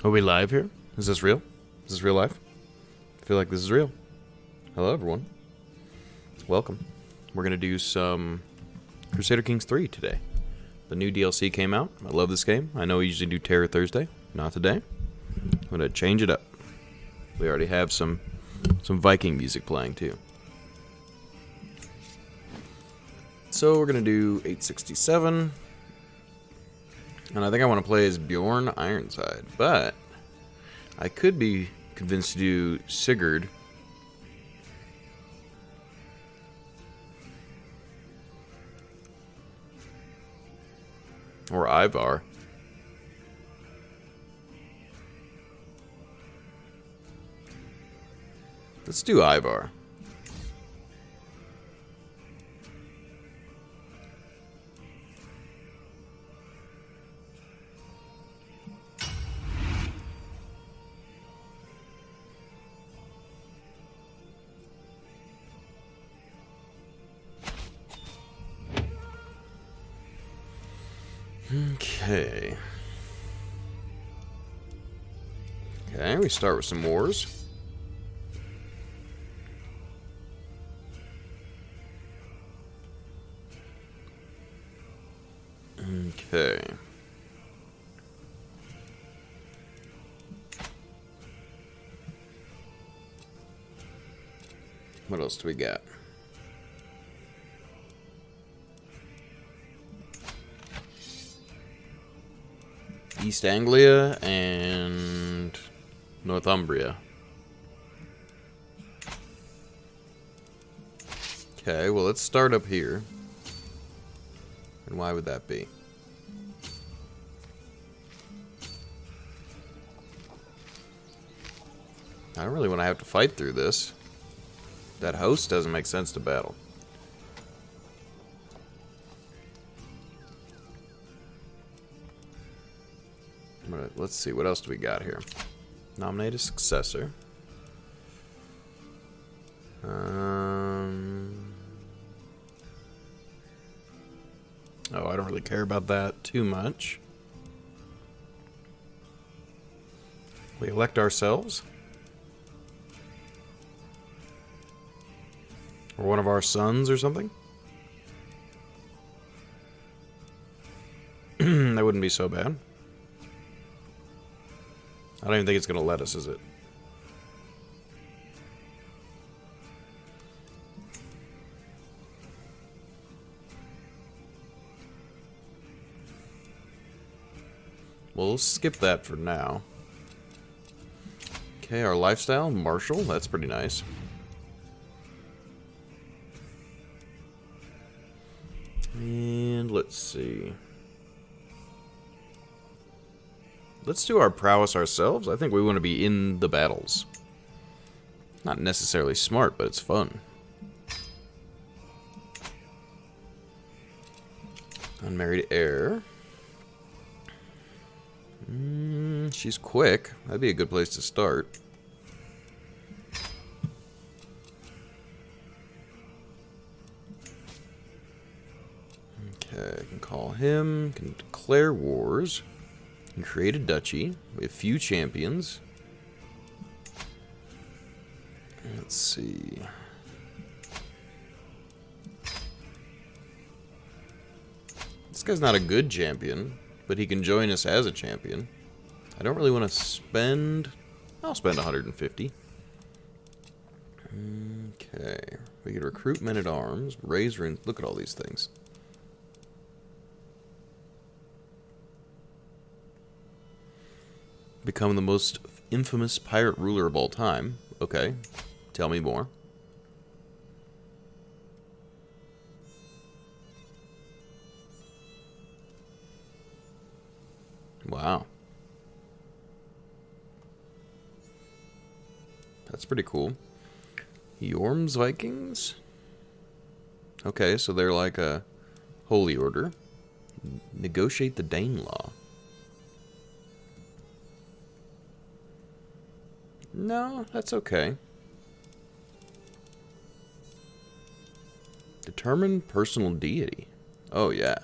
Are we live here? Is this real? Is this real life? I feel like this is real. Hello, everyone. Welcome. We're going to do some Crusader Kings 3 today. The new DLC came out. I love this game. I know we usually do Terror Thursday. Not today. I'm going to change it up. We already have some Viking music playing, too. So we're going to do 867. And I think I want to play as Bjorn Ironside. But I could be convinced to do Sigurd. Or Ivar. Let's do Ivar. Okay. Okay, we start with some wars. Okay. What else do we got? East Anglia and Northumbria. Okay, well, let's start up here. And why would that be? I don't really want to have to fight through this. That host doesn't make sense to battle. Let's see, what else do we got here? Nominate a successor. Oh, I don't really care about that too much. We elect ourselves? Or one of our sons or something? That wouldn't be so bad. I don't even think it's going to let us, is it? Well, we'll skip that for now. Okay, our lifestyle, martial, that's pretty nice. And let's see. Let's do our prowess ourselves. I think we want to be in the battles. Not necessarily smart, but it's fun. Unmarried heir. She's quick. That'd be a good place to start. Okay, I can call him. Can declare wars. And create a duchy. We have few champions. Let's see. This guy's not a good champion, but he can join us as a champion. I don't really want to spend... I'll spend 150. Okay. We can recruit men-at-arms, raise... Look at all these things. Become the most infamous pirate ruler of all time. Okay. Tell me more. Wow. That's pretty cool. Yorm's Vikings? Okay, so they're like a holy order. Negotiate the Danelaw. No, that's okay. Determine personal deity. Oh, yeah.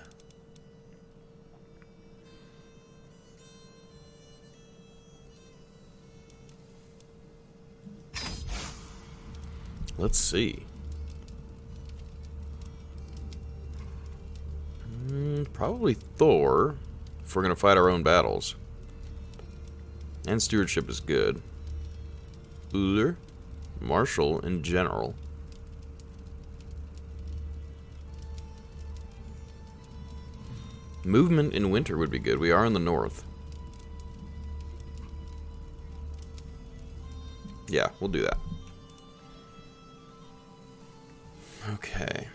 Let's see. Probably Thor, if we're going to fight our own battles. And stewardship is good. Uller, Marshal, and General. Movement in winter would be good. We are in the north. Yeah, we'll do that. Okay.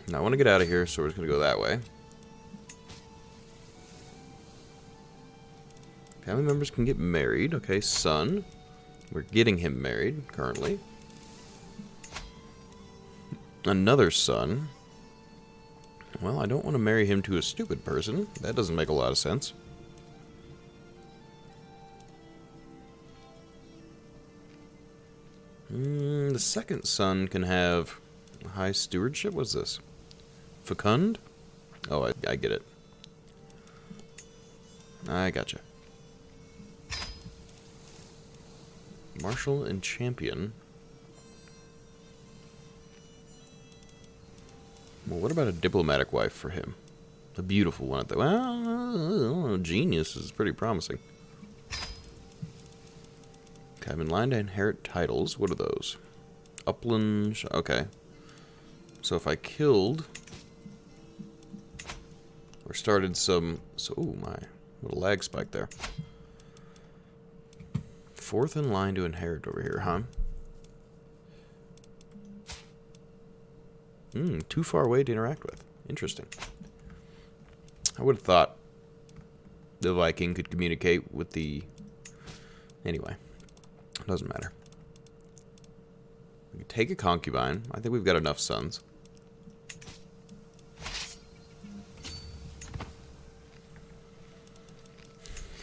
Now I want to get out of here, so we're just going to go that way. Family members can get married. Okay, son. We're getting him married, currently. Another son. Well, I don't want to marry him to a stupid person. That doesn't make a lot of sense. The second son can have high stewardship. What's this? Fecund? Oh, I get it. I gotcha. Marshal and Champion. Well, what about a diplomatic wife for him? A beautiful one at that. Well, genius is pretty promising. Okay, I'm in line to inherit titles. What are those? Upland. Okay. So if I killed or started some. So, oh my, little lag spike there. Fourth in line to inherit over here, huh? Too far away to interact with. Interesting. I would have thought the Viking could communicate with the... Anyway, doesn't matter. We can take a concubine. I think we've got enough sons.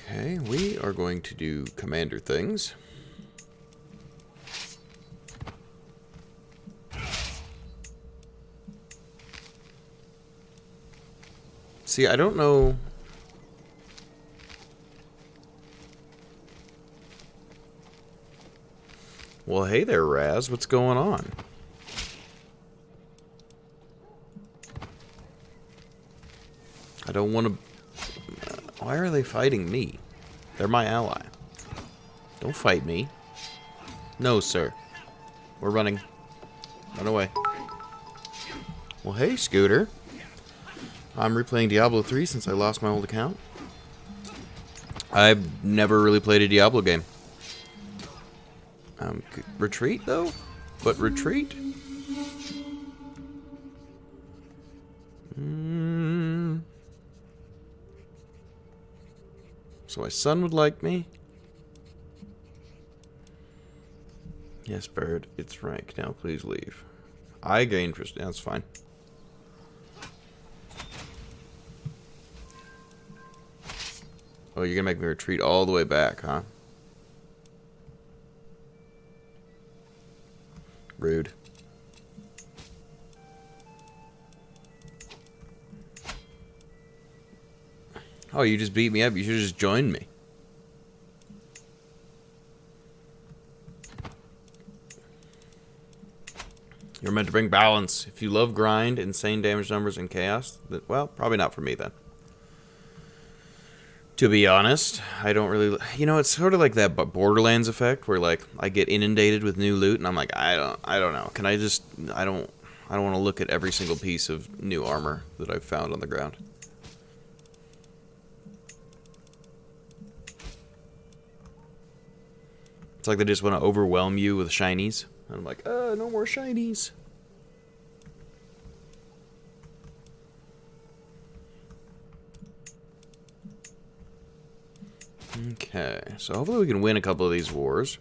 Okay, we are going to do commander things. See, I don't know. Well, hey there, Raz. What's going on? I don't want to... Why are they fighting me? They're my ally. Don't fight me. No, sir. We're running. Run away. Well, hey, Scooter. I'm replaying Diablo 3 since I lost my old account. I've never really played a Diablo game. Retreat, though? But retreat? So my son would like me? Yes, Barrett, it's rank. Now please leave. I gain interest. That's fine. Oh, you're gonna make me retreat all the way back, huh? Rude. Oh, you just beat me up. You should have just joined me. You're meant to bring balance. If you love grind, insane damage numbers, and chaos, then, well, probably not for me then. To be honest, I don't really... You know, it's sort of like that Borderlands effect where, like, I get inundated with new loot, and I'm like, I don't know. Can I just... I don't want to look at every single piece of new armor that I've found on the ground. It's like they just want to overwhelm you with shinies. And I'm like, no more shinies. Okay, so hopefully we can win a couple of these wars.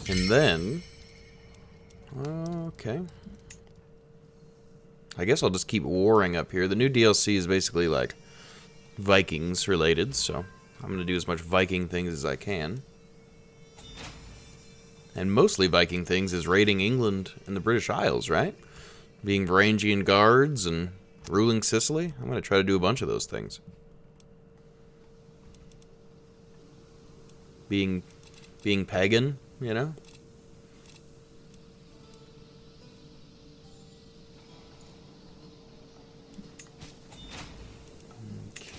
And then... Okay. I guess I'll just keep warring up here. The new DLC is basically like Vikings related, so I'm going to do as much Viking things as I can. And mostly Viking things is raiding England and the British Isles, right? Being Varangian guards and ruling Sicily. I'm going to try to do a bunch of those things. Being pagan, you know?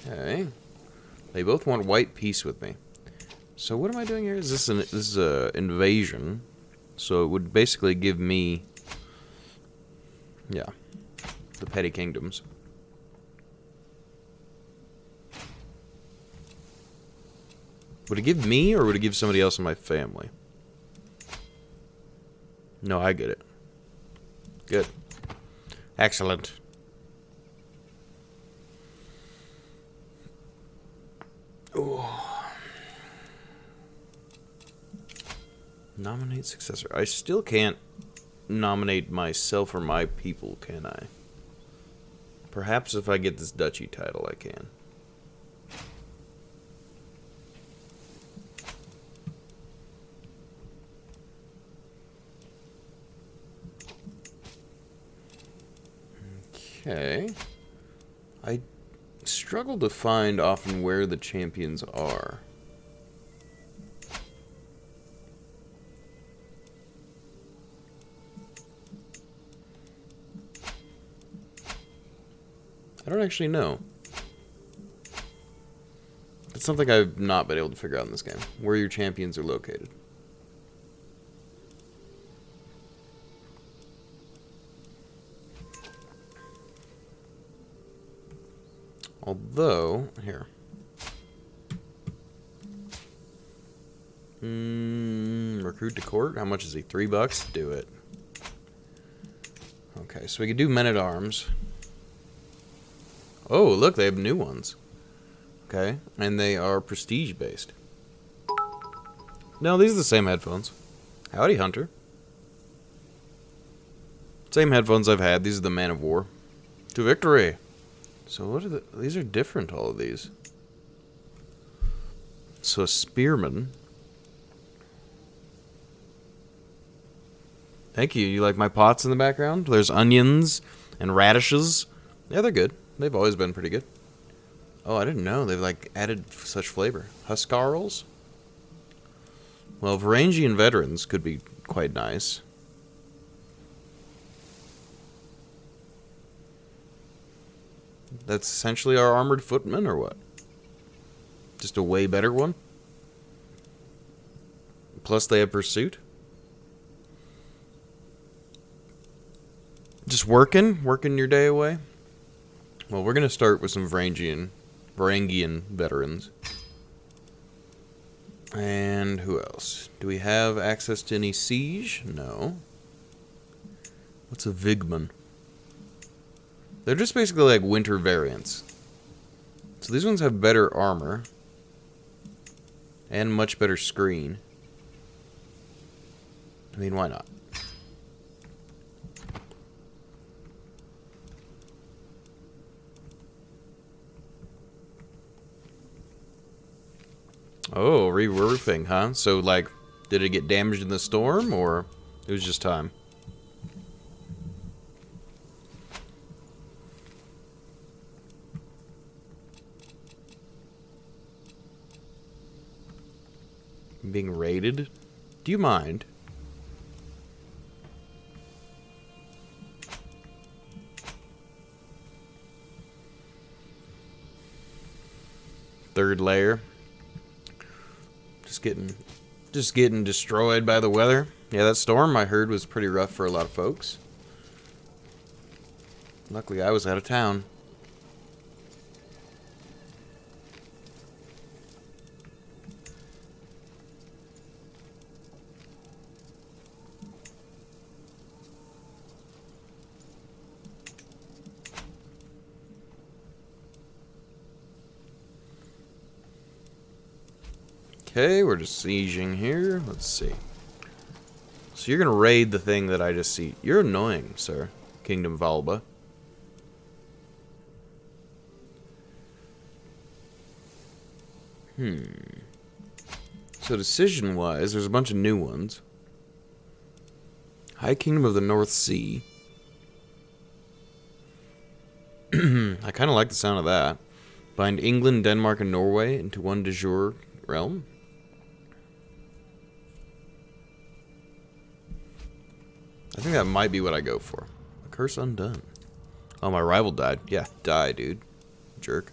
Okay. They both want white peace with me. So what am I doing here? Is this is a invasion? So it would basically give me, yeah, the petty kingdoms. Would it give me, or would it give somebody else in my family? No, I get it. Good. Excellent. Ooh. Nominate successor. I still can't nominate myself or my people, can I? Perhaps if I get this duchy title, I can. Okay. I struggle to find often where the champions are. I don't actually know. It's something I've not been able to figure out in this game, where your champions are located. Although, here. Recruit to court? How much is he? $3? Do it. Okay, so we could do men-at-arms. Oh, look, they have new ones. Okay, and they are prestige-based. No, these are the same headphones. Howdy, Hunter. Same headphones I've had. These are the Man of War. To victory! So what are these are different, all of these. So a spearman. Thank you. You like my pots in the background? There's onions and radishes. Yeah, they're good. They've always been pretty good. Oh, I didn't know. They've, like, added such flavor. Huscarls? Well, Varangian veterans could be quite nice. That's essentially our armored footmen, or what? Just a way better one? Plus they have pursuit? Just working your day away? Well, we're going to start with some Varangian veterans. And who else? Do we have access to any siege? No. What's a Vigman? They're just basically like winter variants. So these ones have better armor. And much better screen. I mean, why not? Oh, re-roofing, huh? So, like, did it get damaged in the storm, or it was just time? Being raided? Do you mind? Third layer. Just getting destroyed by the weather. Yeah, that storm I heard was pretty rough for a lot of folks. Luckily, I was out of town. Okay, we're just sieging here. Let's see. So you're gonna raid the thing that I just see. You're annoying, sir. Kingdom Valba. So decision-wise, there's a bunch of new ones. High Kingdom of the North Sea. I kind of like the sound of that. Bind England, Denmark, and Norway into one de jure realm. I think that might be what I go for. A curse undone. Oh, my rival died. Yeah, die, dude. Jerk.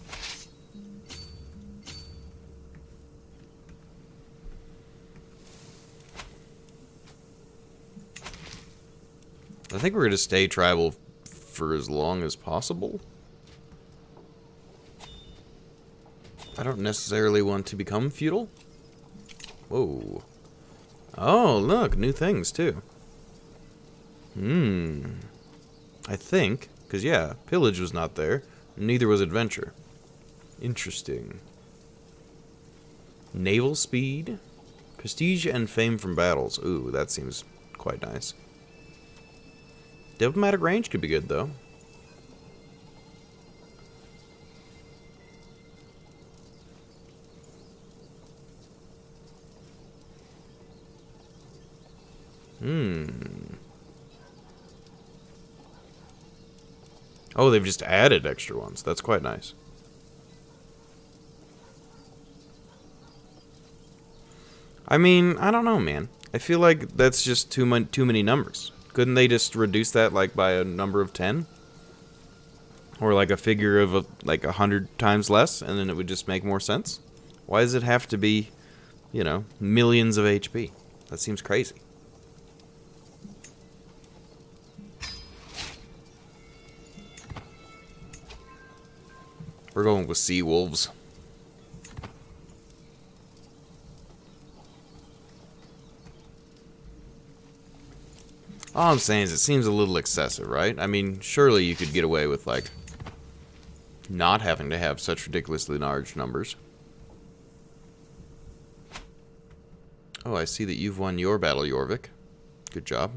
I think we're going to stay tribal for as long as possible. I don't necessarily want to become feudal. Whoa. Oh, look, new things, too. I think, because, yeah, pillage was not there. Neither was adventure. Interesting. Naval speed. Prestige and fame from battles. Ooh, that seems quite nice. Diplomatic range could be good, though. Oh, they've just added extra ones. That's quite nice. I mean, I don't know, man. I feel like that's just too many numbers. Couldn't they just reduce that like by a number of 10? Or like a figure of like 100 times less, and then it would just make more sense? Why does it have to be, you know, millions of HP? That seems crazy. We're going with sea wolves. All I'm saying is it seems a little excessive, right? I mean, surely you could get away with, like, not having to have such ridiculously large numbers. Oh, I see that you've won your battle, Jorvik. Good job.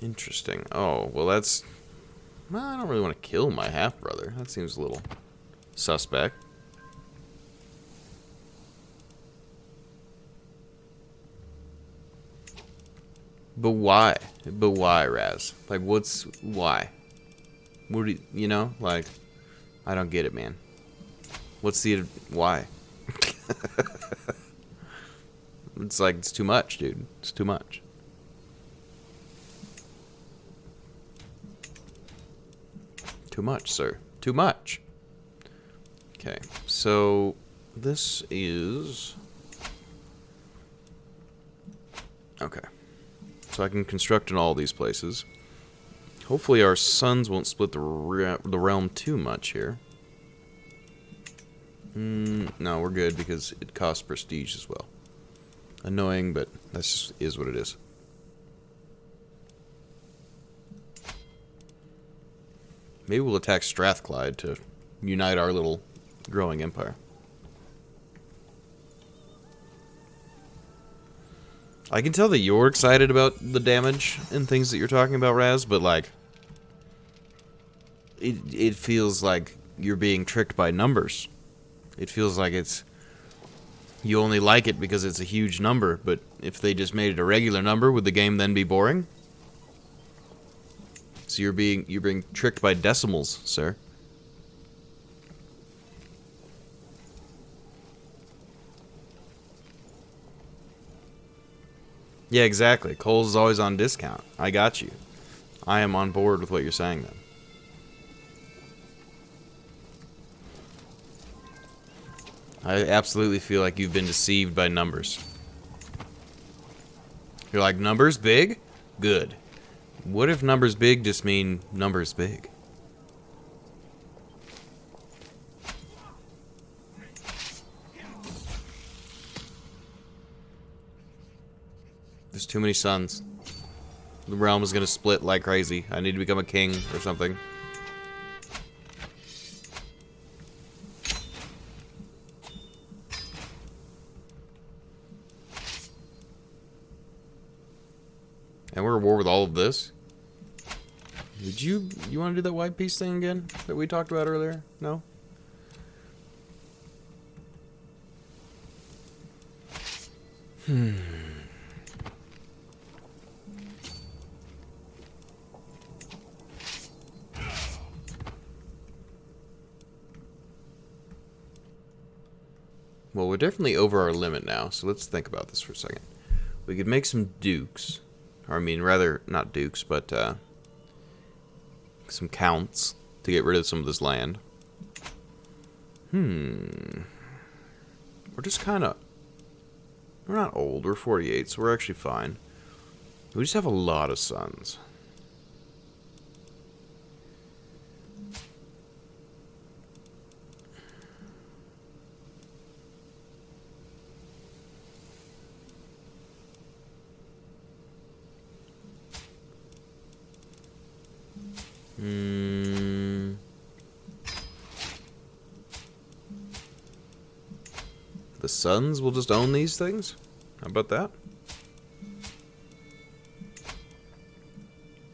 Interesting. Oh, well that's... Well, I don't really want to kill my half-brother. That seems a little suspect. But why? But why, Raz? Like, what's... Why? What do you know? Like, I don't get it, man. What's the... Why? It's like, it's too much, dude. It's too much. Too much, sir. Too much. Okay, so this is... Okay. So I can construct in all these places. Hopefully our sons won't split the realm too much here. No, we're good because it costs prestige as well. Annoying, but that just is what it is. Maybe we'll attack Strathclyde to unite our little growing empire. I can tell that you're excited about the damage and things that you're talking about, Raz, but like... It feels like you're being tricked by numbers. It feels like it's... You only like it because it's a huge number, but if they just made it a regular number, would the game then be boring? So you're being tricked by decimals, sir. Yeah, exactly. Kohl's is always on discount. I got you. I am on board with what you're saying then. I absolutely feel like you've been deceived by numbers. You're like, numbers big? Good. What if numbers big just mean numbers big? There's too many sons. The realm is gonna split like crazy. I need to become a king or something. And we're at war with all of this? Did you want to do that white peace thing again that we talked about earlier? No? Well, we're definitely over our limit now, so let's think about this for a second. We could make some dukes. Or, I mean, rather, not dukes, but, some counts to get rid of some of this land. We're just kind of... We're not old. We're 48, so we're actually fine. We just have a lot of sons. The sons will just own these things? How about that?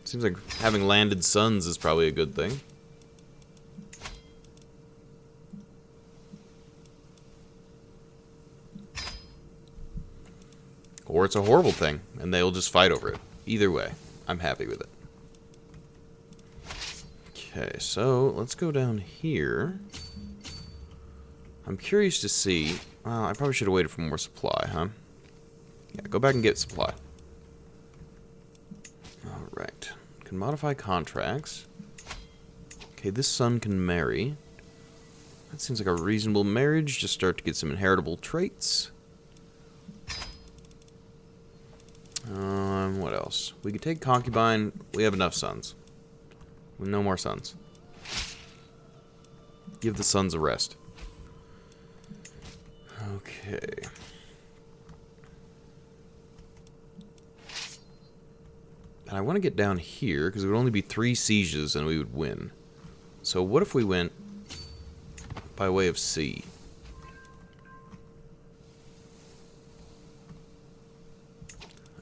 Seems like having landed sons is probably a good thing. Or it's a horrible thing, and they'll just fight over it. Either way, I'm happy with it. Okay, so let's go down here. I'm curious to see... Well, I probably should have waited for more supply, huh? Yeah, go back and get supply. Alright. Can modify contracts. Okay, this son can marry. That seems like a reasonable marriage. Just start to get some inheritable traits. What else? We could take concubine. We have enough sons. No more sons. Give the sons a rest. Okay. And I want to get down here, because it would only be 3 sieges and we would win. So what if we went by way of sea?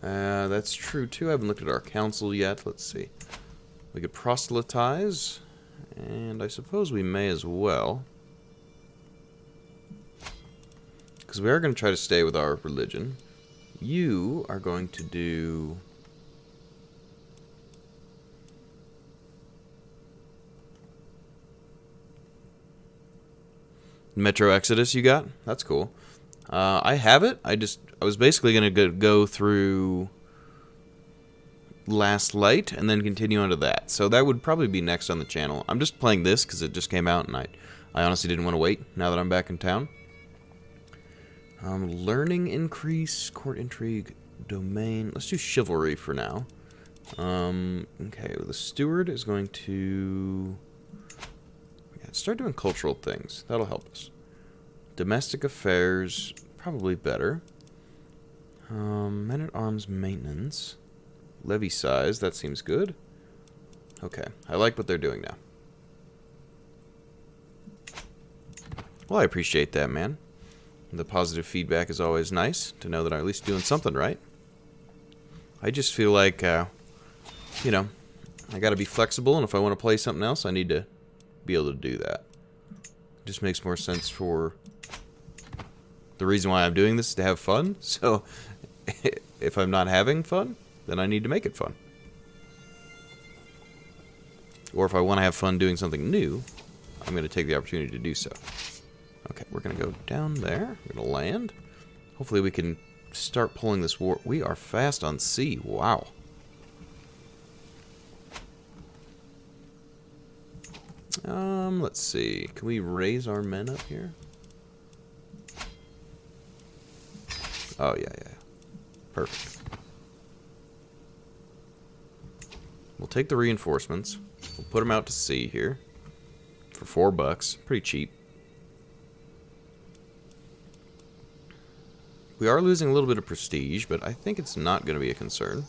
That's true too. I haven't looked at our council yet. Let's see. We could proselytize, and I suppose we may as well. Because we are going to try to stay with our religion. You are going to do... Metro Exodus you got? That's cool. I have it. I was basically going to go through Last Light and then continue on to that. So that would probably be next on the channel. I'm just playing this because it just came out and I honestly didn't want to wait now that I'm back in town. Learning increase, court intrigue, domain. Let's do chivalry for now. Okay, the steward is going to start doing cultural things. That'll help us. Domestic affairs, probably better. Men-at-arms maintenance. Levy size, that seems good. Okay, I like what they're doing now. Well, I appreciate that, man. The positive feedback is always nice to know that I'm at least doing something right. I just feel like, you know, I gotta be flexible, and if I want to play something else, I need to be able to do that. It just makes more sense for the reason why I'm doing this is to have fun. So if I'm not having fun, then I need to make it fun. Or if I want to have fun doing something new, I'm going to take the opportunity to do so. Okay, we're going to go down there. We're going to land. Hopefully we can start pulling this war. We are fast on sea. Wow. Let's see. Can we raise our men up here? Oh, yeah. Perfect. We'll take the reinforcements. We'll put them out to sea here for $4. Pretty cheap. We are losing a little bit of prestige, but I think it's not going to be a concern.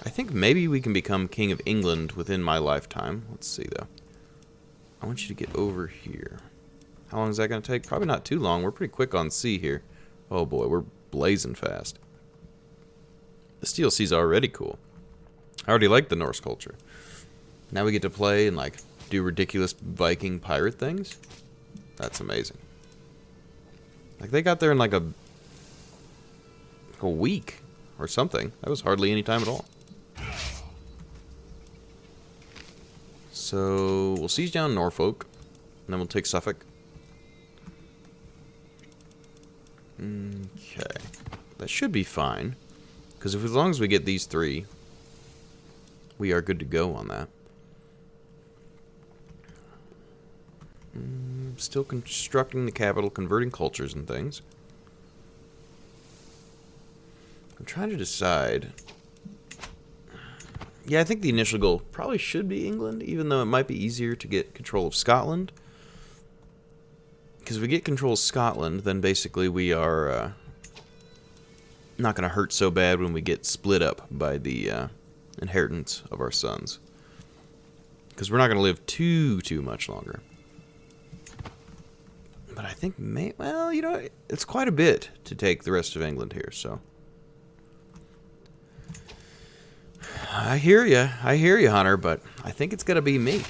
I think maybe we can become King of England within my lifetime. Let's see, though. I want you to get over here. How long is that going to take? Probably not too long. We're pretty quick on sea here. Oh, boy. We're blazing fast. The Steel Sea's already cool. I already like the Norse culture. Now we get to play and, like, do ridiculous Viking pirate things. That's amazing. Like, they got there in, like, a week or something. That was hardly any time at all. So, we'll siege down Norfolk, and then we'll take Suffolk. Okay. That should be fine, Because as long as we get these 3, we are good to go on that. Still constructing the capital, converting cultures and things. I'm trying to decide. Yeah, I think the initial goal probably should be England, even though it might be easier to get control of Scotland. Because if we get control of Scotland, then basically we are not going to hurt so bad when we get split up by the inheritance of our sons. Because we're not going to live too much longer. But I think, well, you know, it's quite a bit to take the rest of England here, so. I hear you, Hunter, but I think it's going to be me.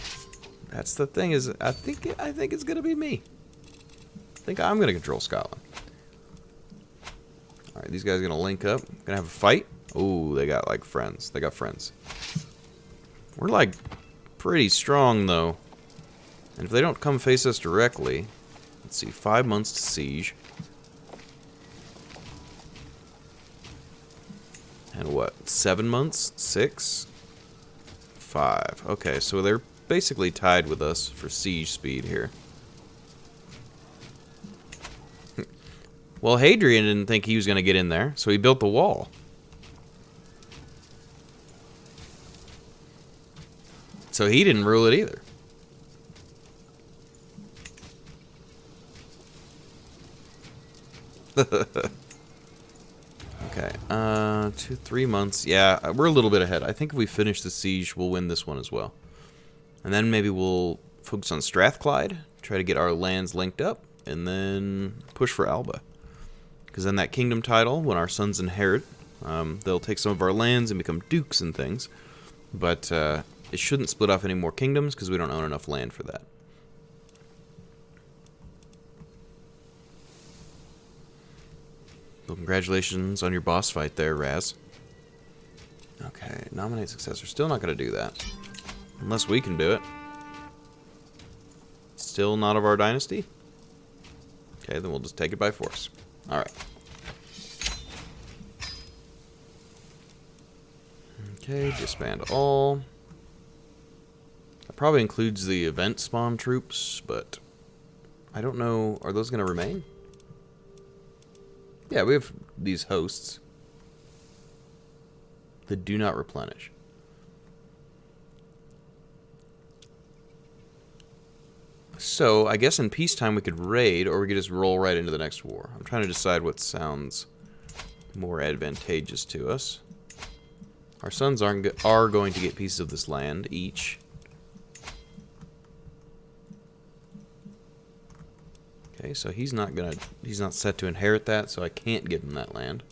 That's the thing is, I think it's going to be me. I think I'm going to control Scotland. Alright, these guys are going to link up. Going to have a fight. Ooh, they got, like, friends. They got friends. We're, like, pretty strong, though. And if they don't come face us directly... Let's see, 5 months to siege. And what, 7 months? 6? 5. Okay, so they're basically tied with us for siege speed here. Well, Hadrian didn't think he was going to get in there, so he built the wall. So he didn't rule it either. Okay, 3 months. Yeah, we're a little bit ahead. I think if we finish the siege, we'll win this one as well. And then maybe we'll focus on Strathclyde, try to get our lands linked up, and then push for Alba. Because then that kingdom title, when our sons inherit, they'll take some of our lands and become dukes and things. But it shouldn't split off any more kingdoms because we don't own enough land for that. Well, congratulations on your boss fight there, Raz. Okay, nominate successor. Still not going to do that. Unless we can do it. Still not of our dynasty? Okay, then we'll just take it by force. Alright. Okay, disband all. That probably includes the event spawn troops, but I don't know. Are those going to remain? Yeah, we have these hosts that do not replenish. So, I guess in peacetime we could raid, or we could just roll right into the next war. I'm trying to decide what sounds more advantageous to us. Our sons are going to get pieces of this land, each. Okay, so he's not set to inherit that, so I can't give him that land.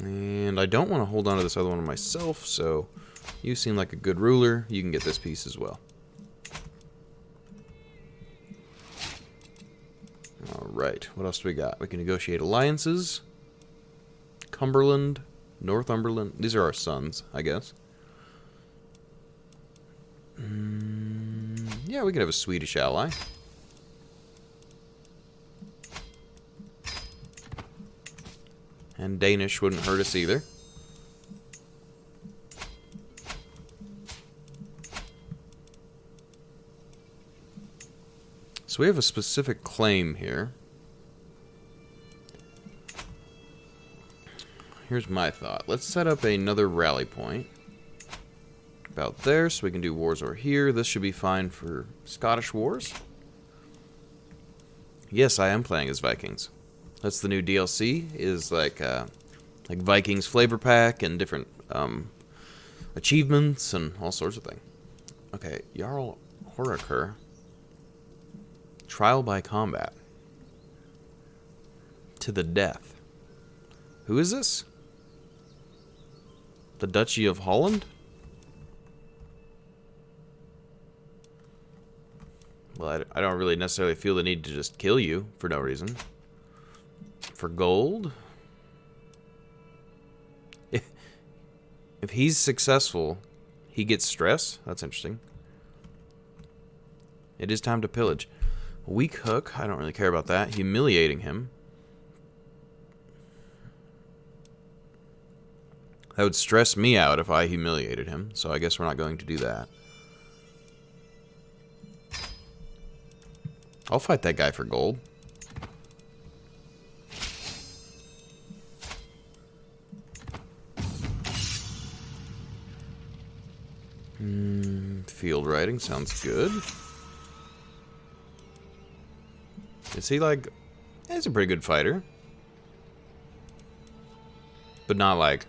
And I don't want to hold on to this other one myself, so you seem like a good ruler. You can get this piece as well. Alright, what else do we got? We can negotiate alliances. Cumberland, Northumberland. These are our sons, I guess. Yeah, we could have a Swedish ally. And Danish wouldn't hurt us either. So we have a specific claim here. Here's my thought. Let's set up another rally point. About there, so we can do wars over here. This should be fine for Scottish wars. Yes, I am playing as Vikings. That's the new DLC, is like Vikings flavor pack and different achievements and all sorts of things. Okay, Jarl Horaker. Trial by combat. To the death. Who is this? The Duchy of Holland? Well, I don't really necessarily feel the need to just kill you for no reason. For gold? If he's successful, he gets stress? That's interesting. It is time to pillage. Weak hook. I don't really care about that. Humiliating him. That would stress me out if I humiliated him, so I guess we're not going to do that. I'll fight that guy for gold. Field riding sounds good. Is he like... He's a pretty good fighter. But not like...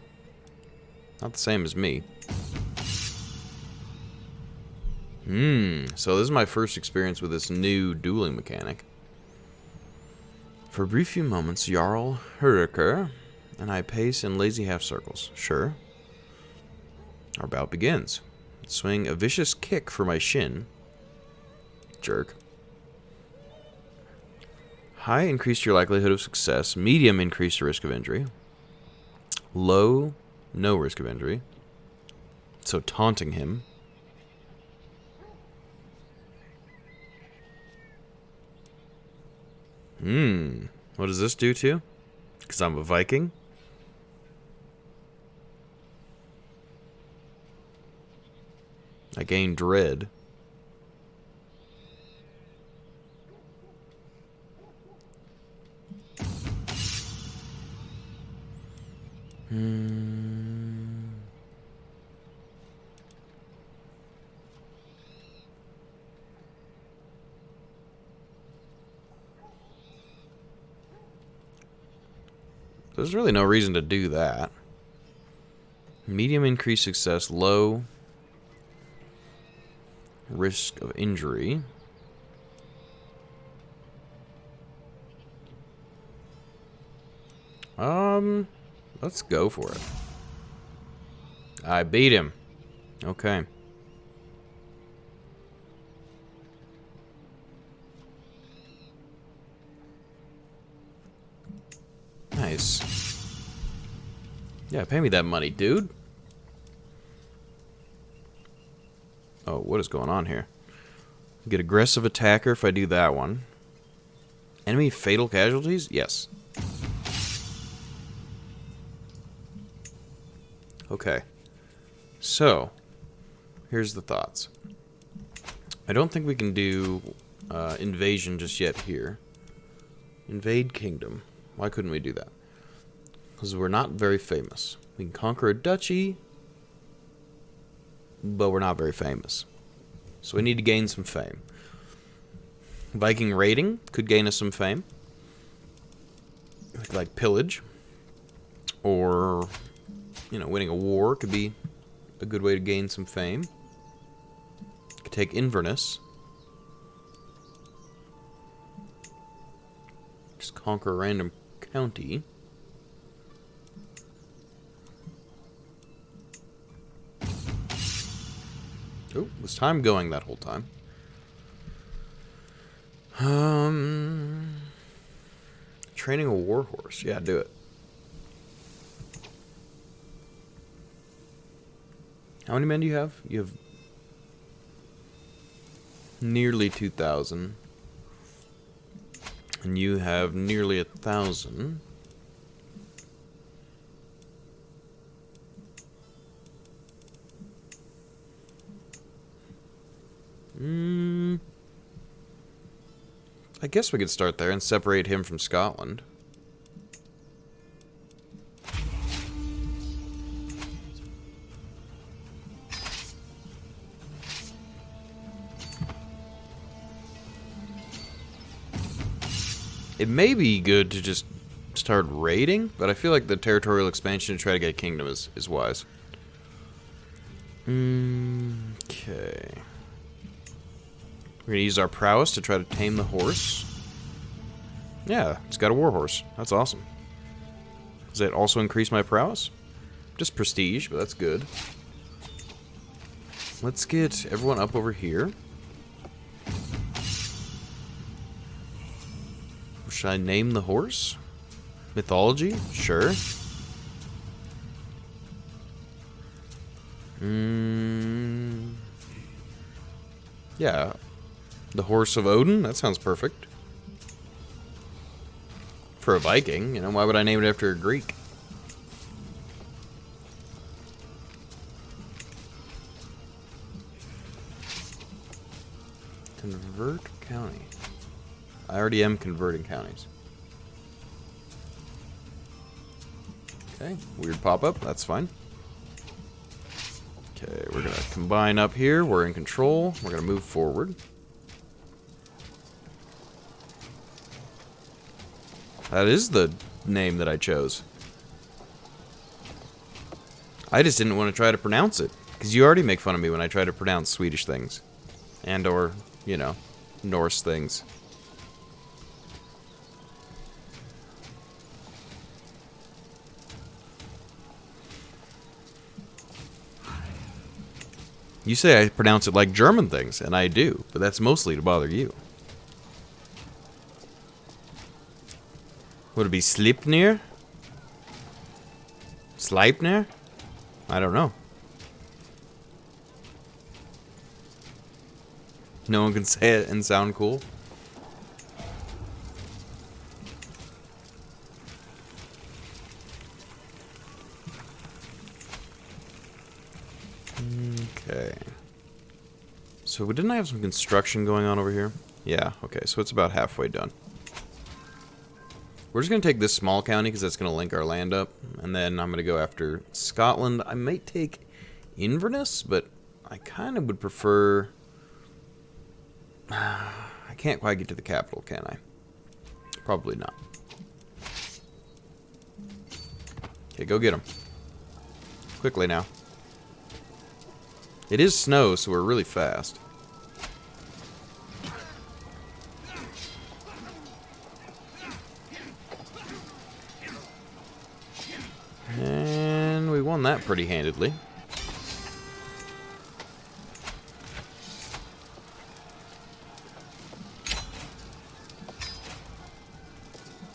Not the same as me. So this is my first experience with this new dueling mechanic. For a brief few moments, Jarl Hurriker and I pace in lazy half circles. Sure. Our bout begins. Swing a vicious kick for my shin. Jerk. High, increased your likelihood of success. Medium, increased the risk of injury. Low, no risk of injury. So taunting him. What does this do to you? Because I'm a Viking? I gain dread. There's really no reason to do that. Medium increased success, low risk of injury. Let's go for it. I beat him. Okay. Nice. Yeah, pay me that money, dude. Oh, what is going on here? Get aggressive attacker if I do that one. Enemy fatal casualties? Yes. Okay. So, here's the thoughts. I don't think we can do invasion just yet here. Invade kingdom. Why couldn't we do that? Because we're not very famous. We can conquer a duchy, but we're not very famous. So we need to gain some fame. Viking raiding could gain us some fame. Like pillage. Or, you know, winning a war could be a good way to gain some fame. Could take Inverness. Just conquer a random county. Oh, was time going that whole time? Training a war horse. Yeah, do it. How many men do you have? You have nearly 2,000. And you have nearly 1,000. I guess we could start there and separate him from Scotland. It may be good to just start raiding, but I feel like the territorial expansion to try to get a kingdom is wise. Okay. We're going to use our prowess to try to tame the horse. Yeah, it's got a war horse. That's awesome. Does it also increase my prowess? Just prestige, but that's good. Let's get everyone up over here. Should I name the horse? Mythology? Sure. Yeah. The Horse of Odin? That sounds perfect. For a Viking, you know, why would I name it after a Greek? Convert county. I already am converting counties. Okay, weird pop-up, that's fine. Okay, we're gonna combine up here, we're in control, we're gonna move forward. That is the name that I chose. I just didn't want to try to pronounce it, because you already make fun of me when I try to pronounce Swedish things. And or, you know, Norse things. You say I pronounce it like German things, and I do, but that's mostly to bother you. Would it be Sleipnir? Sleipnir? I don't know. No one can say it and sound cool. Okay. So we didn't have some construction going on over here? Yeah, okay, so it's about halfway done. We're just going to take this small county because that's going to link our land up. And then I'm going to go after Scotland. I might take Inverness, but I kind of would prefer... I can't quite get to the capital, can I? Probably not. Okay, go get them. Quickly now. It is snow, so we're really fast. And we won that pretty handedly.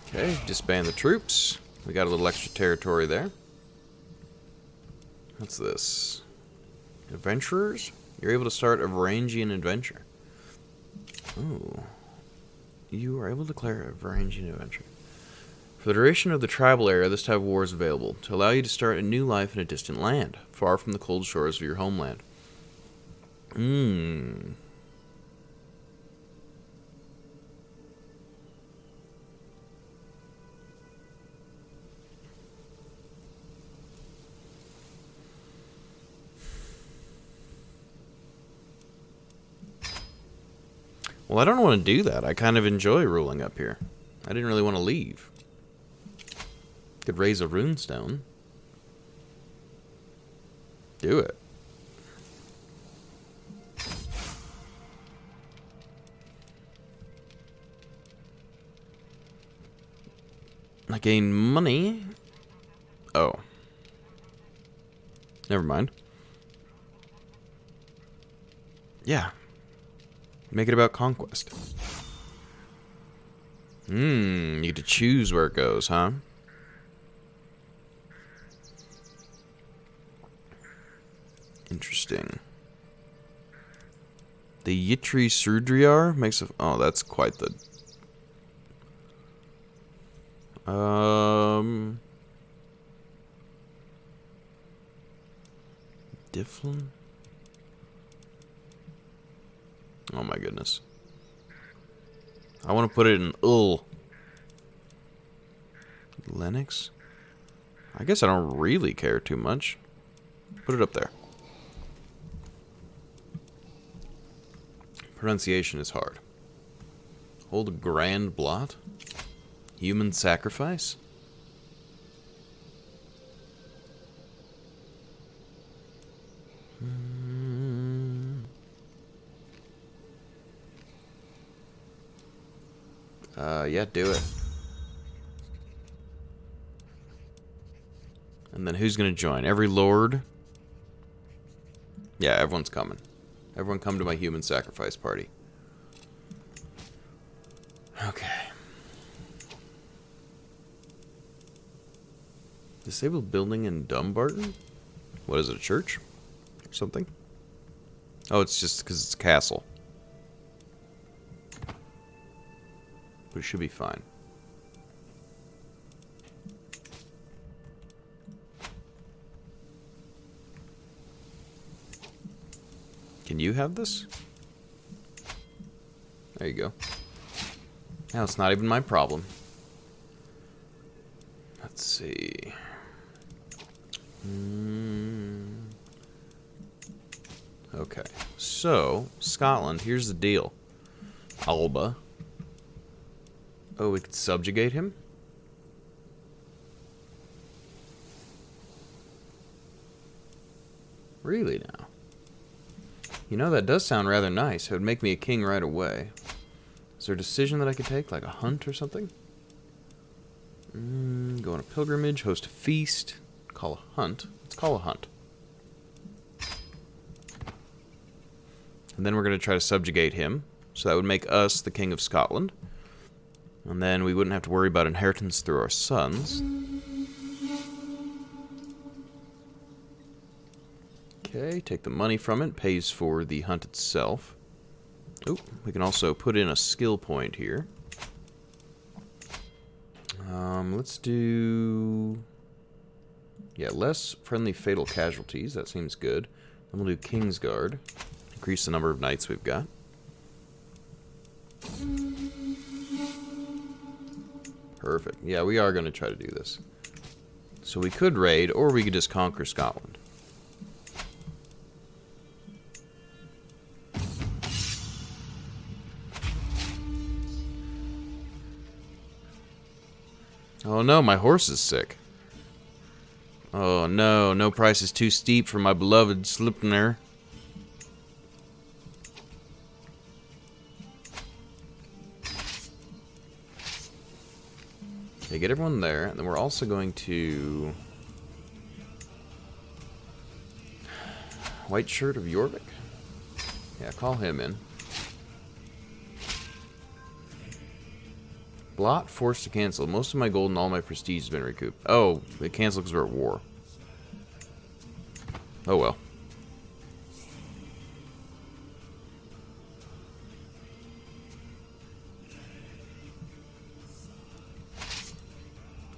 Okay, disband the troops. We got a little extra territory there. What's this? Adventurers? You're able to start a Varangian adventure. Ooh. You are able to declare a Varangian adventure. For the duration of the tribal era, this type of war is available to allow you to start a new life in a distant land, far from the cold shores of your homeland. Well, I don't want to do that. I kind of enjoy ruling up here. I didn't really want to leave. Could raise a runestone. Do it. I gain money. Oh. Never mind. Yeah. Make it about conquest. You get to choose where it goes, huh? Interesting. The Yitri Surdriar makes a... Oh, that's quite the... Difflin? Oh my goodness. I want to put it in Lennox? I guess I don't really care too much. Put it up there. Pronunciation is hard. Hold a grand blot? Human sacrifice? Yeah, do it. And then who's gonna join? Every lord? Yeah, everyone's coming. Everyone come to my human sacrifice party. Okay. Disabled building in Dumbarton? What is it, a church? Or something? Oh, it's just because it's a castle. but it should be fine. Can you have this? There you go. Now it's not even my problem. Let's see. Okay, so Scotland, here's the deal. Alba. Oh, we could subjugate him? Really now? You know, that does sound rather nice. It would make me a king right away. Is there a decision that I could take, like a hunt or something? Go on a pilgrimage, host a feast, call a hunt. Let's call a hunt. And then we're going to try to subjugate him. So that would make us the king of Scotland. And then we wouldn't have to worry about inheritance through our sons. Okay, take the money from it. Pays for the hunt itself. Oh, we can also put in a skill point here. Let's do... yeah, less friendly fatal casualties. That seems good. Then we'll do Kingsguard. Increase the number of knights we've got. Perfect. Yeah, we are going to try to do this. So we could raid, or we could just conquer Scotland. Oh no, my horse is sick. Oh no, no price is too steep for my beloved Slipner. Okay, get everyone there, and then we're also going to... White Shirt of Jorvik? Yeah, call him in. Blot, forced to cancel. Most of my gold and all my prestige has been recouped. Oh, they canceled because we're at war. Oh well.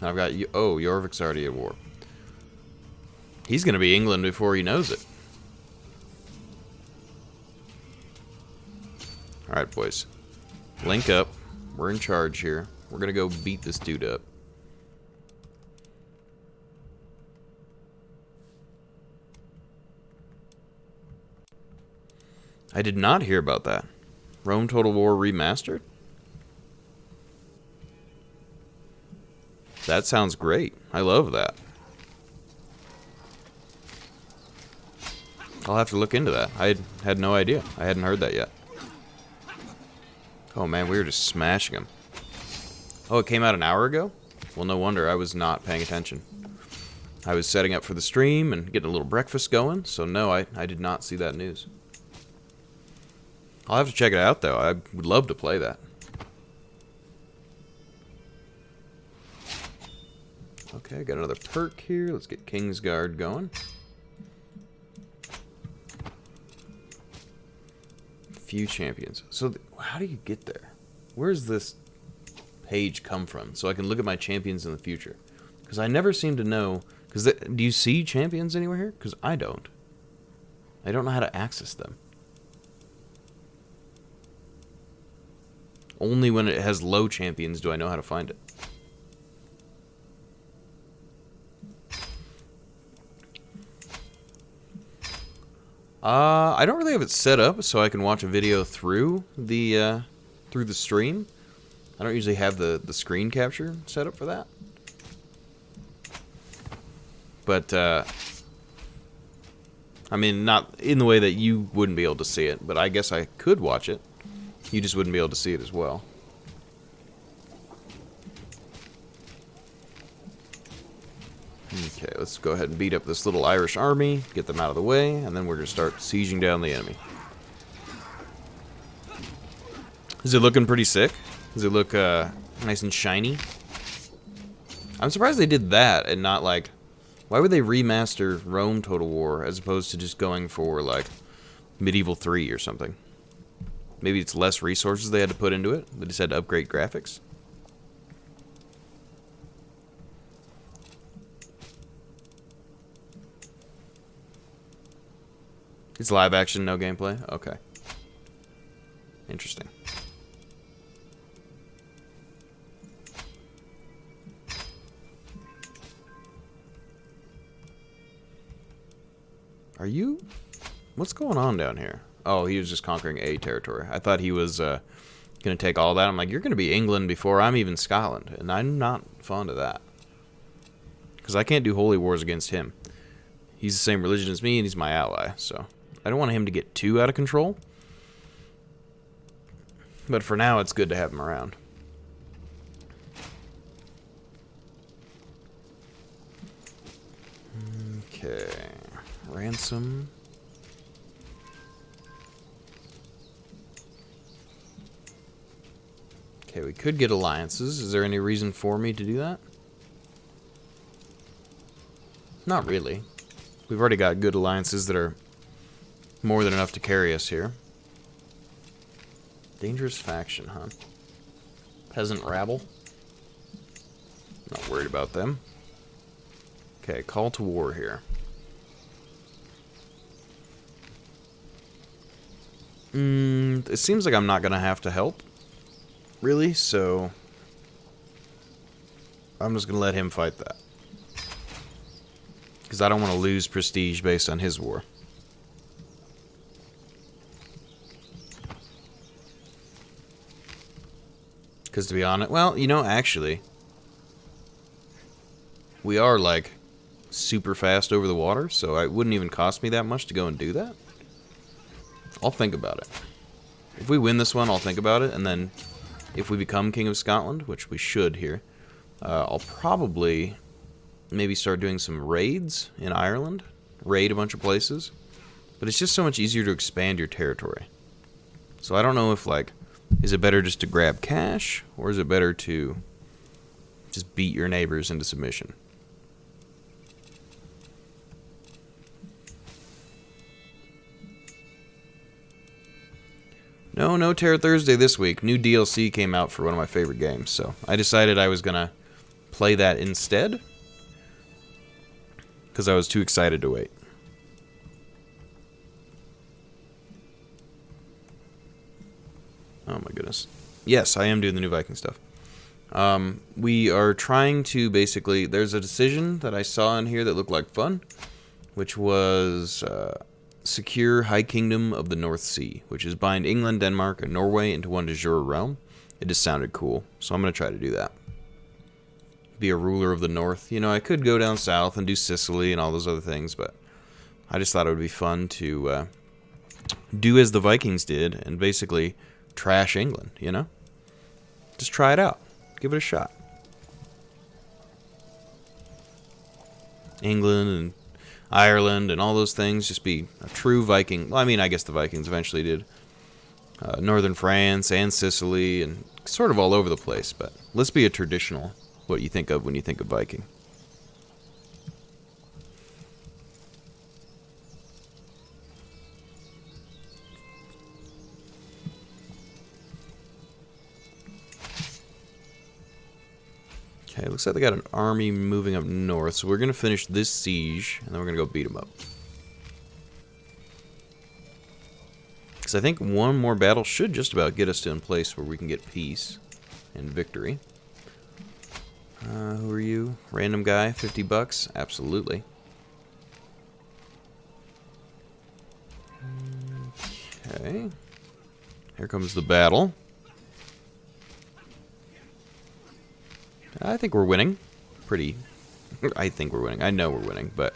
I've got... oh, Jorvik's already at war. He's going to be England before he knows it. Alright, boys. Link up. We're in charge here. We're gonna go beat this dude up. I did not hear about that. Rome Total War Remastered? That sounds great. I love that. I'll have to look into that. I had no idea. I hadn't heard that yet. Oh man, we were just smashing him. Oh, it came out an hour ago? Well, no wonder I was not paying attention. I was setting up for the stream and getting a little breakfast going, so no, I did not see that news. I'll have to check it out, though. I would love to play that. Okay, got another perk here. Let's get Kingsguard going. Few champions. So, how do you get there? Where's this page come from? So I can look at my champions in the future. Because I never seem to know... do you see champions anywhere here? Because I don't. I don't know how to access them. Only when it has low champions do I know how to find it. I don't really have it set up so I can watch a video through the stream. I don't usually have the screen capture set up for that. But, I mean, not in the way that you wouldn't be able to see it, but I guess I could watch it. You just wouldn't be able to see it as well. Okay, let's go ahead and beat up this little Irish army, get them out of the way, and then we're going to start sieging down the enemy. Is it looking pretty sick? Does it look nice and shiny? I'm surprised they did that and not like... Why would they remaster Rome Total War as opposed to just going for like Medieval 3 or something? Maybe it's less resources they had to put into it. They just had to upgrade graphics. It's live action, no gameplay? Okay. Interesting. Are you... What's going on down here? Oh, he was just conquering a territory. I thought he was going to take all that. I'm like, you're going to be England before I'm even Scotland. And I'm not fond of that. Because I can't do holy wars against him. He's the same religion as me, and he's my ally. So I don't want him to get too out of control. But for now, it's good to have him around. Okay. Ransom. Okay, we could get alliances. Is there any reason for me to do that? Not really. We've already got good alliances that are more than enough to carry us here. Dangerous faction, huh? Peasant rabble. Not worried about them. Okay, call to war here. It seems like I'm not going to have to help. Really, so... I'm just going to let him fight that. Because I don't want to lose prestige based on his war. Because to be honest... Well, you know, actually... We are, like, super fast over the water, so it wouldn't even cost me that much to go and do that. I'll think about it. If we win this one, I'll think about it, and then if we become King of Scotland, which we should here, I'll probably maybe start doing some raids in Ireland. Raid a bunch of places. But it's just so much easier to expand your territory. So I don't know if, like, is it better just to grab cash, or is it better to just beat your neighbors into submission? No Terror Thursday this week. New DLC came out for one of my favorite games, so I decided I was gonna play that instead. Because I was too excited to wait. Oh my goodness. Yes, I am doing the new Viking stuff. We are trying to basically... There's a decision that I saw in here that looked like fun, which was... secure High Kingdom of the North Sea, which is bind England, Denmark, and Norway into one de jure realm. It just sounded cool, so I'm going to try to do that. Be a ruler of the North. You know, I could go down south and do Sicily and all those other things, but I just thought it would be fun to do as the Vikings did and basically trash England, you know? Just try it out. Give it a shot. England and Ireland and all those things, just be a true Viking. Well, I mean, I guess the Vikings eventually did. Northern France and Sicily and sort of all over the place, but let's be a traditional, what you think of when you think of Viking. Okay, looks like they got an army moving up north, so we're going to finish this siege, and then we're going to go beat them up. Because I think one more battle should just about get us to a place where we can get peace and victory. Who are you? Random guy, 50 bucks? Absolutely. Okay. Here comes the battle. I think we're winning. I think we're winning. I know we're winning, but...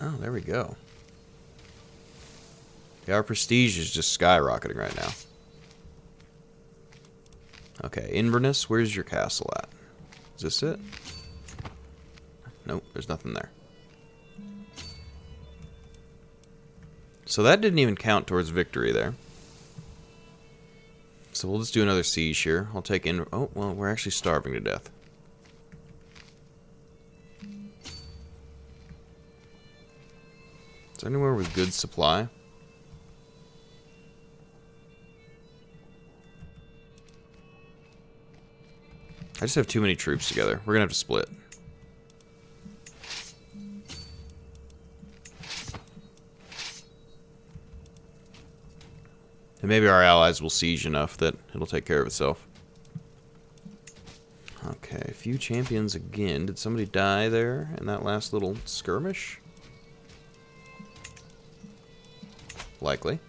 Oh, there we go. Yeah, our prestige is just skyrocketing right now. Okay, Inverness, where's your castle at? Is this it? Nope, there's nothing there. So that didn't even count towards victory there. So we'll just do another siege here. I'll take in... Oh, well, we're actually starving to death. Is there anywhere with good supply? I just have too many troops together. We're gonna have to split. And maybe our allies will siege enough that it'll take care of itself. Okay, a few champions again. Did somebody die there in that last little skirmish? Likely.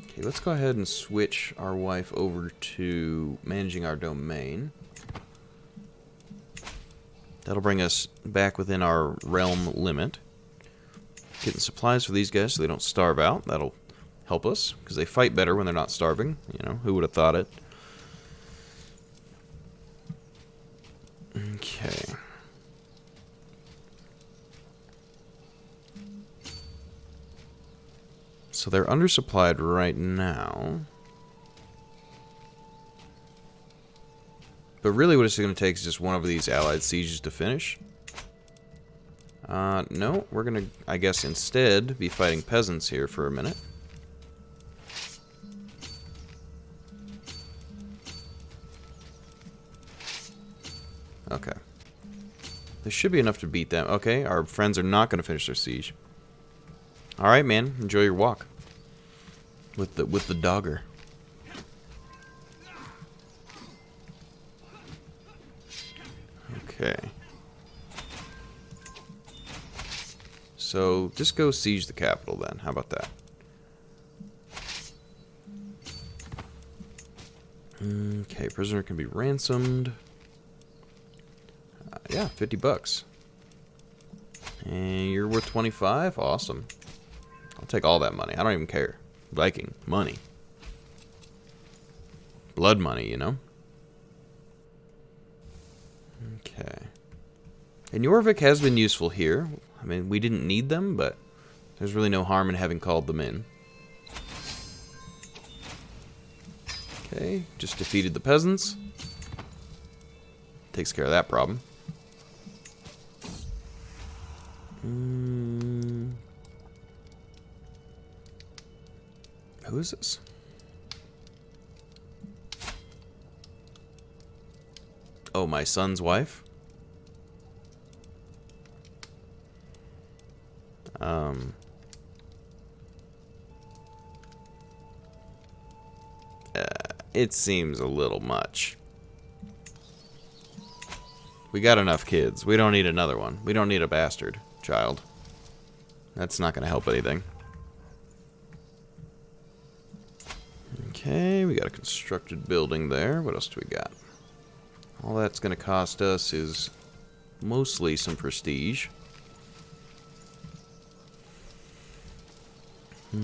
Okay, let's go ahead and switch our wife over to managing our domain. That'll bring us back within our realm limit. Getting supplies for these guys so they don't starve out. That'll help us, because they fight better when they're not starving. You know, who would have thought it? Okay. So they're undersupplied right now. But really what it's going to take is just one of these allied sieges to finish. No, we're going to, I guess, instead be fighting peasants here for a minute. Okay. This should be enough to beat them. Okay, our friends are not going to finish their siege. Alright, man. Enjoy your walk. With the dogger. Okay. So, just go siege the capital then. How about that? Okay, prisoner can be ransomed. Yeah, 50 bucks. And you're worth 25? Awesome. I'll take all that money. I don't even care. Viking. Money. Blood money, you know? Okay. And Jorvik has been useful here. I mean, we didn't need them, but there's really no harm in having called them in. Okay, just defeated the peasants. Takes care of that problem. Who is this? Oh, my son's wife? It seems a little much. We got enough kids. We don't need another one. We don't need a bastard child. That's not going to help anything. Okay, we got a constructed building there. What else do we got? All that's going to cost us is mostly some prestige.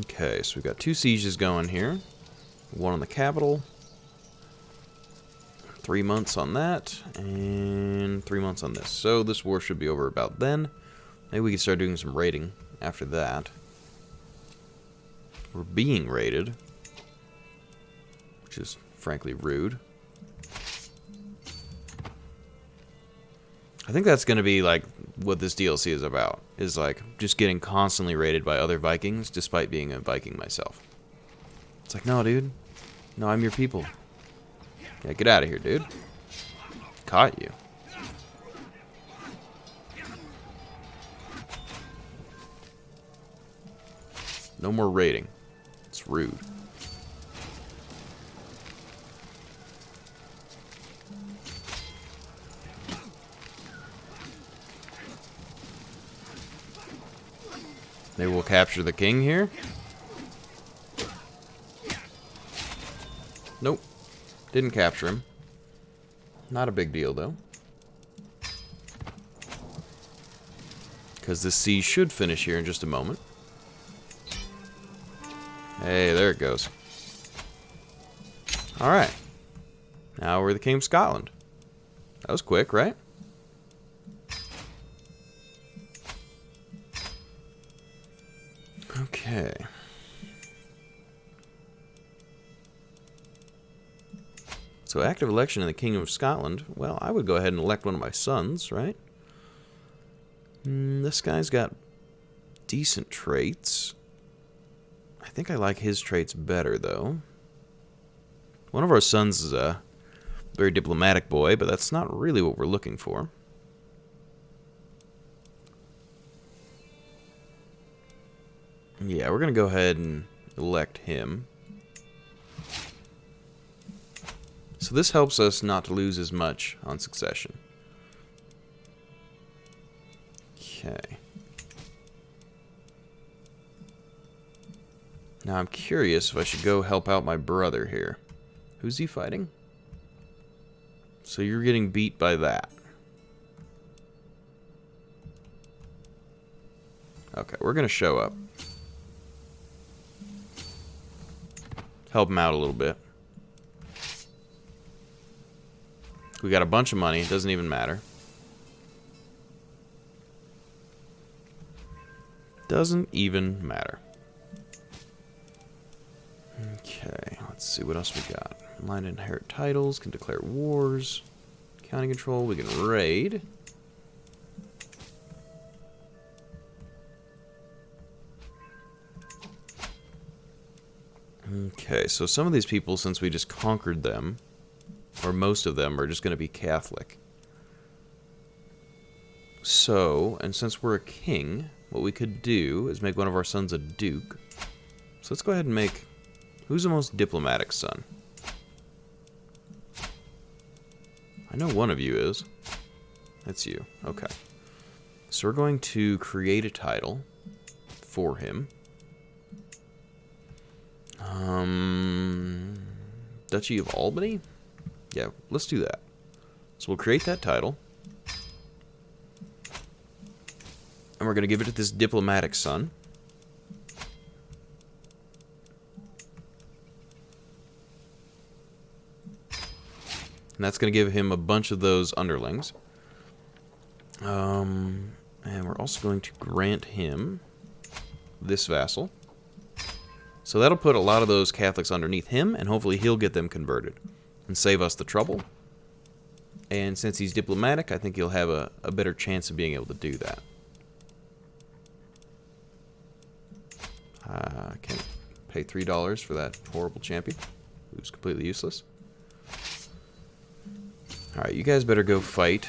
Okay, so we've got 2 sieges going here. One on the capital. 3 months on that, and 3 months on this. So this war should be over about then. Maybe we can start doing some raiding after that. We're being raided, which is frankly rude. I think that's going to be like what this DLC is about, is like just getting constantly raided by other Vikings despite being a Viking myself. It's like, no, dude. No, I'm your people. Yeah, get out of here, dude. Caught you. No more raiding. It's rude. Maybe we'll capture the king here? Nope. Didn't capture him. Not a big deal, though. Because this siege should finish here in just a moment. Hey, there it goes. Alright. Now we're the King of Scotland. That was quick, right? Okay. So active election in the Kingdom of Scotland. Well, I would go ahead and elect one of my sons, right? This guy's got decent traits. I think I like his traits better, though. One of our sons is a very diplomatic boy, but that's not really what we're looking for. Yeah, we're going to go ahead and elect him. So this helps us not to lose as much on succession. Okay. Now I'm curious if I should go help out my brother here. Who's he fighting? So you're getting beat by that. Okay, we're gonna show up. Help him out a little bit. We got a bunch of money, it doesn't even matter. Doesn't even matter. Okay, let's see what else we got. Line to inherit titles, can declare wars. County control, we can raid. Okay, so some of these people, since we just conquered them, or most of them, are just going to be Catholic. So, and since we're a king, what we could do is make one of our sons a duke. So let's go ahead and make... Who's the most diplomatic son? I know one of you is. That's you. Okay. So we're going to create a title for him. Duchy of Albany? Yeah, let's do that. So we'll create that title. And we're going to give it to this diplomatic son. And that's going to give him a bunch of those underlings. And we're also going to grant him this vassal. So that'll put a lot of those Catholics underneath him, and hopefully he'll get them converted and save us the trouble. And since he's diplomatic, I think he'll have a better chance of being able to do that. I can't pay $3 for that horrible champion who's completely useless. Alright, you guys better go fight.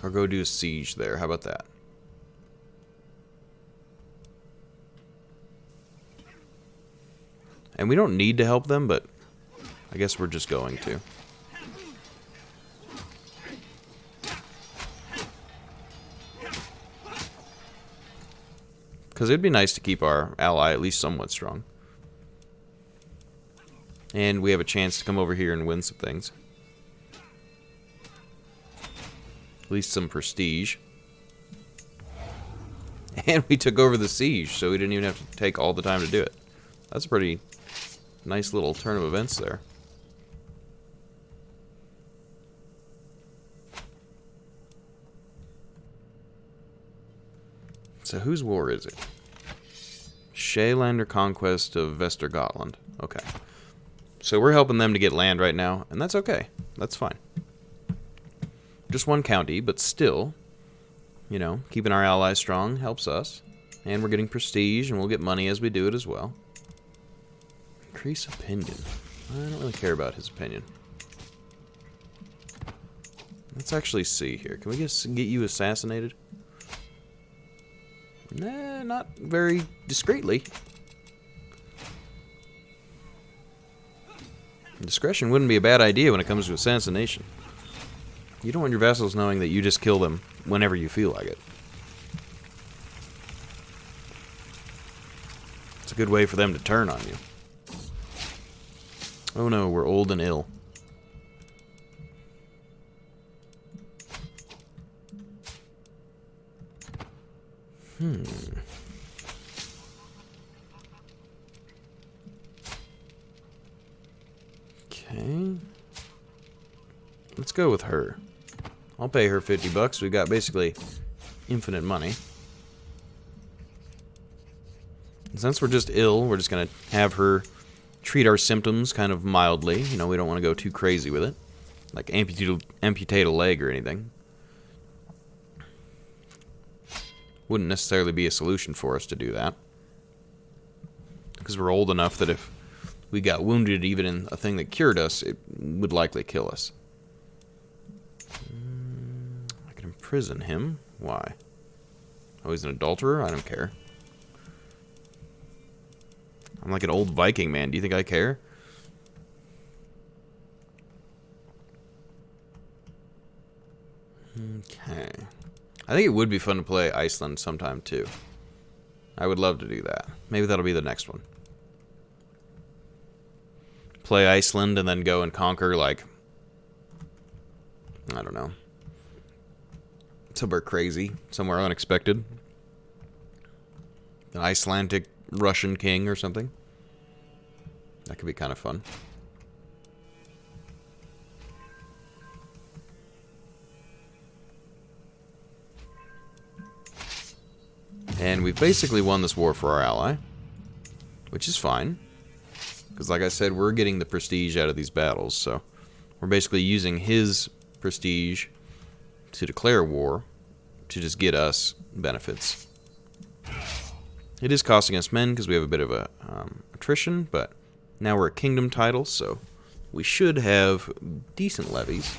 Or go do a siege there. How about that? And we don't need to help them, but I guess we're just going to. Because it'd be nice to keep our ally at least somewhat strong. And we have a chance to come over here and win some things. At least some prestige. And we took over the siege, so we didn't even have to take all the time to do it. That's a pretty nice little turn of events there. So whose war is it? Shaylander conquest of Vestergotland. Okay. So we're helping them to get land right now, and that's okay. That's fine. Just one county, but still, you know, keeping our allies strong helps us. And we're getting prestige, and we'll get money as we do it as well. Increase opinion. I don't really care about his opinion. Let's actually see here. Can we just get you assassinated? Nah, not very discreetly. Discretion wouldn't be a bad idea when it comes to assassination. You don't want your vassals knowing that you just kill them whenever you feel like it. It's a good way for them to turn on you. Oh no, we're old and ill. Okay. Let's go with her. I'll pay her $50. We've got basically infinite money. And since we're just ill, we're just going to have her treat our symptoms kind of mildly. You know, we don't want to go too crazy with it. Like amputate a leg or anything. Wouldn't necessarily be a solution for us to do that. Because we're old enough that if we got wounded even in a thing that cured us, it would likely kill us. I can imprison him. Why? Oh, he's an adulterer? I don't care. I'm like an old Viking man. Do you think I care? Okay. I think it would be fun to play Iceland sometime, too. I would love to do that. Maybe that'll be the next one. Play Iceland and then go and conquer, like, I don't know, somewhere crazy, somewhere unexpected. An Icelandic Russian king or something. That could be kind of fun. And we've basically won this war for our ally, which is fine. Because like I said, we're getting the prestige out of these battles, so we're basically using his prestige to declare war to just get us benefits. It is costing us men because we have a bit of a attrition, but now we're a kingdom title, so we should have decent levies.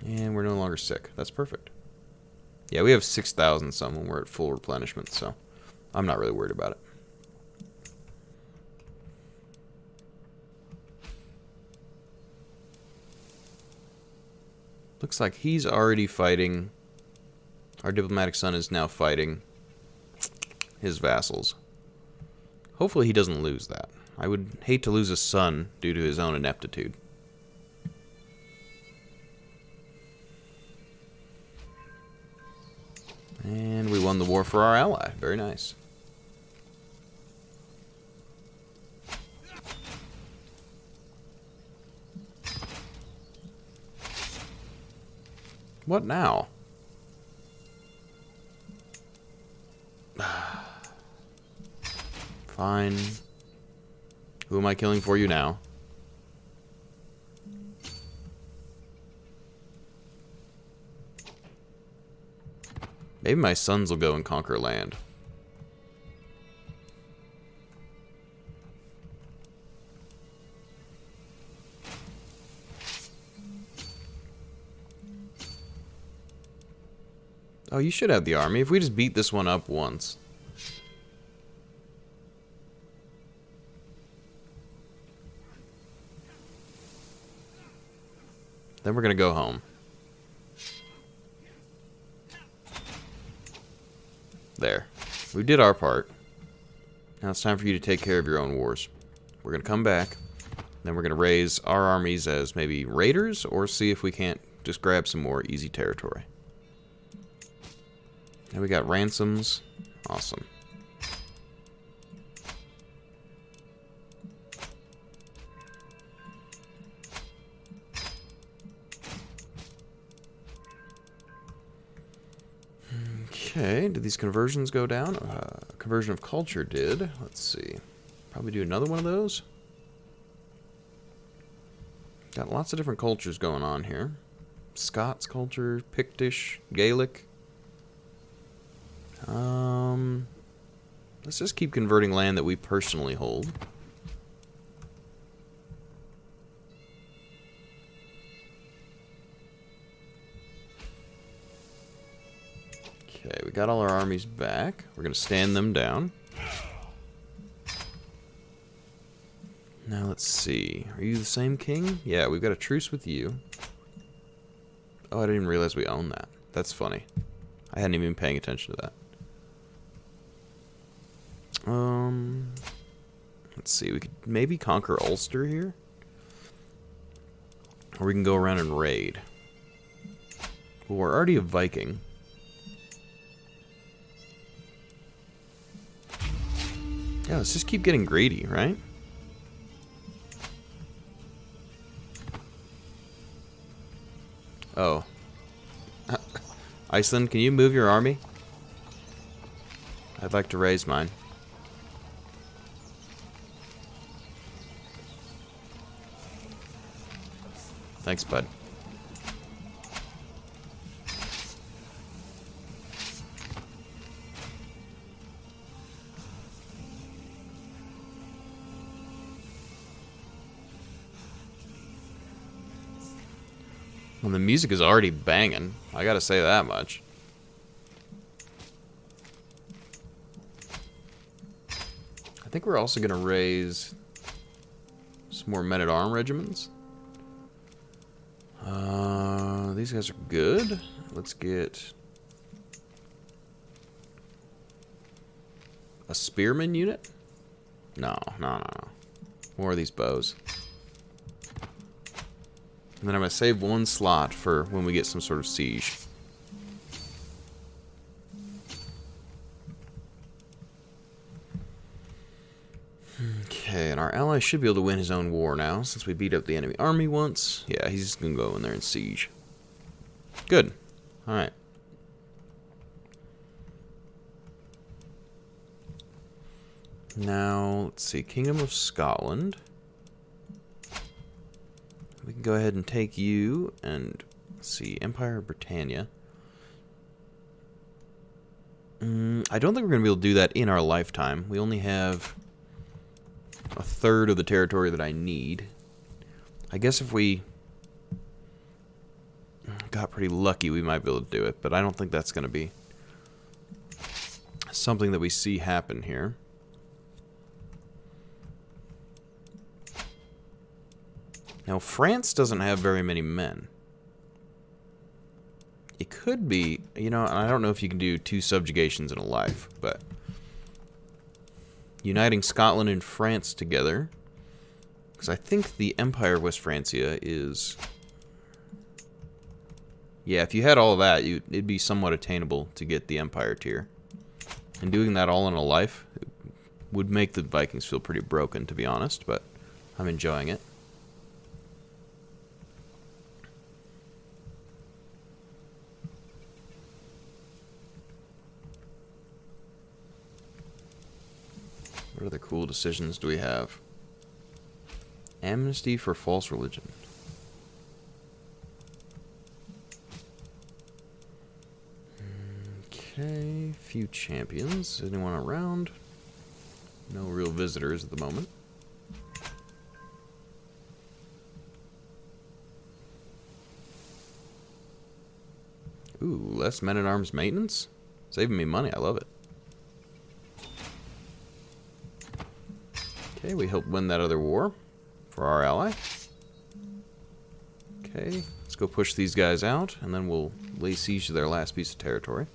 And we're no longer sick. That's perfect. Yeah, we have 6,000 some when we're at full replenishment, so I'm not really worried about it. Looks like he's already fighting. Our diplomatic son is now fighting his vassals. Hopefully he doesn't lose that. I would hate to lose a son due to his own ineptitude. And we won the war for our ally. Very nice. What now? Fine. Who am I killing for you now? Maybe my sons will go and conquer land. Oh, you should have the army. If we just beat this one up once. Then we're going to go home. There. We did our part. Now it's time for you to take care of your own wars. We're going to come back. Then we're going to raise our armies as maybe raiders, or see if we can't just grab some more easy territory. And we got ransoms. Awesome. Okay, did these conversions go down? Conversion of culture did. Let's see. Probably do another one of those. Got lots of different cultures going on here. Scots culture, Pictish, Gaelic. Let's just keep converting land that we personally hold. Okay, we got all our armies back. We're going to stand them down. Now let's see. Are you the same king? Yeah, we've got a truce with you. Oh, I didn't even realize we own that. That's funny. I hadn't even been paying attention to that. Let's see. We could maybe conquer Ulster here. Or we can go around and raid. Well, we're already a Viking. Yeah, let's just keep getting greedy, right? Oh. Iceland, can you move your army? I'd like to raise mine. Thanks, bud. Well, the music is already banging. I gotta say that much. I think we're also going to raise some more men-at-arm regiments. These guys are good. Let's get a spearman unit. No. More of these bows. And then I'm going to save one slot for when we get some sort of siege. Okay, and our ally should be able to win his own war now, since we beat up the enemy army once. Yeah, he's just going to go in there and siege. Good. Alright. Now, let's see. Kingdom of Scotland. We can go ahead and take you and, let's see, Empire of Britannia. I don't think we're going to be able to do that in our lifetime. We only have a third of the territory that I need. I guess if we got pretty lucky, we might be able to do it, but I don't think that's going to be something that we see happen here. Now, France doesn't have very many men. It could be, you know, and I don't know if you can do 2 subjugations in a life, but uniting Scotland and France together, because I think the Empire of West Francia is, yeah, if you had all of that, it'd be somewhat attainable to get the Empire tier. And doing that all in a life would make the Vikings feel pretty broken, to be honest, but I'm enjoying it. What other cool decisions do we have? Amnesty for false religion. Okay, few champions. Anyone around? No real visitors at the moment. Ooh, less men-at-arms maintenance? Saving me money, I love it. Okay, we helped win that other war for our ally. Okay, let's go push these guys out, and then we'll lay siege to their last piece of territory.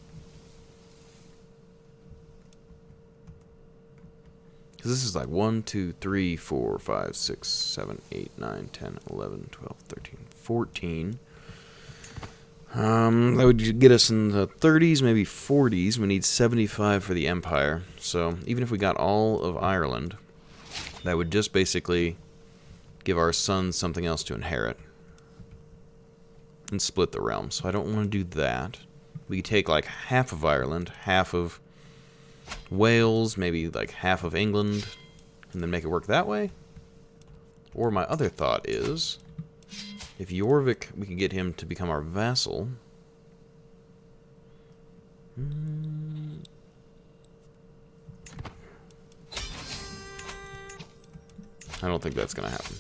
Because this is like 1, 2, 3, 4, 5, 6, 7, 8, 9, 10, 11, 12, 13, 14. That would get us in the 30s, maybe 40s. We need 75 for the Empire. So even if we got all of Ireland, that would just basically give our sons something else to inherit. And split the realm. So I don't want to do that. We could take like half of Ireland, half of Wales, maybe like half of England, and then make it work that way. Or my other thought is, if Jorvik, we can get him to become our vassal. I don't think that's going to happen.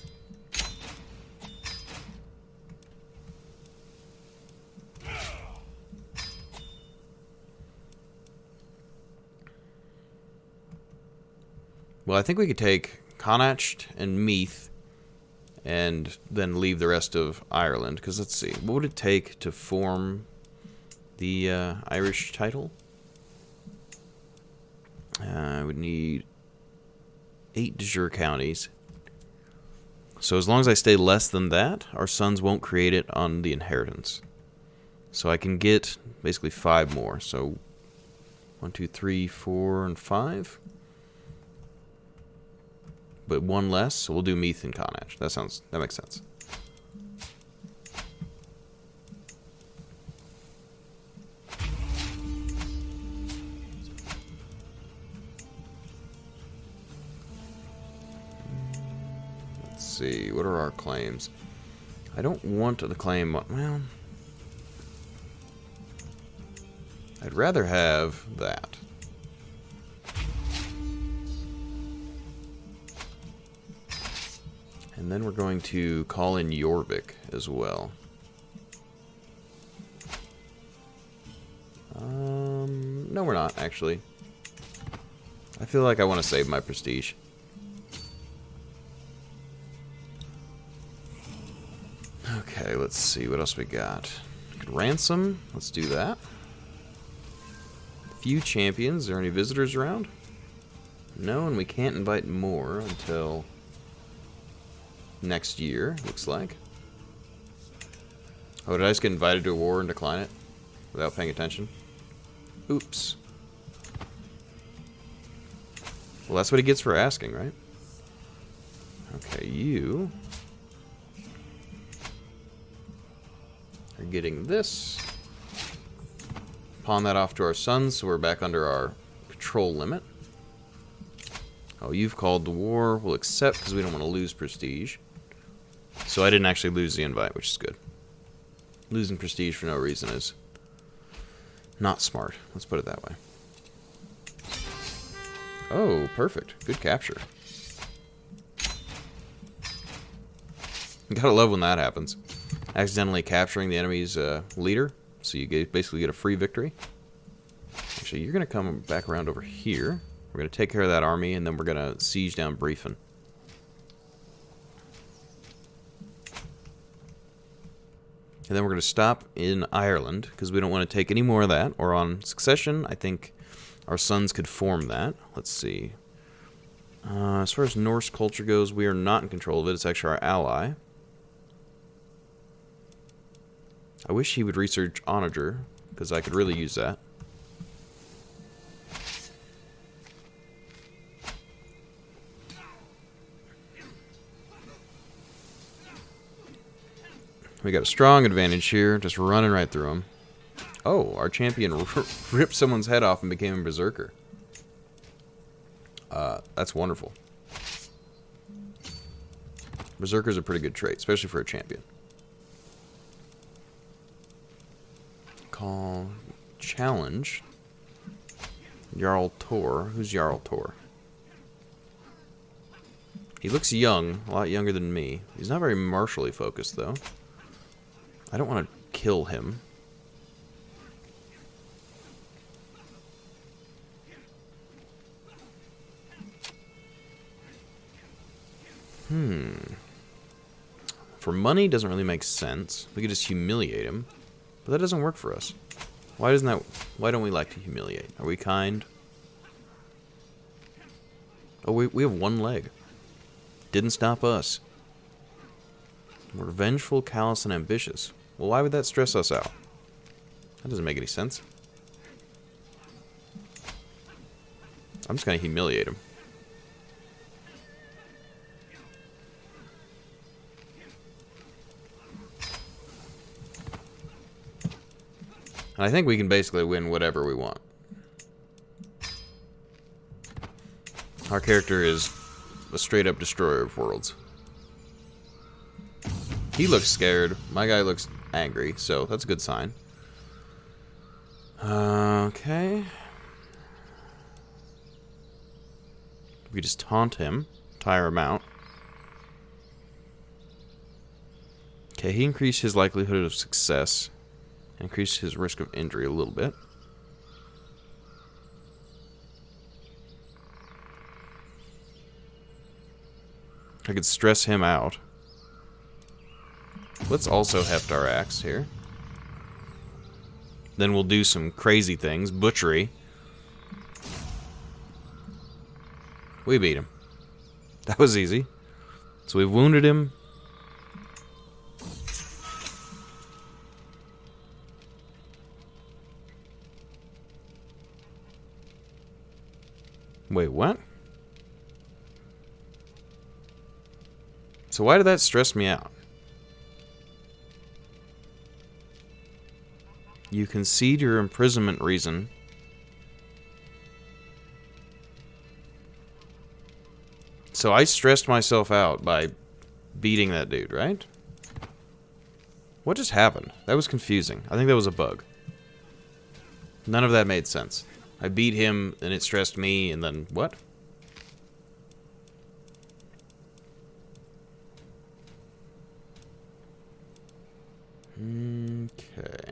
Well, I think we could take Connacht and Meath and then leave the rest of Ireland. Because let's see, what would it take to form the Irish title? I would need 8 de jure counties. So as long as I stay less than that, our sons won't create it on the inheritance. So I can get basically 5 more. So 1, 2, 3, 4, and 5. But 1 less, so we'll do Meath and Connacht. That makes sense. Let's see, what are our claims? I don't want to claim, well, I'd rather have that. And then we're going to call in Jorvik as well. No, we're not, actually. I feel like I want to save my prestige. Okay, let's see what else we got. Ransom, let's do that. Few champions. Are there any visitors around? No, and we can't invite more until next year, looks like. Oh, did I just get invited to a war and decline it without paying attention? Oops. Well, that's what he gets for asking, right? Okay, you are getting this. Pawn that off to our sons, so we're back under our control limit. Oh, you've called the war. We'll accept because we don't want to lose prestige. So I didn't actually lose the invite, which is good. Losing prestige for no reason is not smart. Let's put it that way. Oh, perfect. Good capture. You gotta love when that happens. Accidentally capturing the enemy's leader, so you basically get a free victory. Actually, you're gonna come back around over here. We're gonna take care of that army, and then we're gonna siege down Briefen. And then we're gonna stop in Ireland, because we don't want to take any more of that. Or on succession, I think our sons could form that. Let's see. As far as Norse culture goes, we are not in control of it. It's actually our ally. I wish he would research Onager, because I could really use that. We got a strong advantage here, just running right through him. Oh, our champion ripped someone's head off and became a berserker. That's wonderful. Berserker's a pretty good trait, especially for a champion. Call challenge Jarl Tor. Who's Jarl Tor? He looks young, a lot younger than me. He's not very martially focused, though. I don't want to kill him. For money, doesn't really make sense. We could just humiliate him. But that doesn't work for us. Why don't we like to humiliate? Are we kind? Oh, we have one leg. Didn't stop us. We're vengeful, callous, and ambitious. Well, why would that stress us out? That doesn't make any sense. I'm just gonna humiliate him. And I think we can basically win whatever we want. Our character is a straight-up destroyer of worlds. He looks scared. My guy looks angry, so that's a good sign. Okay. We just taunt him, tire him out. Okay, he increased his likelihood of success. Increased his risk of injury a little bit. I could stress him out. Let's also heft our axe here. Then we'll do some crazy things. Butchery. We beat him. That was easy. So we've wounded him. Wait, what? So why did that stress me out? You concede your imprisonment reason. So I stressed myself out by beating that dude, right? What just happened? That was confusing. I think that was a bug. None of that made sense. I beat him, and it stressed me, and then what? Okay.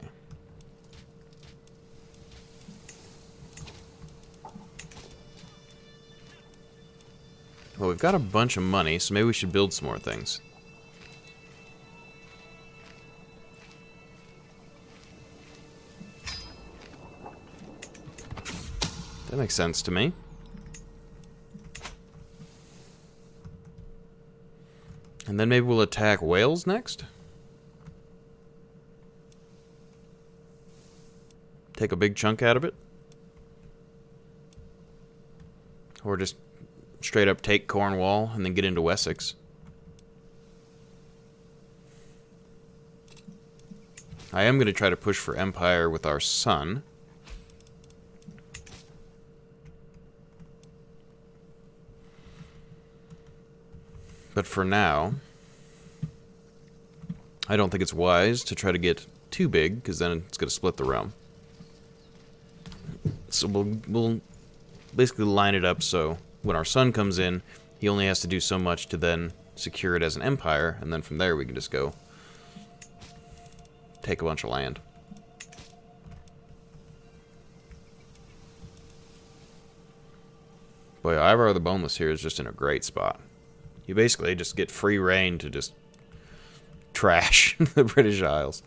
Well, we've got a bunch of money, so maybe we should build some more things. That makes sense to me. And then maybe we'll attack Wales next? Take a big chunk out of it? Or just straight up take Cornwall and then get into Wessex. I am going to try to push for Empire with our son. But for now, I don't think it's wise to try to get too big, because then it's going to split the realm. So we'll basically line it up so when our son comes in, he only has to do so much to then secure it as an empire, and then from there we can just go take a bunch of land. Boy, Ivar the Boneless here is just in a great spot. You basically just get free reign to just trash the British Isles.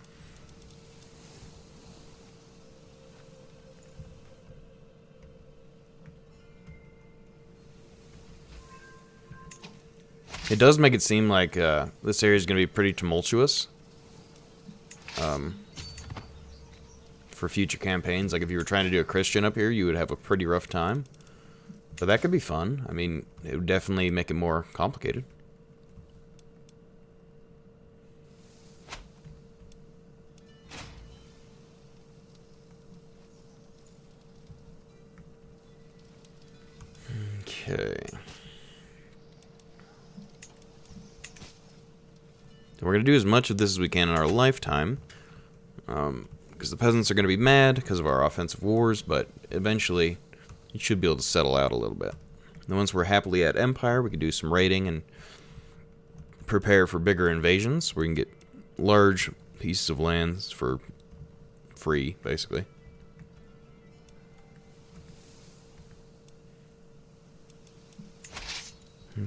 It does make it seem like this area is going to be pretty tumultuous for future campaigns. Like if you were trying to do a Christian up here, you would have a pretty rough time. But that could be fun. I mean, it would definitely make it more complicated. Okay. We're going to do as much of this as we can in our lifetime. Because the peasants are going to be mad because of our offensive wars, but eventually you should be able to settle out a little bit. And once we're happily at Empire, we can do some raiding and prepare for bigger invasions, where we can get large pieces of lands for free, basically.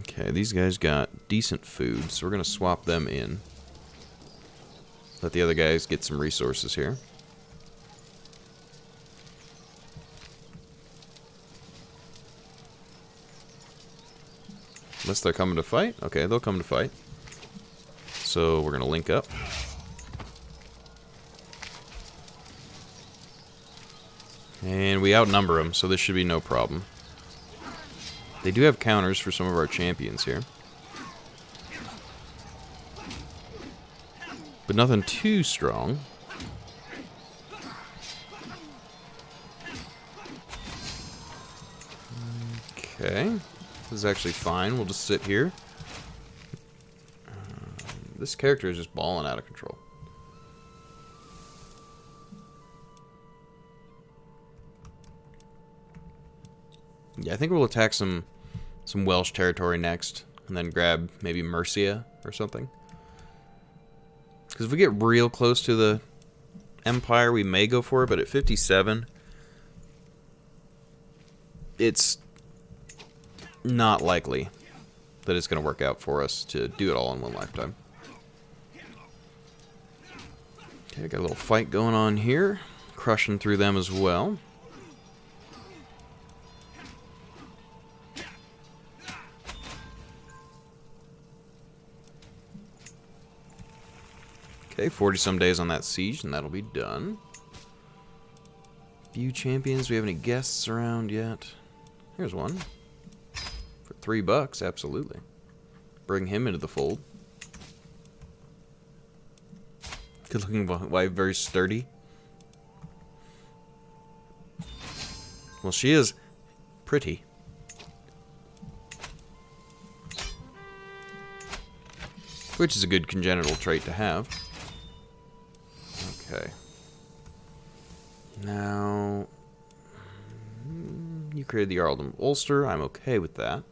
Okay, these guys got decent food, so we're going to swap them in. Let the other guys get some resources here. Unless they're coming to fight? Okay, they'll come to fight. So we're going to link up. And we outnumber them, so this should be no problem. They do have counters for some of our champions here. But nothing too strong. Okay. This is actually fine. We'll just sit here. This character is just balling out of control. Yeah, I think we'll attack some Welsh territory next, and then grab maybe Mercia or something. Because if we get real close to the Empire, we may go for it, but at 57, it's not likely that it's going to work out for us to do it all in one lifetime. Okay, got a little fight going on here. Crushing through them as well. Okay, 40-some days on that siege, and that'll be done. Few champions. Do we have any guests around yet? Here's one. For $3, absolutely. Bring him into the fold. Good-looking wife, very sturdy. Well, she is pretty. Which is a good congenital trait to have. Okay. Now, you created the Earldom of Ulster. I'm okay with that.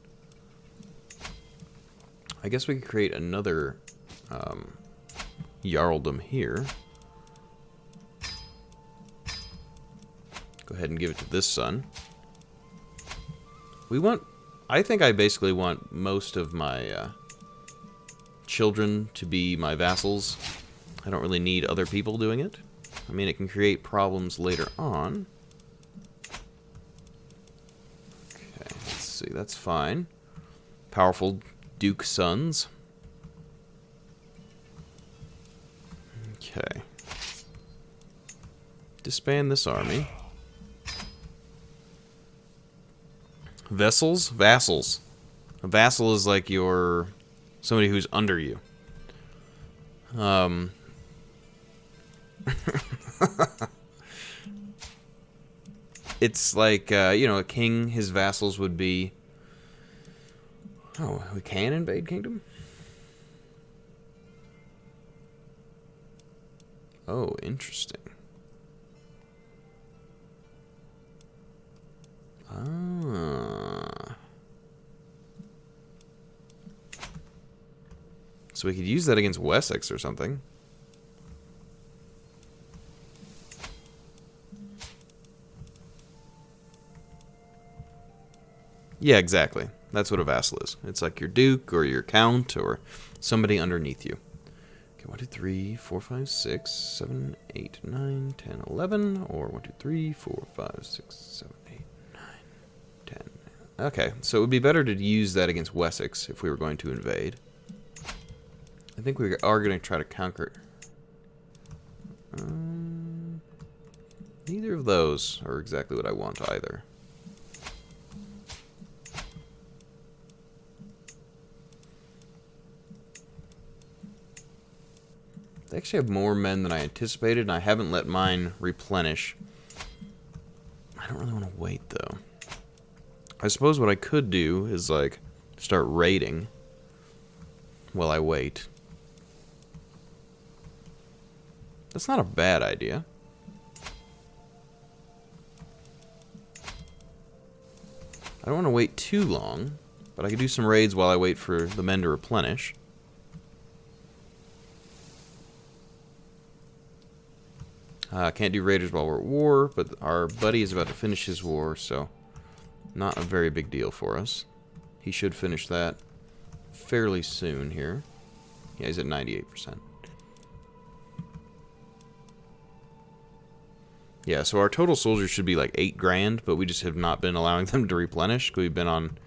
I guess we could create another Jarldom here. Go ahead and give it to this son. We want I think I basically want most of my children to be my vassals. I don't really need other people doing it. I mean, it can create problems later on. Okay, let's see. That's fine. Powerful Duke sons. Okay. Disband this army. Vessels? Vassals. A vassal is like your... somebody who's under you. It's like, you know, a king, his vassals would be... Oh, we can invade kingdom? Oh, interesting. Ah. So we could use that against Wessex or something. Yeah, exactly. That's what a vassal is. It's like your duke or your count or somebody underneath you. Okay, 1, 2, 3, 4, 5, 6, 7, 8, 9, 10, 11. Or 1, 2, 3, 4, 5, 6, 7, 8, 9, 10. Okay, so it would be better to use that against Wessex if we were going to invade. I think we are going to try to conquer. Neither of those are exactly what I want either. They actually have more men than I anticipated, and I haven't let mine replenish. I don't really want to wait, though. I suppose what I could do is, like, start raiding while I wait. That's not a bad idea. I don't want to wait too long, but I could do some raids while I wait for the men to replenish. Can't do raiders while we're at war, but our buddy is about to finish his war, so not a very big deal for us. He should finish that fairly soon here. Yeah, he's at 98%. Yeah, so our total soldiers should be like 8 grand, but we just have not been allowing them to replenish. We've been on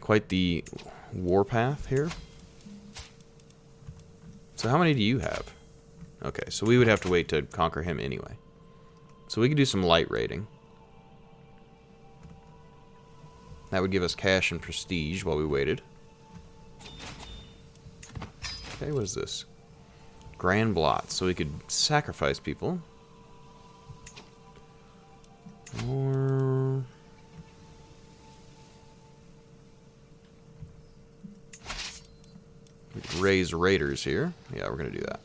quite the warpath here. So how many do you have? Okay, so we would have to wait to conquer him anyway. So we could do some light raiding. That would give us cash and prestige while we waited. Okay, what is this? Grand blot, so we could sacrifice people. Or... we could raise raiders here. Yeah, we're going to do that.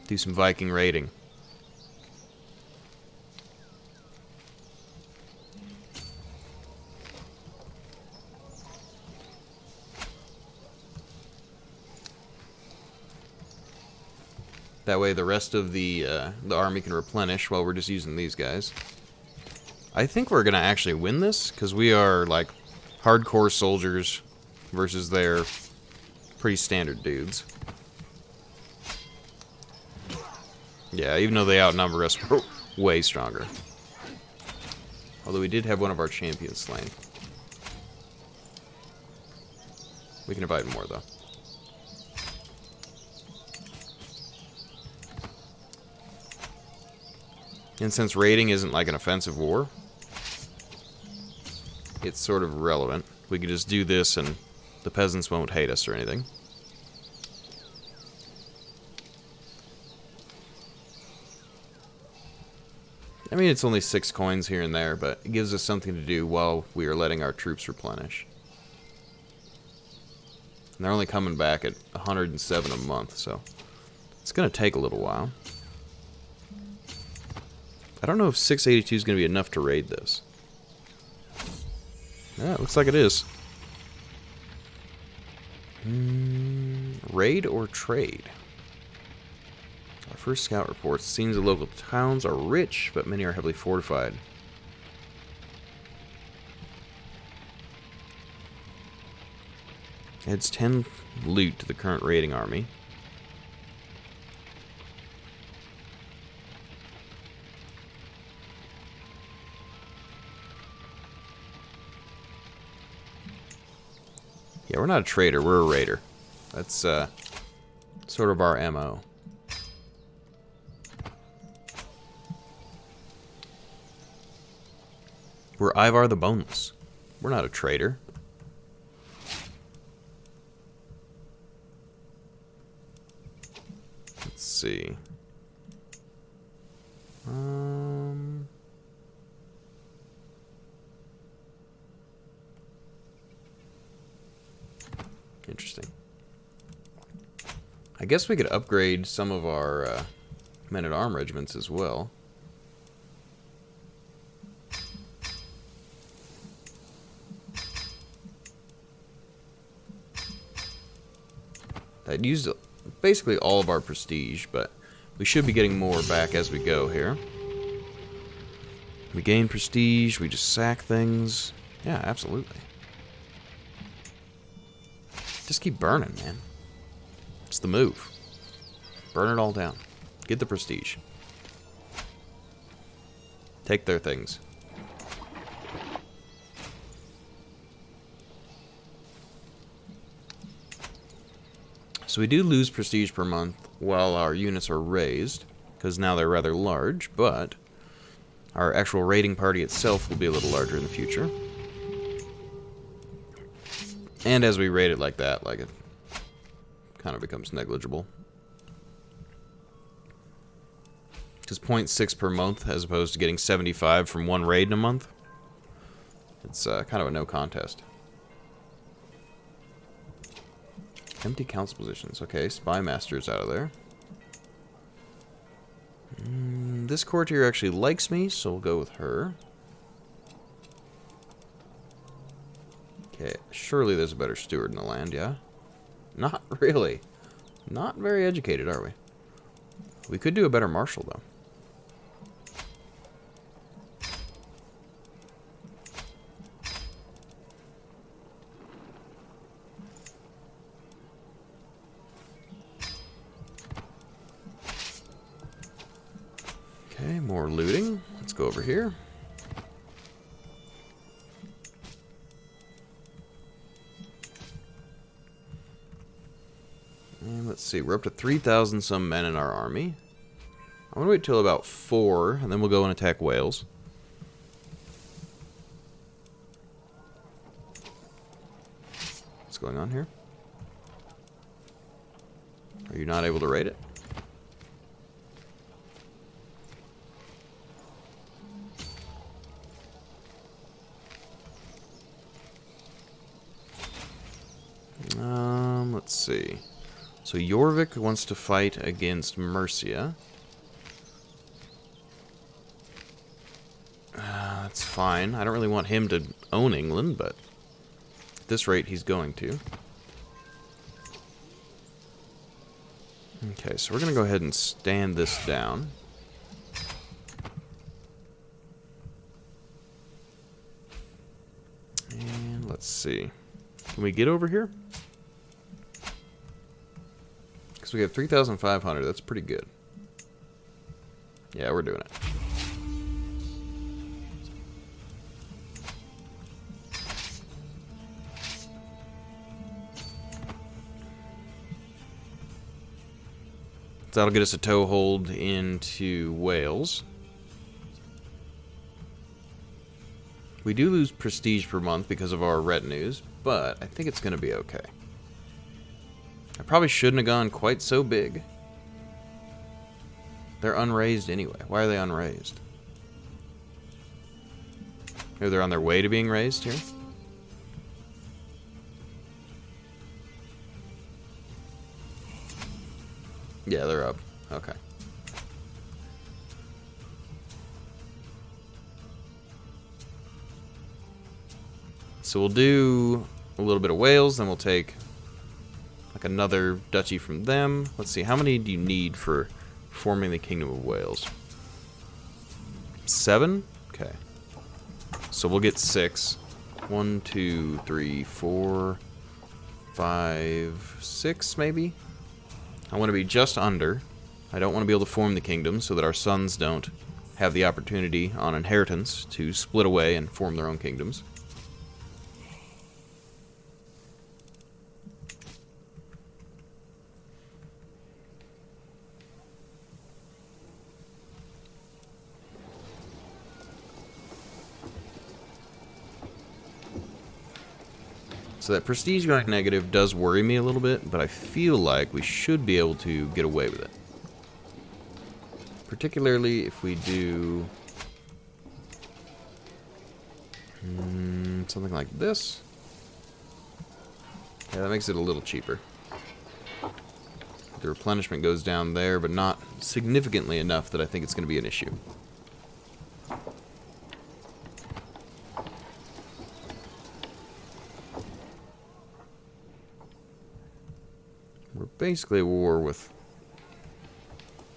Do some Viking raiding. That way the rest of the army can replenish while we're just using these guys. I think we're going to actually win this, because we are, like, hardcore soldiers versus their pretty standard dudes. Yeah, even though they outnumber us, we're way stronger. Although we did have one of our champions slain. We can invite more, though. And since raiding isn't like an offensive war, it's sort of irrelevant. We could just do this and the peasants won't hate us or anything. I mean, it's only 6 coins here and there, but it gives us something to do while we are letting our troops replenish. And they're only coming back at 107 a month, so it's going to take a little while. I don't know if 682 is going to be enough to raid this. Yeah, it looks like it is. Raid or trade? Our first scout reports. Seems the local towns are rich, but many are heavily fortified. Adds 10 loot to the current raiding army. Yeah, we're not a trader, we're a raider. That's sort of our MO. We're Ivar the Boneless. We're not a trader. Let's see. Interesting. I guess we could upgrade some of our men-at-arms regiments as well. That used basically all of our prestige, but we should be getting more back as we go here. We gain prestige, we just sack things. Yeah, absolutely. Just keep burning, man. It's the move. Burn it all down. Get the prestige. Take their things. So we do lose prestige per month while our units are raised, because now they're rather large, but our actual raiding party itself will be a little larger in the future. And as we raid it like that, like it kind of becomes negligible. Because 0.6 per month as opposed to getting 75 from one raid in a month, it's kind of a no contest. Empty council positions. Okay, Spy Master's out of there. This courtier actually likes me, so we'll go with her. Okay, surely there's a better steward in the land, yeah? Not really. Not very educated, are we? We could do a better marshal, though. Okay, more looting. Let's go over here. And let's see, we're up to 3,000 some men in our army. I'm going to wait till about 4, and then we'll go and attack Wales. What's going on here? Are you not able to raid it? Let's see. So Jorvik wants to fight against Mercia. That's fine. I don't really want him to own England, but at this rate he's going to. Okay, so we're going to go ahead and stand this down. And let's see. Can we get over here? Because we have 3,500. That's pretty good. Yeah, we're doing it. So that'll get us a toehold into Wales. We do lose prestige per month because of our retinues, but I think it's going to be okay. I probably shouldn't have gone quite so big. They're unraised anyway. Why are they unraised? Maybe they're on their way to being raised here? Yeah, they're up. Okay. So we'll do a little bit of Wales, then we'll take like another duchy from them. Let's see, how many do you need for forming the Kingdom of Wales? 7? Okay. So we'll get 6. 1, 2, 3, 4, 5, 6 maybe. I want to be just under. I don't want to be able to form the kingdom so that our sons don't have the opportunity on inheritance to split away and form their own kingdoms. So that prestige going negative does worry me a little bit, but I feel like we should be able to get away with it. Particularly if we do something like this. Yeah, that makes it a little cheaper. The replenishment goes down there, but not significantly enough that I think it's going to be an issue. We're basically at war with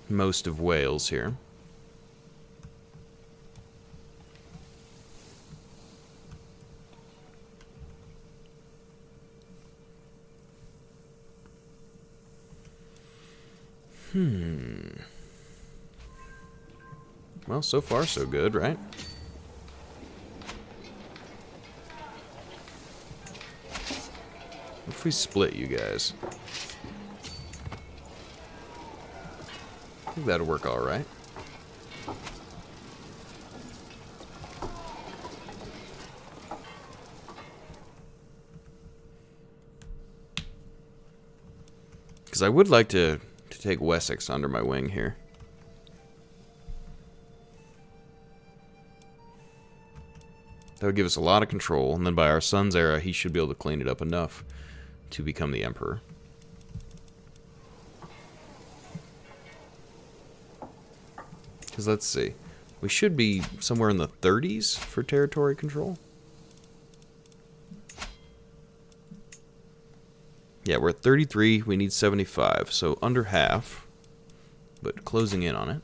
most of Wales here. Well, so far so good, right? What if we split you guys? I think that'll work all right. Because I would like to take Wessex under my wing here. That would give us a lot of control, and then by our son's era, he should be able to clean it up enough to become the emperor. Because let's see, we should be somewhere in the 30s for territory control. Yeah, we're at 33, we need 75, so under half, but closing in on it.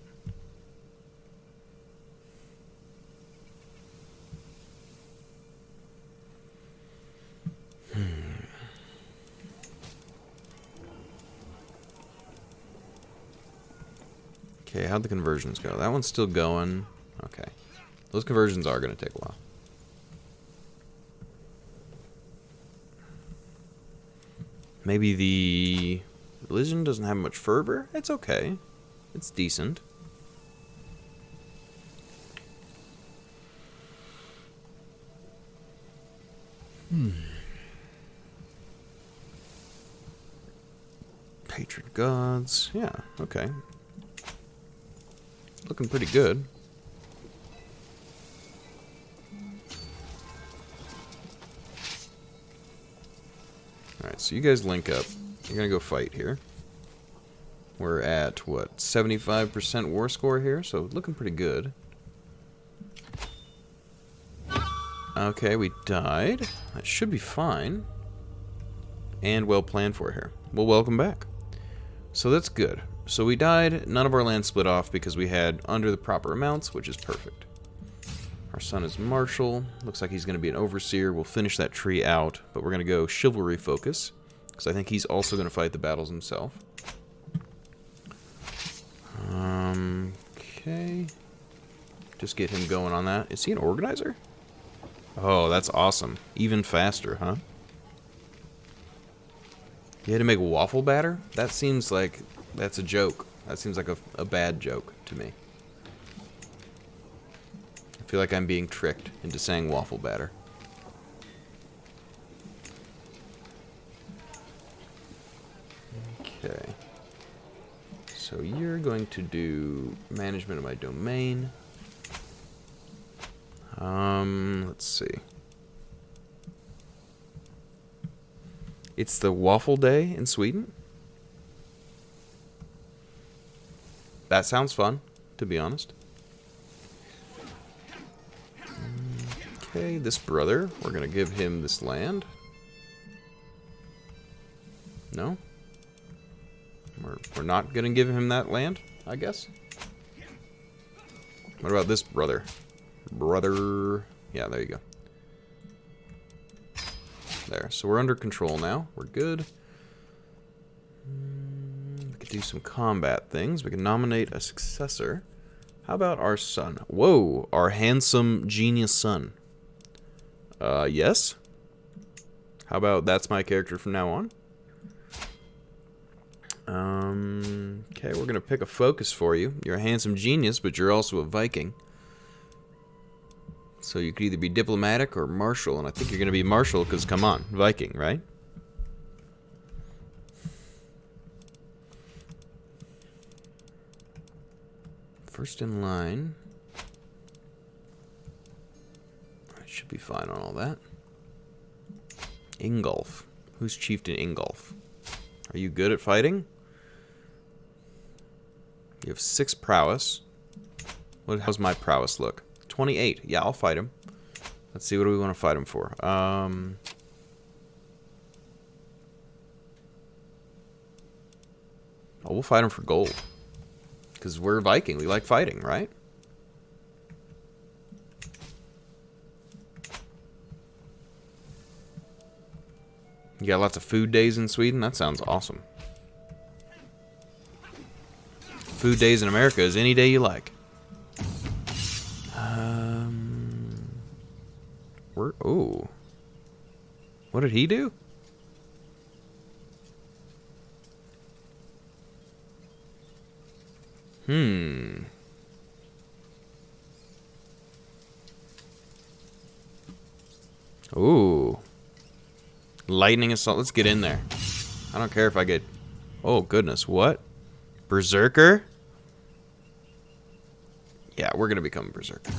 Okay, how'd the conversions go? That one's still going. Okay. Those conversions are going to take a while. Maybe the religion doesn't have much fervor? It's okay. It's decent. Patron gods. Yeah, okay. Looking pretty good. Alright, so you guys link up. You're gonna go fight here. We're at, what, 75% war score here, so looking pretty good. Okay, we died. That should be fine. And well planned for here. Well, welcome back. So that's good. So we died, none of our land split off because we had under the proper amounts, which is perfect. Our son is Marshal. Looks like he's going to be an Overseer. We'll finish that tree out, but we're going to go Chivalry focus, because I think he's also going to fight the battles himself. Okay. Just get him going on that. Is he an Organizer? Oh, that's awesome. Even faster, huh? You had to make waffle batter? That seems like that's a joke. That seems like a bad joke to me. I feel like I'm being tricked into saying waffle batter. Okay. So you're going to do management of my domain. Let's see. It's the waffle day in Sweden? That sounds fun, to be honest. Okay, this brother, we're going to give him this land. No? We're not going to give him that land, I guess? What about this brother? Brother... Yeah, there you go. There. So we're under control now. We're good. We could do some combat things. We can nominate a successor. How about our son? Whoa, our handsome genius son. Yes. How about that's my character from now on? Okay, we're gonna pick a focus for you. You're a handsome genius, but you're also a Viking. So you could either be diplomatic or martial, and I think you're gonna be martial because, come on, Viking, right? First in line. I should be fine on all that. Ingolf. Who's Chieftain Ingolf? Are you good at fighting? You have 6 prowess. How's my prowess look? 28. Yeah, I'll fight him. Let's see, what do we want to fight him for? Oh, we'll fight him for gold. Because we're Viking. We like fighting, right? You got lots of food days in Sweden? That sounds awesome. Food days in America is any day you like. Oh. What did he do? Ooh. Lightning assault. Let's get in there. I don't care if I get... Oh, goodness. What? Berserker? Yeah, we're going to become a berserker.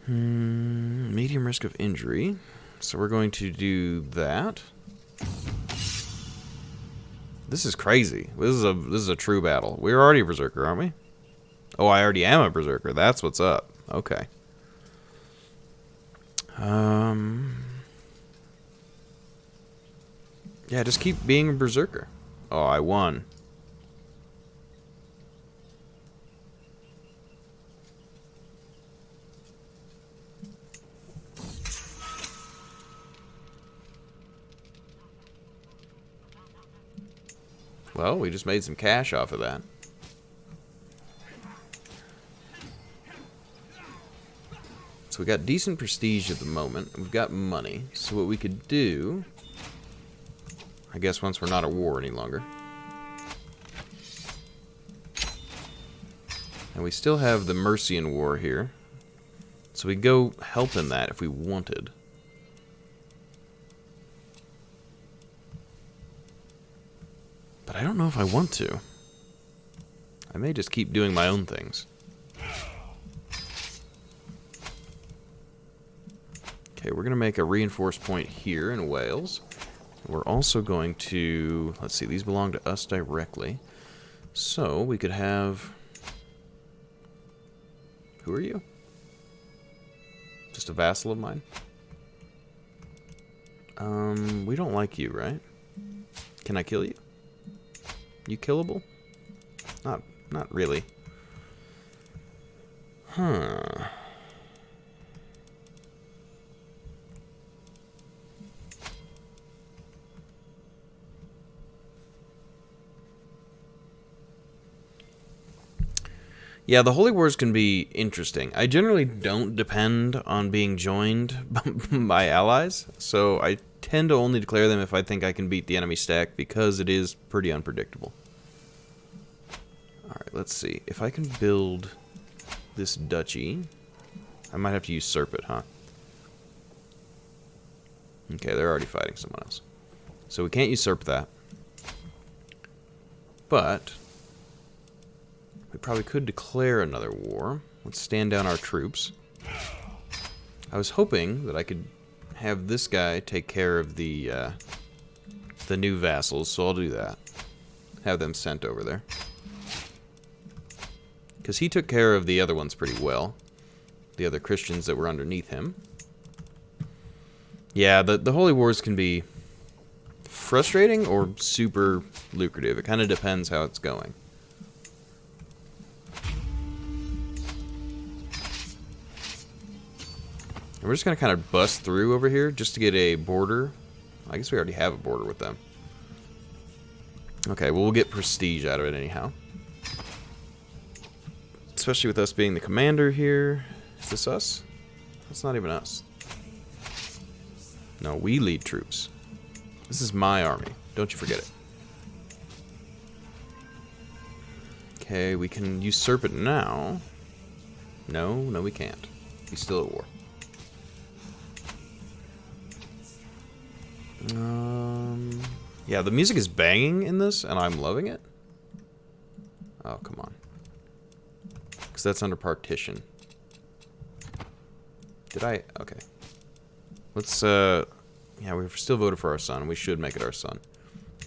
Medium risk of injury. So we're going to do that. This is crazy. This is a true battle. We're already a berserker, aren't we? Oh, I already am a berserker. That's what's up. Okay. Yeah, just keep being a berserker. Oh, I won. Well, we just made some cash off of that. So we got decent prestige at the moment. We've got money. So what we could do, I guess once we're not at war any longer. And we still have the Mercian War here. So we go help in that if we wanted. But I don't know if I want to. I may just keep doing my own things. Okay, we're going to make a reinforced point here in Wales. We're also going to... Let's see, these belong to us directly. So, we could have... Who are you? Just a vassal of mine? We don't like you, right? Can I kill you? You killable? Not really. Huh. Yeah, the Holy Wars can be interesting. I generally don't depend on being joined by allies, so I tend to only declare them if I think I can beat the enemy stack, because it is pretty unpredictable. Alright, let's see. If I can build this duchy, I might have to usurp it, huh? Okay, they're already fighting someone else. So we can't usurp that. But we probably could declare another war. Let's stand down our troops. I was hoping that I could have this guy take care of the new vassals, so I'll do that. Have them sent over there. Because he took care of the other ones pretty well. The other Christians that were underneath him. Yeah, the Holy Wars can be frustrating or super lucrative. It kind of depends how it's going. And we're just going to kind of bust through over here just to get a border. I guess we already have a border with them. Okay, well, we'll get prestige out of it anyhow. Especially with us being the commander here. Is this us? That's not even us. No, we lead troops. This is my army. Don't you forget it. Okay, we can usurp it now. No, we can't. He's still at war. Yeah, the music is banging in this, and I'm loving it. Oh, come on. Because that's under partition. Did I? Okay. Let's, yeah, we've still voted for our son. We should make it our son.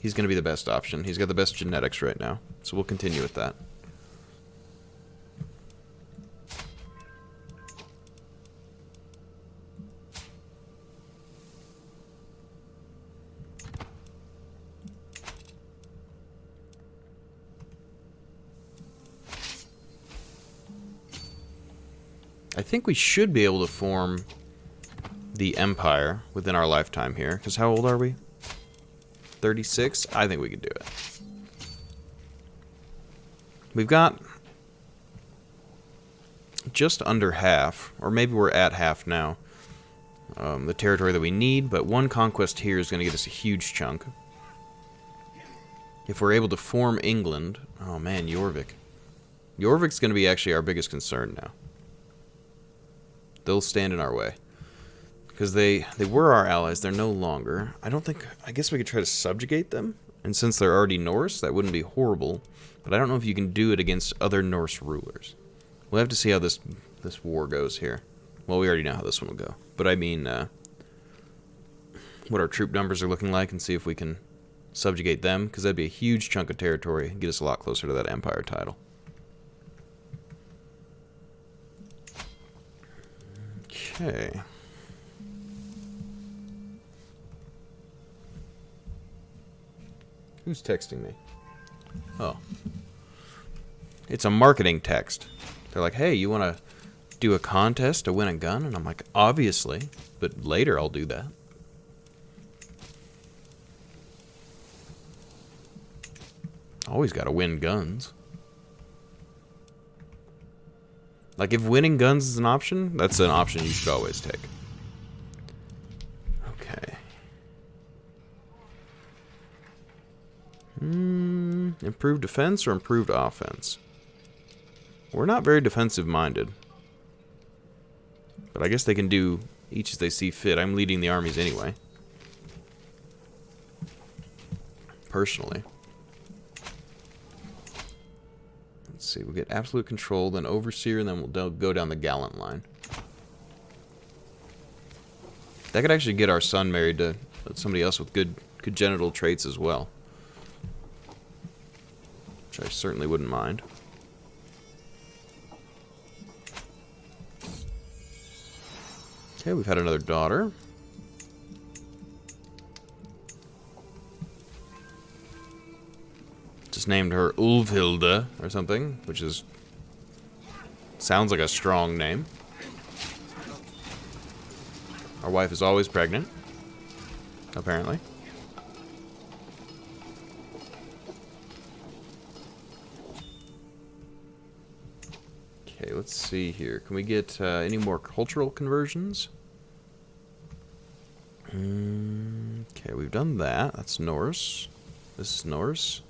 He's going to be the best option. He's got the best genetics right now. So we'll continue with that. I think we should be able to form the Empire within our lifetime here. Because how old are we? 36? I think we could do it. We've got just under half, or maybe we're at half now, the territory that we need, but one conquest here is going to get us a huge chunk. If we're able to form England... Oh man, Jorvik. Jorvik's going to be actually our biggest concern now. They'll stand in our way. Because they were our allies, they're no longer. I guess we could try to subjugate them. And since they're already Norse, that wouldn't be horrible. But I don't know if you can do it against other Norse rulers. We'll have to see how this war goes here. Well, we already know how this one will go. But I mean, what our troop numbers are looking like and see if we can subjugate them. Because that'd be a huge chunk of territory and get us a lot closer to that empire title. Okay. Who's texting me? Oh. It's a marketing text. They're like, hey, you want to do a contest to win a gun? And I'm like, obviously. But later I'll do that. Always got to win guns. Like, if winning guns is an option, that's an option you should always take. Okay. Improved defense or improved offense? We're not very defensive-minded. But I guess they can do each as they see fit. I'm leading the armies anyway. Personally. Let's see, we'll get absolute control, then overseer, and then we'll go down the gallant line. That could actually get our son married to somebody else with good congenital traits as well. Which I certainly wouldn't mind. Okay, we've had another daughter. Just named her Ulfhilda or something, which is... sounds like a strong name. Our wife is always pregnant, apparently. Okay, let's see here. Can we get any more cultural conversions? Okay, we've done that. That's Norse. This is Norse.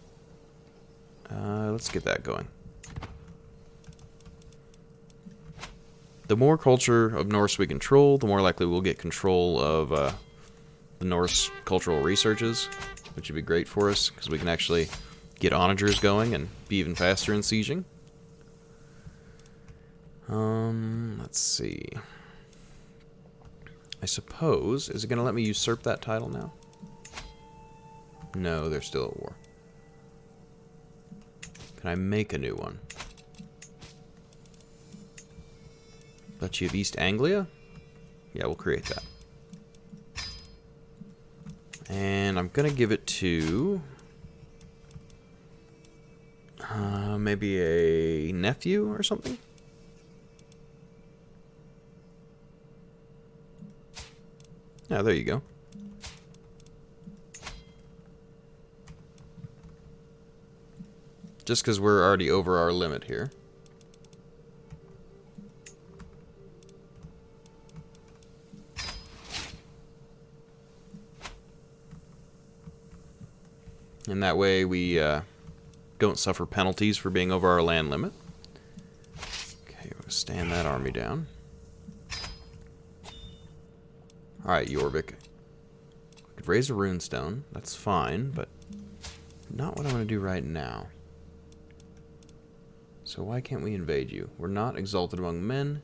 Let's get that going. The more culture of Norse we control, the more likely we'll get control of the Norse cultural researches, which would be great for us, because we can actually get onagers going and be even faster in sieging. Let's see. I suppose, is it going to let me usurp that title now? No, they're still at war. Can I make a new one? Duchy of East Anglia? Yeah, we'll create that. And I'm going to give it to... maybe a nephew or something? Yeah, there you go. Just because we're already over our limit here. And that way we don't suffer penalties for being over our land limit. Okay, we'll stand that army down. Alright, Jorvik. We could raise a runestone. That's fine, but not what I want to do right now. So why can't we invade you? We're not exalted among men.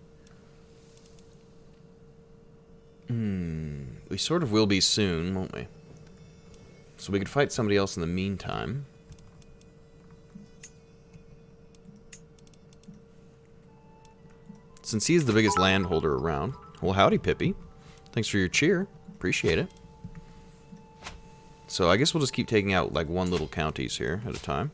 We sort of will be soon, won't we? So we could fight somebody else in the meantime. Since he's the biggest landholder around. Well, howdy, Pippi. Thanks for your cheer. Appreciate it. So I guess we'll just keep taking out like one little counties here at a time.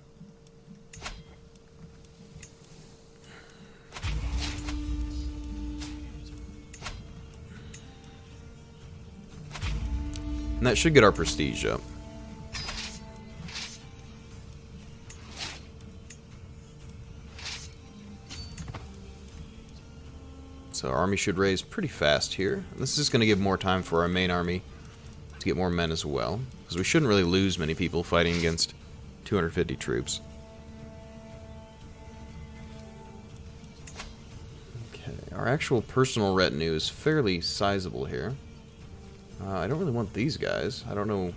And that should get our prestige up. So our army should raise pretty fast here. This is just going to give more time for our main army to get more men as well. Because we shouldn't really lose many people fighting against 250 troops. Okay, our actual personal retinue is fairly sizable here. I don't really want these guys. I don't know.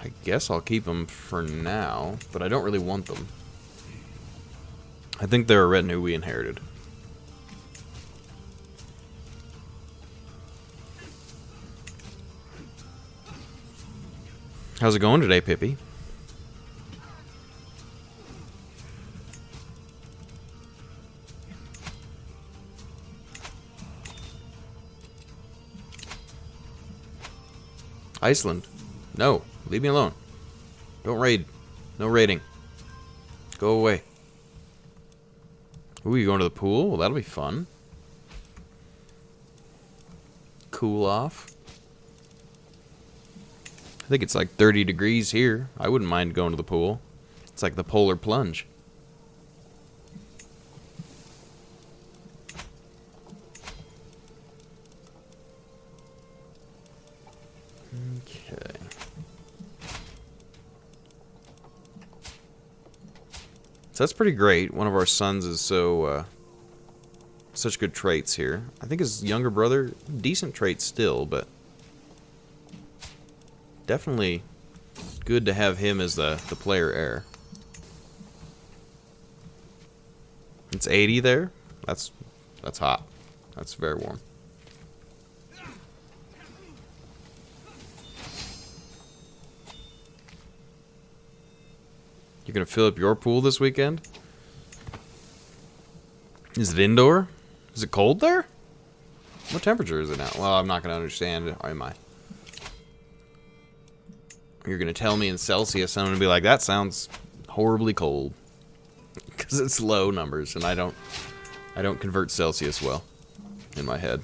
I guess I'll keep them for now, but I don't really want them. I think they're a retinue we inherited. How's it going today, Pippi? Iceland. No. Leave me alone. Don't raid. No raiding. Go away. Ooh, you going to the pool? Well, that'll be fun. Cool off. I think it's like 30 degrees here. I wouldn't mind going to the pool. It's like the polar plunge. Okay. So that's pretty great. One of our sons is such good traits here. I think his younger brother, decent traits still, but definitely good to have him as the player heir. It's 80 there. That's hot. That's very warm. You're gonna fill up your pool this weekend? Is it indoor? Is it cold there? What temperature is it now? Well, I'm not gonna understand, am I? You're gonna tell me in Celsius, I'm gonna be like, that sounds horribly cold. Because it's low numbers, and I don't convert Celsius well in my head.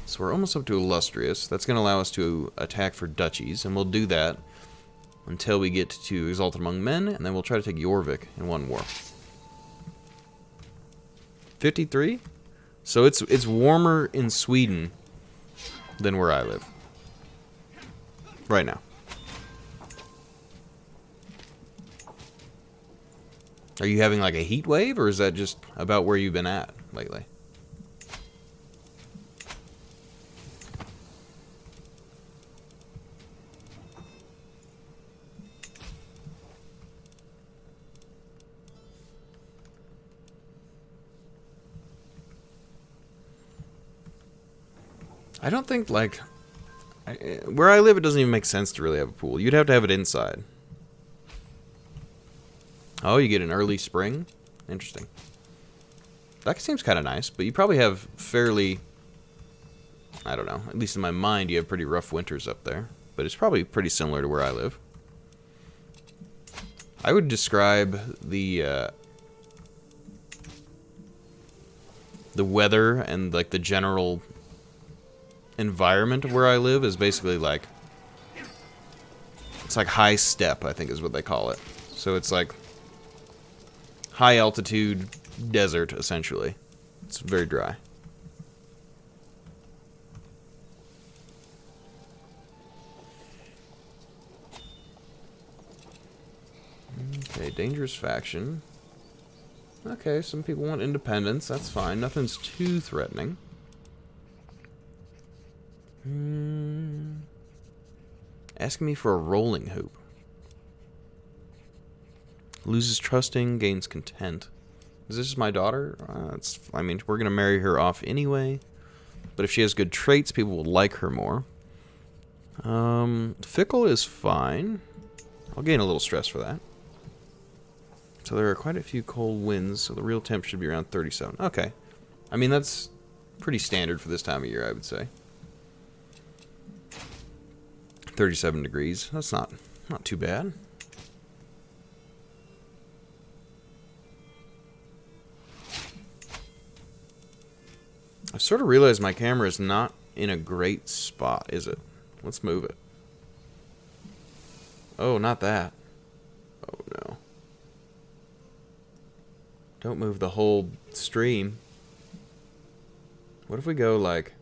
So we're almost up to Illustrious. That's going to allow us to attack for duchies, and we'll do that until we get to Exalted Among Men, and then we'll try to take Jorvik in one war. 53? So it's warmer in Sweden than where I live. Right now. Are you having like a heat wave, or is that just about where you've been at lately? I don't think, like, where I live, it doesn't even make sense to really have a pool. You'd have to have it inside. Oh, you get an early spring? Interesting. That seems kind of nice, but you probably have fairly I don't know. At least in my mind, you have pretty rough winters up there. But it's probably pretty similar to where I live. I would describe the weather and like the general environment of where I live is basically like, it's like high steppe, I think is what they call it. So it's like high altitude desert, essentially. It's very dry. Okay, dangerous faction. Okay, some people want independence. That's fine. Nothing's too threatening. Asking me for a rolling hoop. Loses trusting, gains content. Is this my daughter? I mean, we're going to marry her off anyway. But if she has good traits, people will like her more. Fickle is fine. I'll gain a little stress for that. So there are quite a few cold winds, so the real temp should be around 37. Okay. I mean, that's pretty standard for this time of year, I would say. 37 degrees. That's not too bad. I've sort of realized my camera is not in a great spot, is it? Let's move it. Oh, not that. Oh, no. Don't move the whole stream. What if we go, like,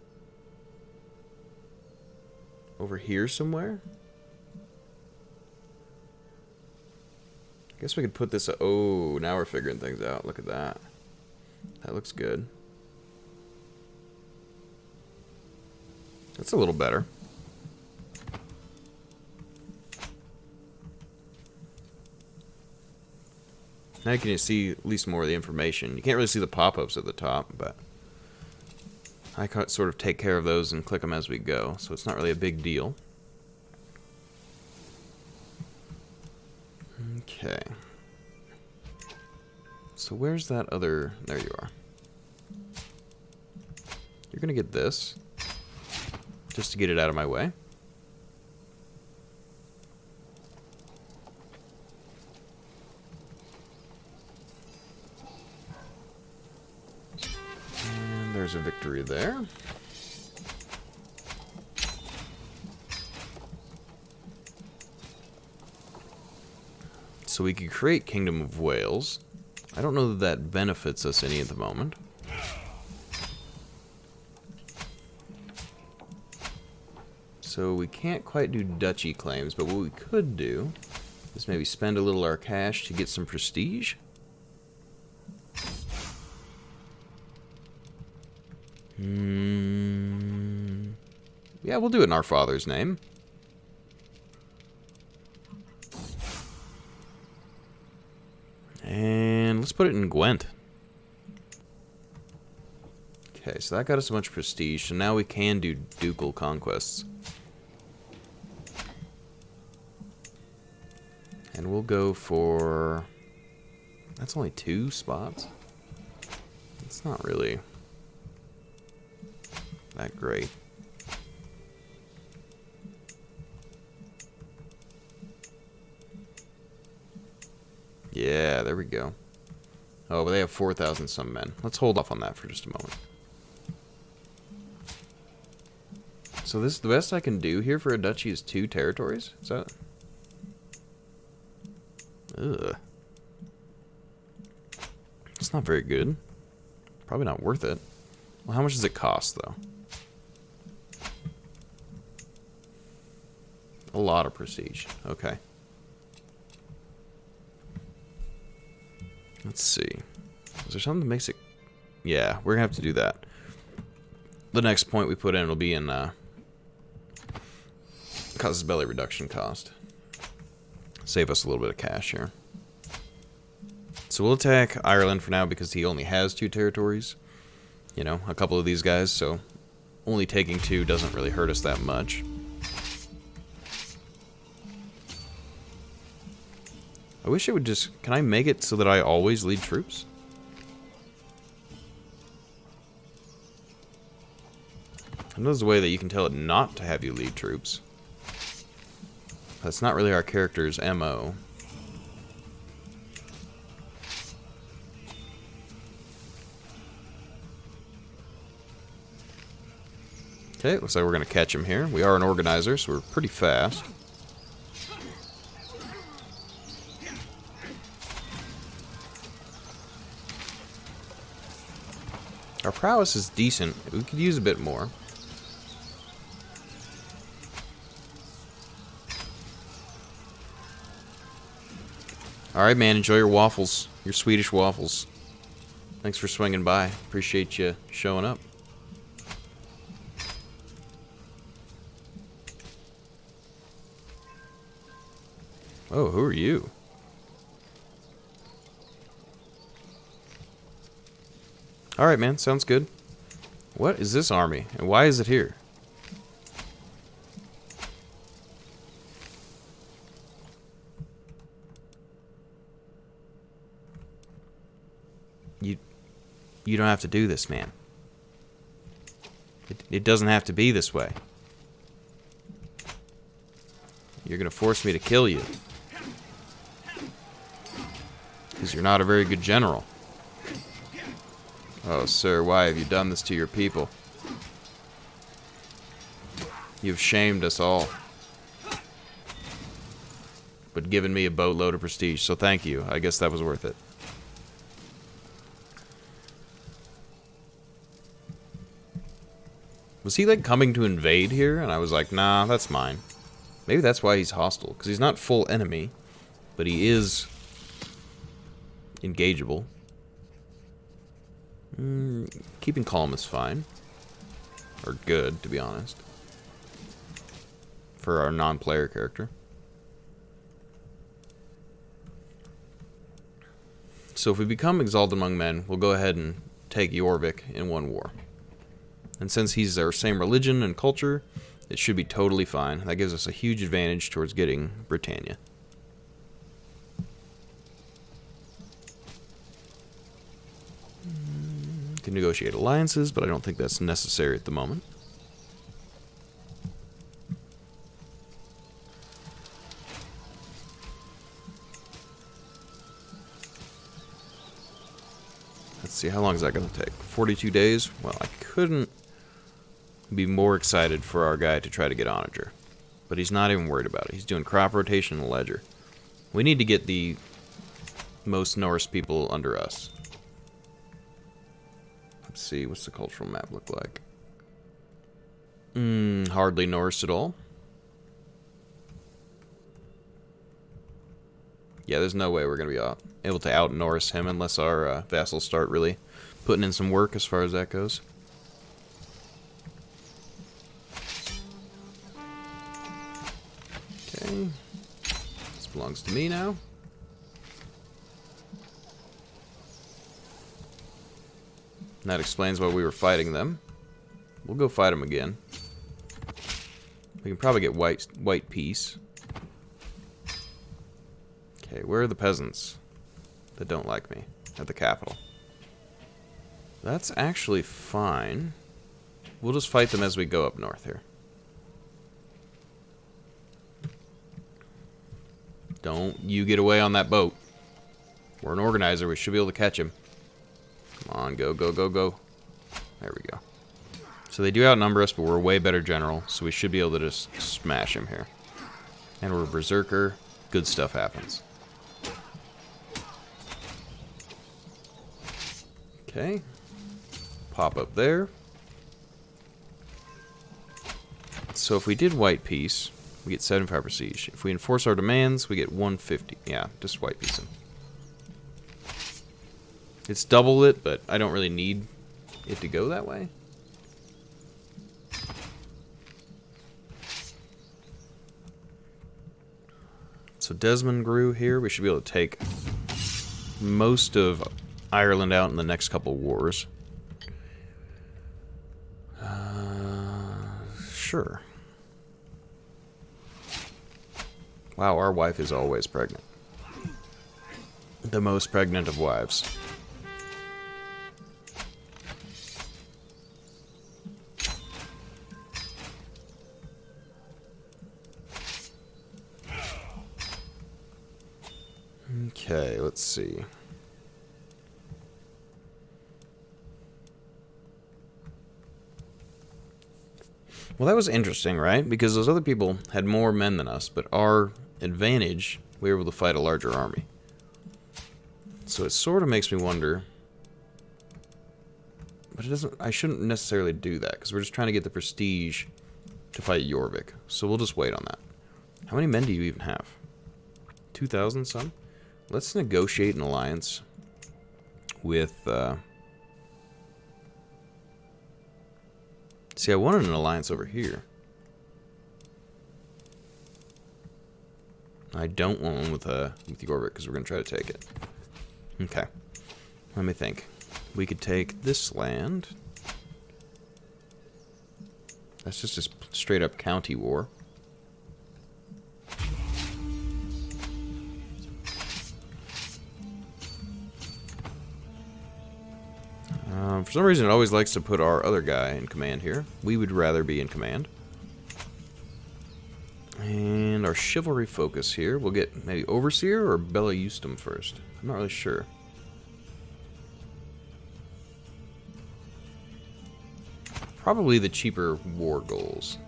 over here somewhere? I guess we could put this... Oh, now we're figuring things out. Look at that. That looks good. That's a little better. Now you can see at least more of the information. You can't really see the pop-ups at the top, but I can sort of take care of those and click them as we go, so it's not really a big deal. Okay. So where's that other... There you are. You're gonna get this, just to get it out of my way. And there's a victory there. So we could create Kingdom of Wales. I don't know that that benefits us any at the moment. So we can't quite do duchy claims, but what we could do is maybe spend a little of our cash to get some prestige. Yeah, we'll do it in our father's name. And let's put it in Gwent. Okay, so that got us a bunch of prestige, so now we can do ducal conquests. And we'll go for... That's only 2 spots. It's not really that great. Yeah, there we go. Oh, but they have 4,000 some men. Let's hold off on that for just a moment. So this, the best I can do here for a duchy is 2 territories? Is that... Ugh. It's not very good. Probably not worth it. Well, how much does it cost, though? A lot of prestige. Okay. Let's see. Is there something that makes it... Yeah, we're going to have to do that. The next point we put in will be in... Causes belly reduction cost. Save us a little bit of cash here. So we'll attack Ireland for now because he only has 2 territories. You know, a couple of these guys, so only taking 2 doesn't really hurt us that much. I wish it would just... Can I make it so that I always lead troops? There's a way that you can tell it not to have you lead troops. That's not really our character's MO. Okay, looks like we're going to catch him here. We are an organizer, so we're pretty fast. Our prowess is decent. We could use a bit more. Alright, man, enjoy your waffles. Your Swedish waffles. Thanks for swinging by. Appreciate you showing up. Oh, who are you? Alright, man, sounds good. What is this army, and why is it here? You don't have to do this, man. It doesn't have to be this way. You're gonna force me to kill you. Because you're not a very good general. Oh, sir, why have you done this to your people? You've shamed us all. But given me a boatload of prestige, so thank you. I guess that was worth it. Was he, like, coming to invade here? And I was like, nah, that's mine. Maybe that's why he's hostile. Because he's not full enemy. But he is engageable. Keeping calm is fine. Or good, to be honest. For our non-player character. So if we become exalted among men, we'll go ahead and take Jorvik in one war. And since he's our same religion and culture, it should be totally fine. That gives us a huge advantage towards getting Britannia. Can negotiate alliances, but I don't think that's necessary at the moment. Let's see, how long is that going to take? 42 days? Well, I couldn't be more excited for our guy to try to get Onager. But he's not even worried about it. He's doing crop rotation and ledger. We need to get the most Norse people under us. Let's see, what's the cultural map look like? Hardly Norse at all. Yeah, there's no way we're going to be able to out-Norse him unless our vassals start really putting in some work as far as that goes. Okay. This belongs to me now. And that explains why we were fighting them. We'll go fight them again. We can probably get white peace. Okay, where are the peasants that don't like me at the capital? That's actually fine. We'll just fight them as we go up north here. Don't you get away on that boat. We're an organizer. We should be able to catch him. Come on, go, go, go, go. There we go. So they do outnumber us, but we're a way better general, so we should be able to just smash him here. And we're a berserker. Good stuff happens. Okay. Pop up there. So if we did white peace, we get 75 prestige. If we enforce our demands, we get 150. Yeah, just white peace him. It's double it, but I don't really need it to go that way. So Desmond grew here. We should be able to take most of Ireland out in the next couple wars. Sure. Wow, our wife is always pregnant. The most pregnant of wives. let's see. Well, that was interesting, right? Because those other people had more men than us, but our advantage, we were able to fight a larger army. So it sort of makes me wonder. But it doesn't. I shouldn't necessarily do that, because we're just trying to get the prestige to fight Jorvik. So we'll just wait on that. How many men do you even have? 2,000 some? Let's negotiate an alliance with... See, I wanted an alliance over here. I don't want one with Jorvik, because we're going to try to take it. Okay. Let me think. We could take this land. That's just a straight up county war. For some reason, it always likes to put our other guy in command here. We would rather be in command. And our chivalry focus here, we'll get maybe Overseer or Bella Euston first. I'm not really sure. Probably the cheaper war goals.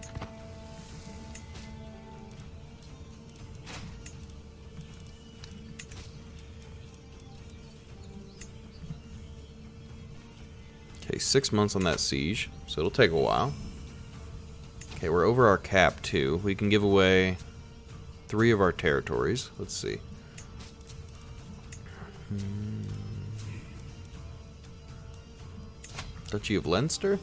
Okay, 6 months on that siege, so it'll take a while. Okay, we're over our cap too. We can give away 3 of our territories. Let's see. Duchy of Leinster?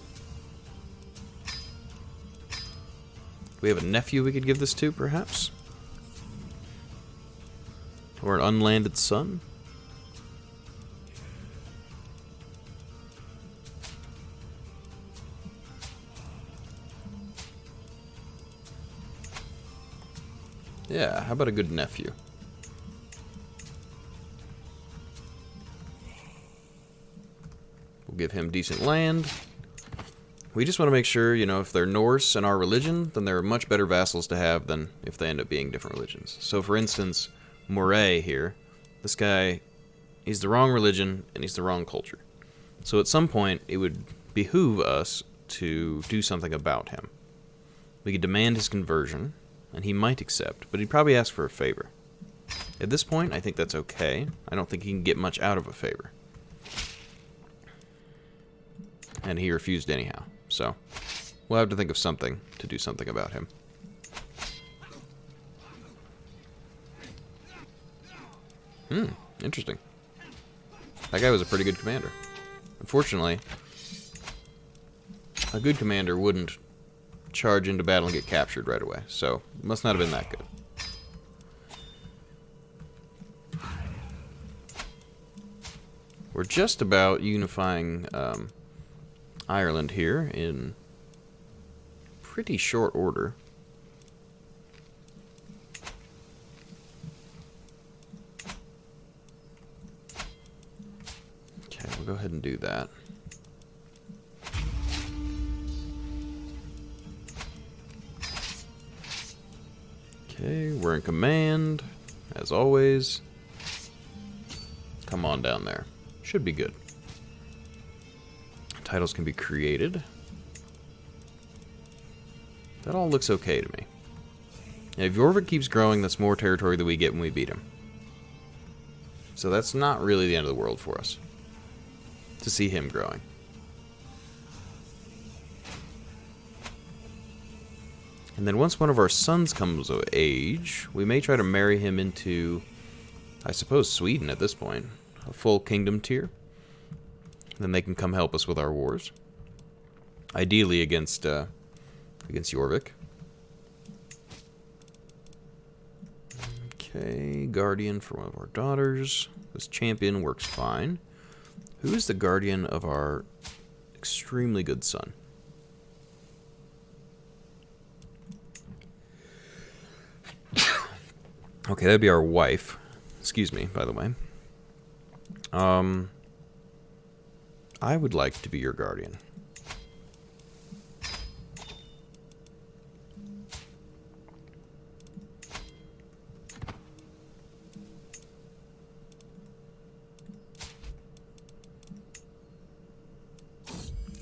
Do we have a nephew we could give this to, perhaps? Or an unlanded son? Yeah, how about a good nephew? We'll give him decent land. We just want to make sure, you know, if they're Norse in our religion, then they're much better vassals to have than if they end up being different religions. So, for instance, Moray here, this guy, he's the wrong religion and he's the wrong culture. So at some point, it would behoove us to do something about him. We could demand his conversion, and he might accept, but he'd probably ask for a favor. At this point, I think that's okay. I don't think he can get much out of a favor. And he refused anyhow. So, we'll have to think of something to do something about him. Interesting. That guy was a pretty good commander. Unfortunately, a good commander wouldn't charge into battle and get captured right away. So, it must not have been that good. We're just about unifying Ireland here in pretty short order. Okay, we'll go ahead and do that. Okay, we're in command, as always. Come on down there. Should be good. Titles can be created. That all looks okay to me. And if Jorvik keeps growing, that's more territory that we get when we beat him. So that's not really the end of the world for us, to see him growing. And then once one of our sons comes of age, we may try to marry him into, I suppose, Sweden at this point. A full kingdom tier. Then they can come help us with our wars. Ideally against Jorvik. Okay, guardian for one of our daughters. This champion works fine. Who is the guardian of our extremely good son? Okay, that'd be our wife. Excuse me, by the way. I would like to be your guardian.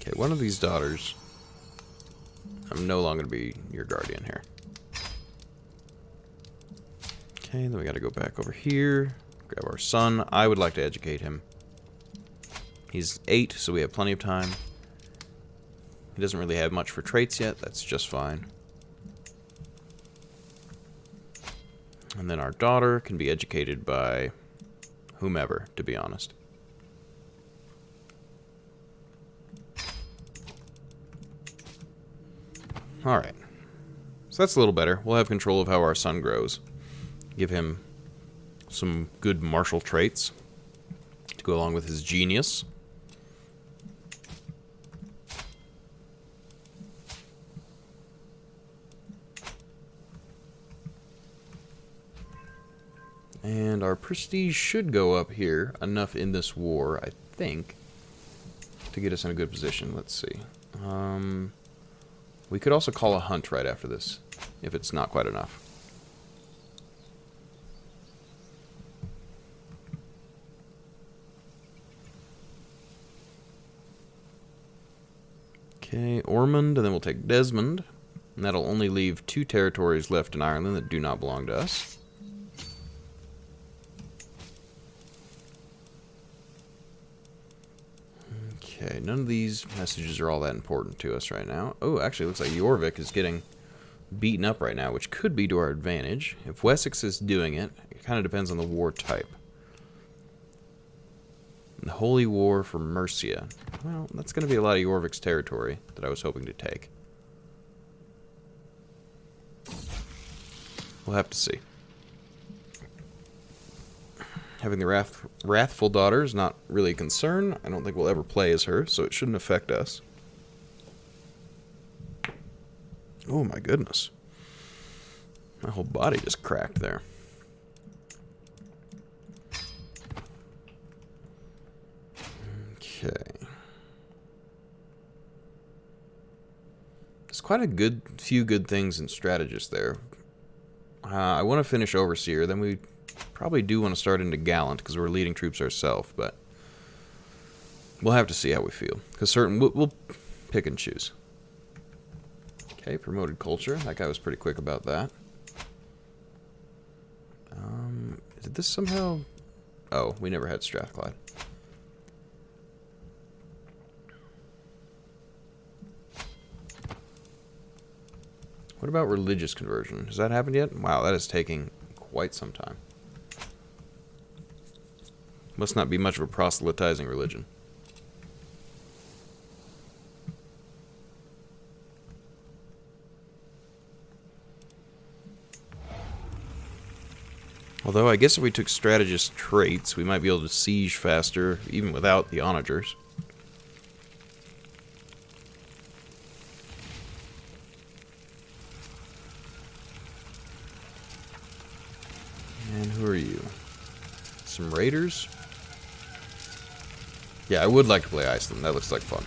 Okay, one of these daughters. I'm no longer going to be your guardian here. Okay, then we got to go back over here. Grab our son. I would like to educate him. He's 8, so we have plenty of time. He doesn't really have much for traits yet. That's just fine. And then our daughter can be educated by whomever, to be honest. Alright. So that's a little better. We'll have control of how our son grows. Give him some good martial traits to go along with his genius. And our prestige should go up here enough in this war, I think, to get us in a good position. Let's see. We could also call a hunt right after this, if it's not quite enough. Okay, Ormond, and then we'll take Desmond. And that'll only leave 2 territories left in Ireland that do not belong to us. Okay, none of these messages are all that important to us right now. Oh, actually, it looks like Jorvik is getting beaten up right now, which could be to our advantage. If Wessex is doing it, it kind of depends on the war type. The Holy War for Mercia. Well, that's going to be a lot of Jorvik's territory that I was hoping to take. We'll have to see. Having the wrathful daughter is not really a concern. I don't think we'll ever play as her, so it shouldn't affect us. Oh my goodness. My whole body just cracked there. Okay. There's quite a few good things in strategist there. I want to finish Overseer, then we probably do want to start into Gallant, because we're leading troops ourselves, but we'll have to see how we feel. Because we'll pick and choose. Okay, promoted culture. That guy was pretty quick about that. Did this somehow... Oh, we never had Strathclyde. What about religious conversion? Has that happened yet? Wow, that is taking quite some time. Must not be much of a proselytizing religion. Although, I guess if we took strategist traits, we might be able to siege faster, even without the onagers. And who are you? Some raiders? Yeah, I would like to play Iceland. That looks like fun.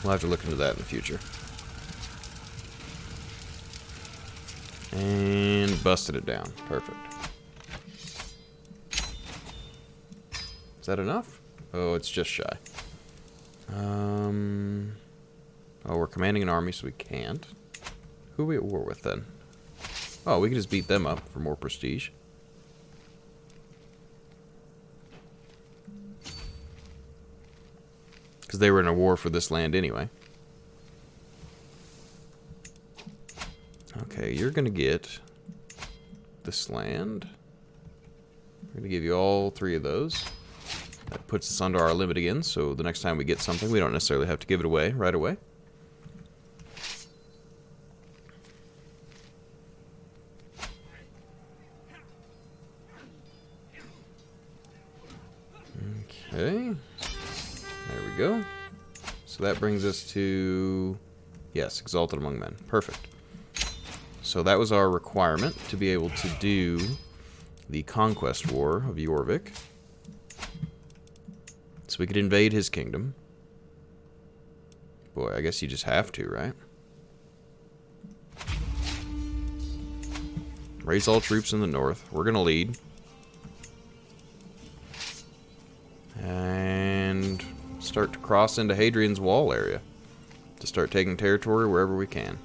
We'll have to look into that in the future. And busted it down. Perfect. Is that enough? Oh, it's just shy. Oh, we're commanding an army, so we can't. Who are we at war with, then? Oh, we can just beat them up for more prestige. Because they were in a war for this land anyway. Okay, you're going to get this land. We're going to give you all 3 of those. That puts us under our limit again, so the next time we get something, we don't necessarily have to give it away right away. Okay. There we go. So that brings us to... Yes, Exalted Among Men. Perfect. So that was our requirement to be able to do the Conquest War of Jorvik. So we could invade his kingdom. Boy, I guess you just have to, right? Raise all troops in the north. We're going to lead. And start start to cross into Hadrian's Wall area. To start taking territory wherever we can.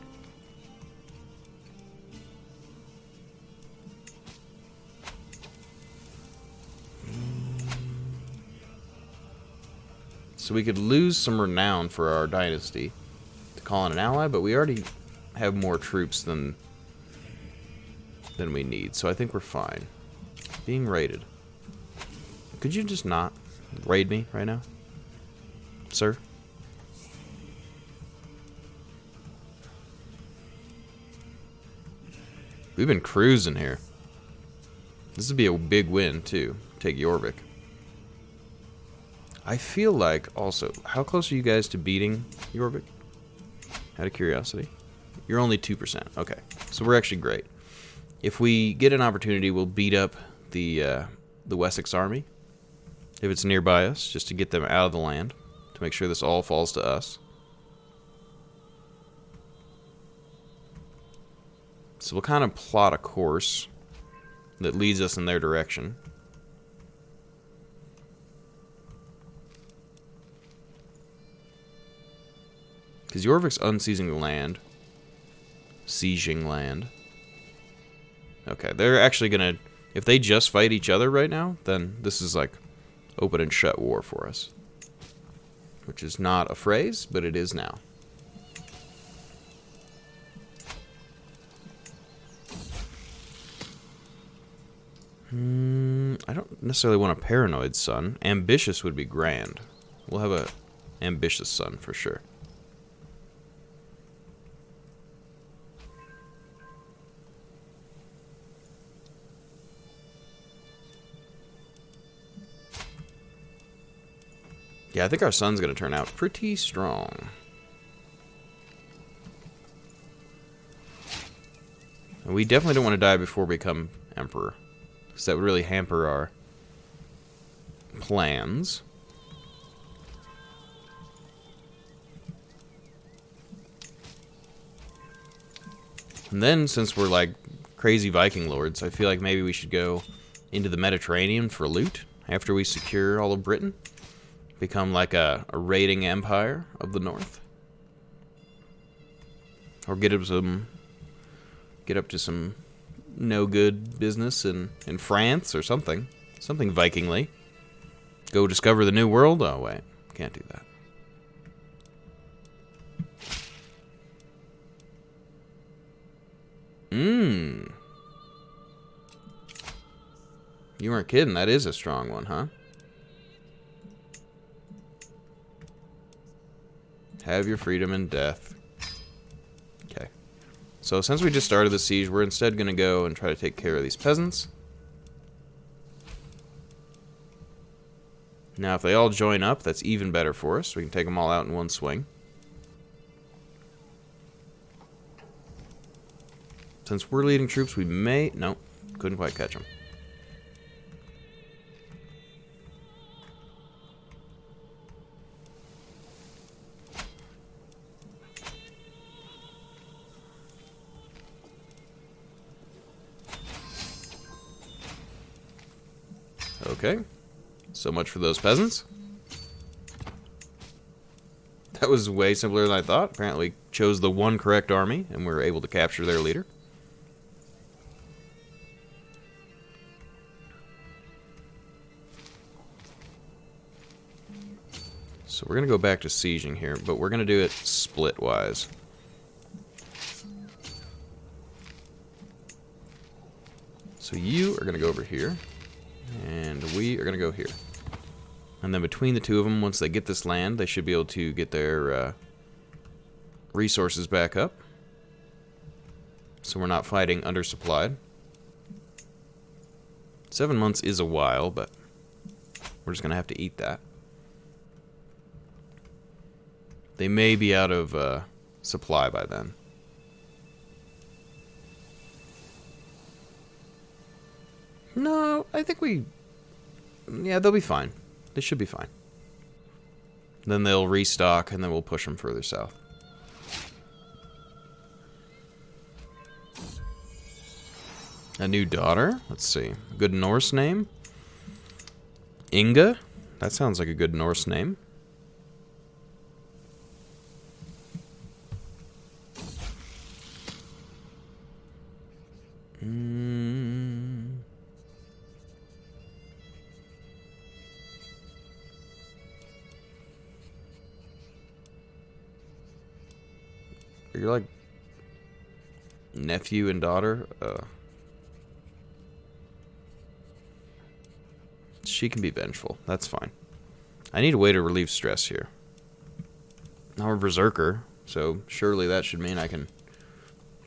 So we could lose some renown for our dynasty to call in an ally, but we already have more troops than we need, so I think we're fine. Being raided. Could you just not raid me right now, sir? We've been cruising here. This would be a big win, too. Take Jorvik. I feel like, also, how close are you guys to beating Jorvik? Out of curiosity. You're only 2%. Okay, so we're actually great. If we get an opportunity, we'll beat up the Wessex army. If it's nearby us, just to get them out of the land. To make sure this all falls to us. So we'll kind of plot a course that leads us in their direction. Because Jorvik's unseizing land. Sieging land. Okay, they're actually gonna... If they just fight each other right now, then this is like open and shut war for us. Which is not a phrase, but it is now. I don't necessarily want a paranoid son. Ambitious would be grand. We'll have a ambitious son for sure. Yeah, I think our son's going to turn out pretty strong. And we definitely don't want to die before we become emperor. Because that would really hamper our plans. And then, since we're like crazy Viking lords, I feel like maybe we should go into the Mediterranean for loot after we secure all of Britain. Become like a raiding empire of the north. Or get up to some no good business in France or something. Something Vikingly. Go discover the new world? Oh, wait. Can't do that. You weren't kidding. That is a strong one, huh? Have your freedom in death. Okay. So since we just started the siege, we're instead going to go and try to take care of these peasants. Now, if they all join up, that's even better for us. We can take them all out in one swing. Since we're leading troops, we may... Nope, couldn't quite catch them. Okay, so much for those peasants. That was way simpler than I thought. Apparently chose the one correct army, and we were able to capture their leader. So we're going to go back to sieging here, but we're going to do it split-wise. So you are going to go over here. And we are going to go here. And then between the two of them, once they get this land, they should be able to get their resources back up. So we're not fighting undersupplied. 7 months is a while, but we're just going to have to eat that. They may be out of supply by then. No, I think we... Yeah, they'll be fine. They should be fine. Then they'll restock, and then we'll push them further south. A new daughter? Let's see. Good Norse name? Inga? That sounds like a good Norse name. You're like nephew and daughter. She can be vengeful. That's fine. I need a way to relieve stress here. I'm a berserker, so surely that should mean I can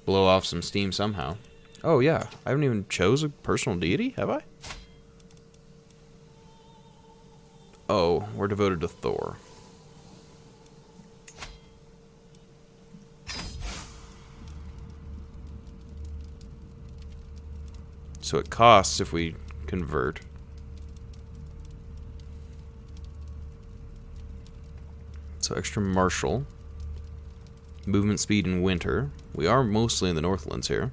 blow off some steam somehow. Oh yeah, I haven't even chose a personal deity, have I? Oh, we're devoted to Thor. So it costs if we convert. So extra martial. Movement speed in winter. We are mostly in the Northlands here.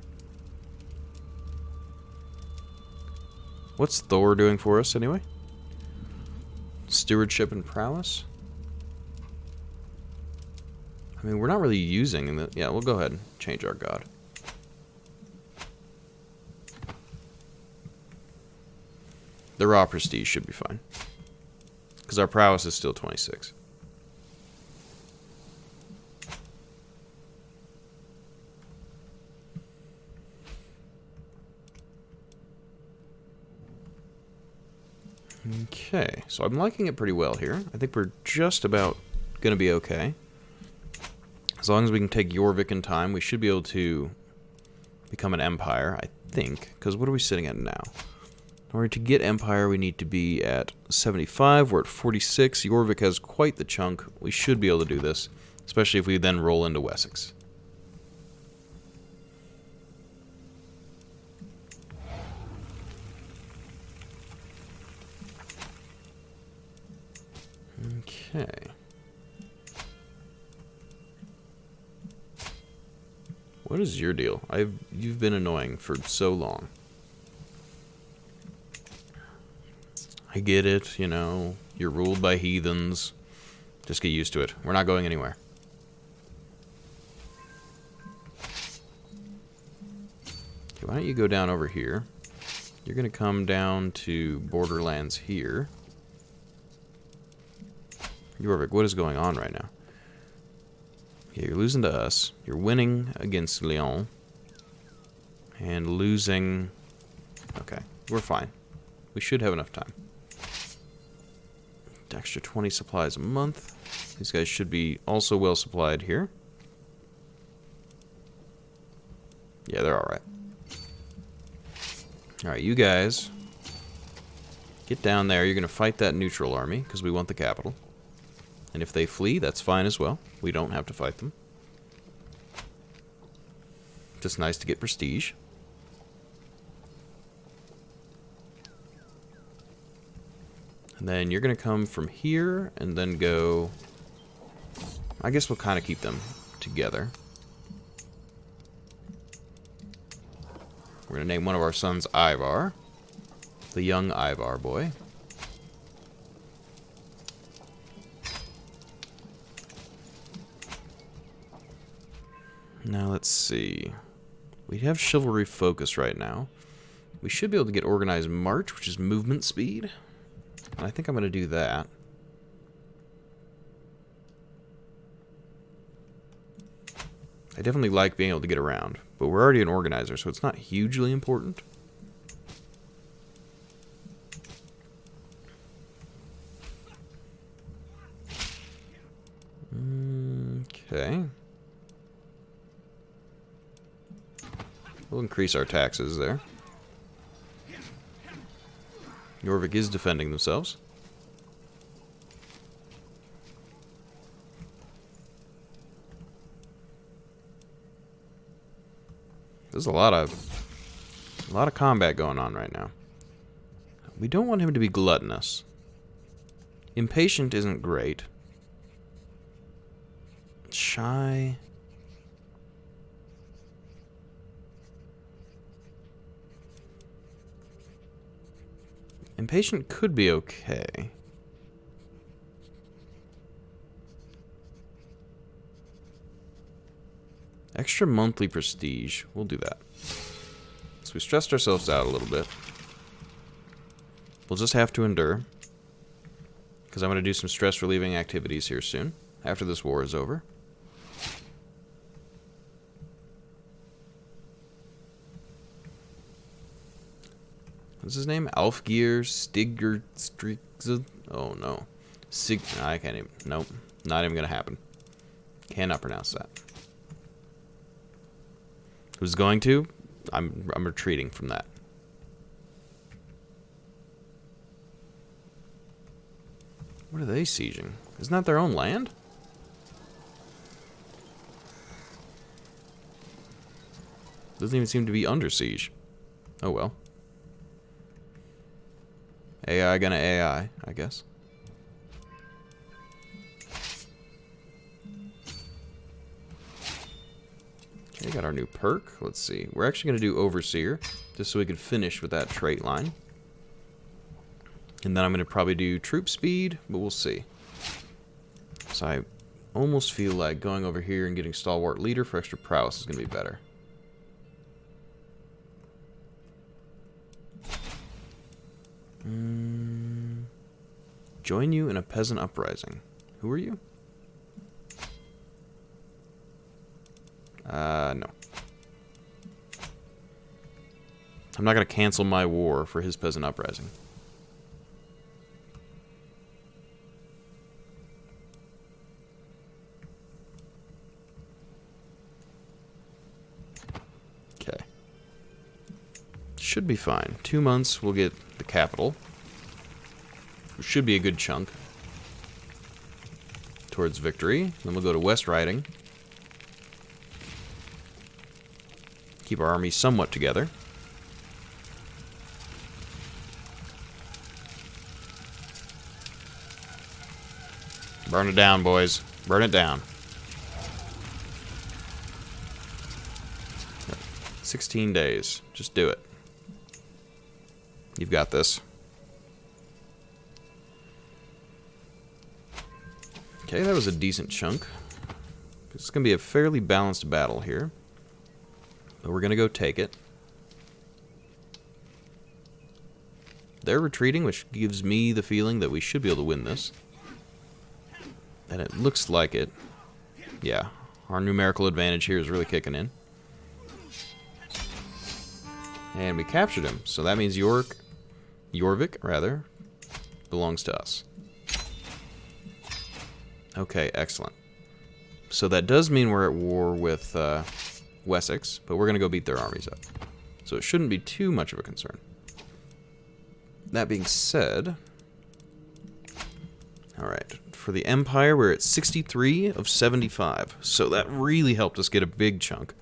What's Thor doing for us anyway? Stewardship and prowess? I mean, we're not really using the... Yeah, we'll go ahead and change our god. The raw prestige should be fine. Because our prowess is still 26. Okay, so I'm liking it pretty well here. I think we're just about going to be okay. As long as we can take Jorvik in time, we should be able to become an empire, I think. Because what are we sitting at now? In order to get empire, we need to be at 75. We're at 46. Jorvik has quite the chunk. We should be able to do this, especially if we then roll into Wessex. Okay. What is your deal? You've been annoying for so long. I get it, you know, you're ruled by heathens. Just get used to it. We're not going anywhere. Okay, why don't you go down over here? You're gonna come down to Borderlands here. Jorvik, what is going on right now? Yeah, you're losing to us. You're winning against Lyon. And losing... Okay, we're fine. We should have enough time. Extra 20 supplies a month. These guys should be also well supplied here. Yeah, they're alright. Alright, you guys. Get down there. You're going to fight that neutral army, because we want the capital. And if they flee, that's fine as well. We don't have to fight them. Just nice to get prestige. And then you're going to come from here and then go... I guess we'll kind of keep them together. We're going to name one of our sons Ivar. The young Ivar boy. Now let's see. We have chivalry focus right now. We should be able to get organized march, which is movement speed. And I think I'm going to do that. I definitely like being able to get around, but we're already an organizer, so it's not hugely important. Okay. We'll increase our taxes there. Jorvik is defending themselves. There's a lot of combat going on right now. We don't want him to be gluttonous. Impatient isn't great. Shy. Impatient could be okay. Extra monthly prestige. We'll do that. So we stressed ourselves out a little bit. We'll just have to endure. Because I'm going to do some stress relieving activities here soon. After this war is over. What's his name? Alfgeir Stiggerstrix. Oh no. I can't even. Nope. Not even gonna happen. Cannot pronounce that. Who's going to? I'm retreating from that. What are they sieging? Isn't that their own land? Doesn't even seem to be under siege. Oh well. AI gonna AI, I guess. Okay, got our new perk. Let's see. We're actually gonna do Overseer, just so we can finish with that trait line. And then I'm gonna probably do troop speed, but we'll see. So I almost feel like going over here and getting Stalwart Leader for extra prowess is gonna be better. Join you in a peasant uprising. Who are you? No. I'm not going to cancel my war for his peasant uprising. Okay. Should be fine. 2 months, we'll get the capital. Which should be a good chunk towards victory. Then we'll go to West Riding. Keep our army somewhat together. Burn it down, boys. Burn it down. 16 days. Just do it. You've got this. Okay, that was a decent chunk. It's going to be a fairly balanced battle here. But we're going to go take it. They're retreating, which gives me the feeling that we should be able to win this. And it looks like it. Yeah, our numerical advantage here is really kicking in. And we captured him, so that means Jorvik, rather, belongs to us. Okay, excellent. So that does mean we're at war with Wessex, but we're going to go beat their armies up. So it shouldn't be too much of a concern. That being said, alright, for the Empire we're at 63 of 75, so that really helped us get a big chunk.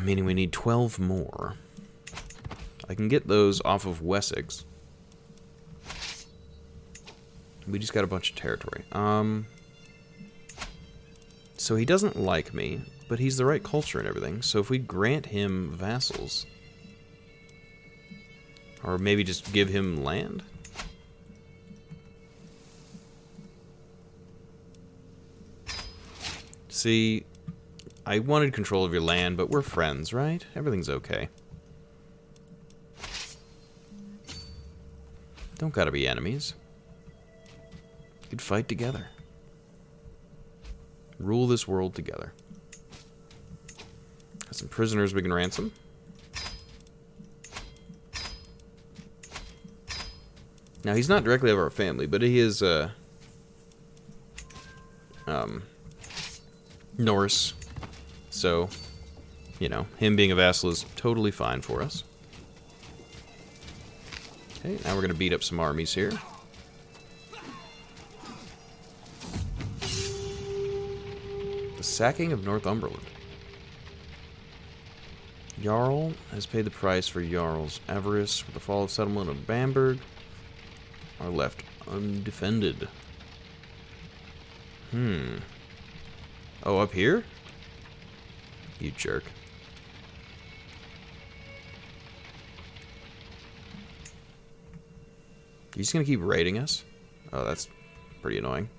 Meaning we need 12 more. I can get those off of Wessex. We just got a bunch of territory. So he doesn't like me, but he's the right culture and everything. So if we grant him vassals, or maybe just give him land. See, I wanted control of your land, but we're friends, right? Everything's okay. Don't gotta be enemies. You could fight together. Rule this world together. Got some prisoners we can ransom. Now, he's not directly of our family, but he is, Norse. So, you know, him being a vassal is totally fine for us. Okay, now we're going to beat up some armies here. The sacking of Northumberland. Jarl has paid the price for Jarl's avarice with the fall of settlement of Bamberg. Are left undefended. Oh, up here? You jerk. You just gonna keep raiding us? Oh, that's pretty annoying.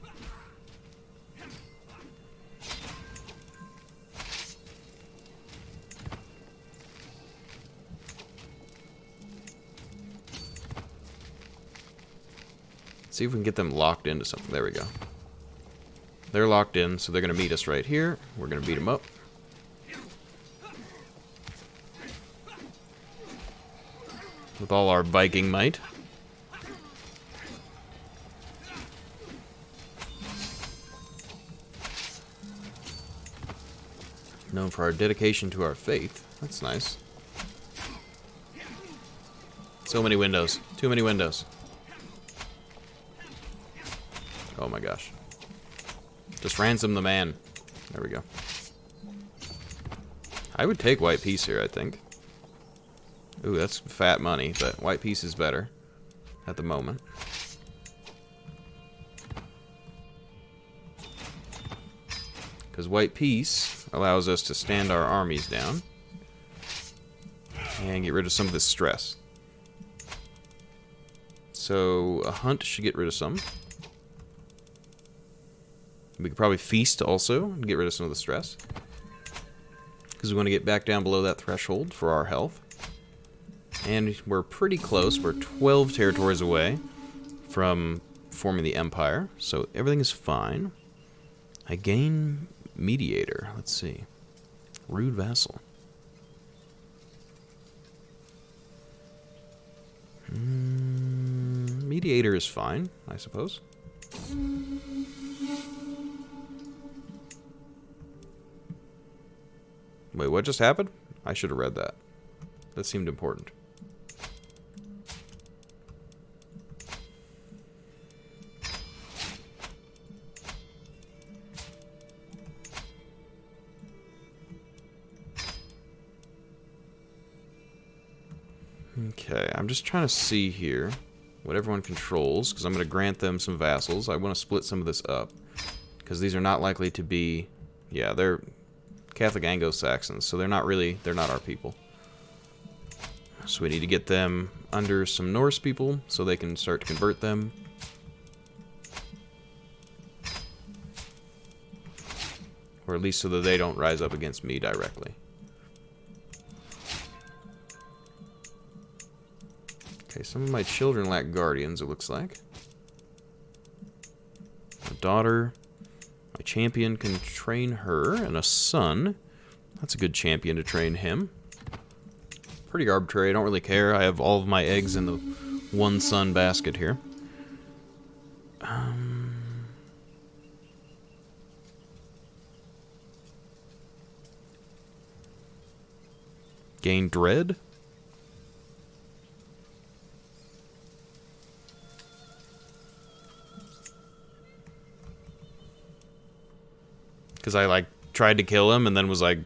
See if we can get them locked into something. There we go. They're locked in, so they're going to meet us right here. We're going to beat them up. with all our Viking might. Known for our dedication to our faith. That's nice. So many windows. Too many windows. Oh my gosh. Just ransom the man. There we go. I would take white peace here, I think. Ooh, that's fat money, but white peace is better at the moment. Because white peace allows us to stand our armies down and get rid of some of this stress. So a hunt should get rid of some. We could probably feast also and get rid of some of the stress. Because we want to get back down below that threshold for our health. And we're pretty close. We're 12 territories away from forming the empire. So everything is fine. I gain mediator. Let's see. Rude vassal. Mediator is fine, I suppose. Wait, what just happened? I should have read that. That seemed important. Okay, I'm just trying to see here what everyone controls, because I'm going to grant them some vassals. I want to split some of this up, because these are not likely to be... Yeah, they're Catholic Anglo-Saxons, so they're not our people. So we need to get them under some Norse people, so they can start to convert them. Or at least so that they don't rise up against me directly. Okay, some of my children lack guardians, it looks like. A daughter. My champion can train her, and a son. That's a good champion to train him. Pretty arbitrary, I don't really care. I have all of my eggs in the one son basket here. Gain dread? Because I, like, tried to kill him and then was like,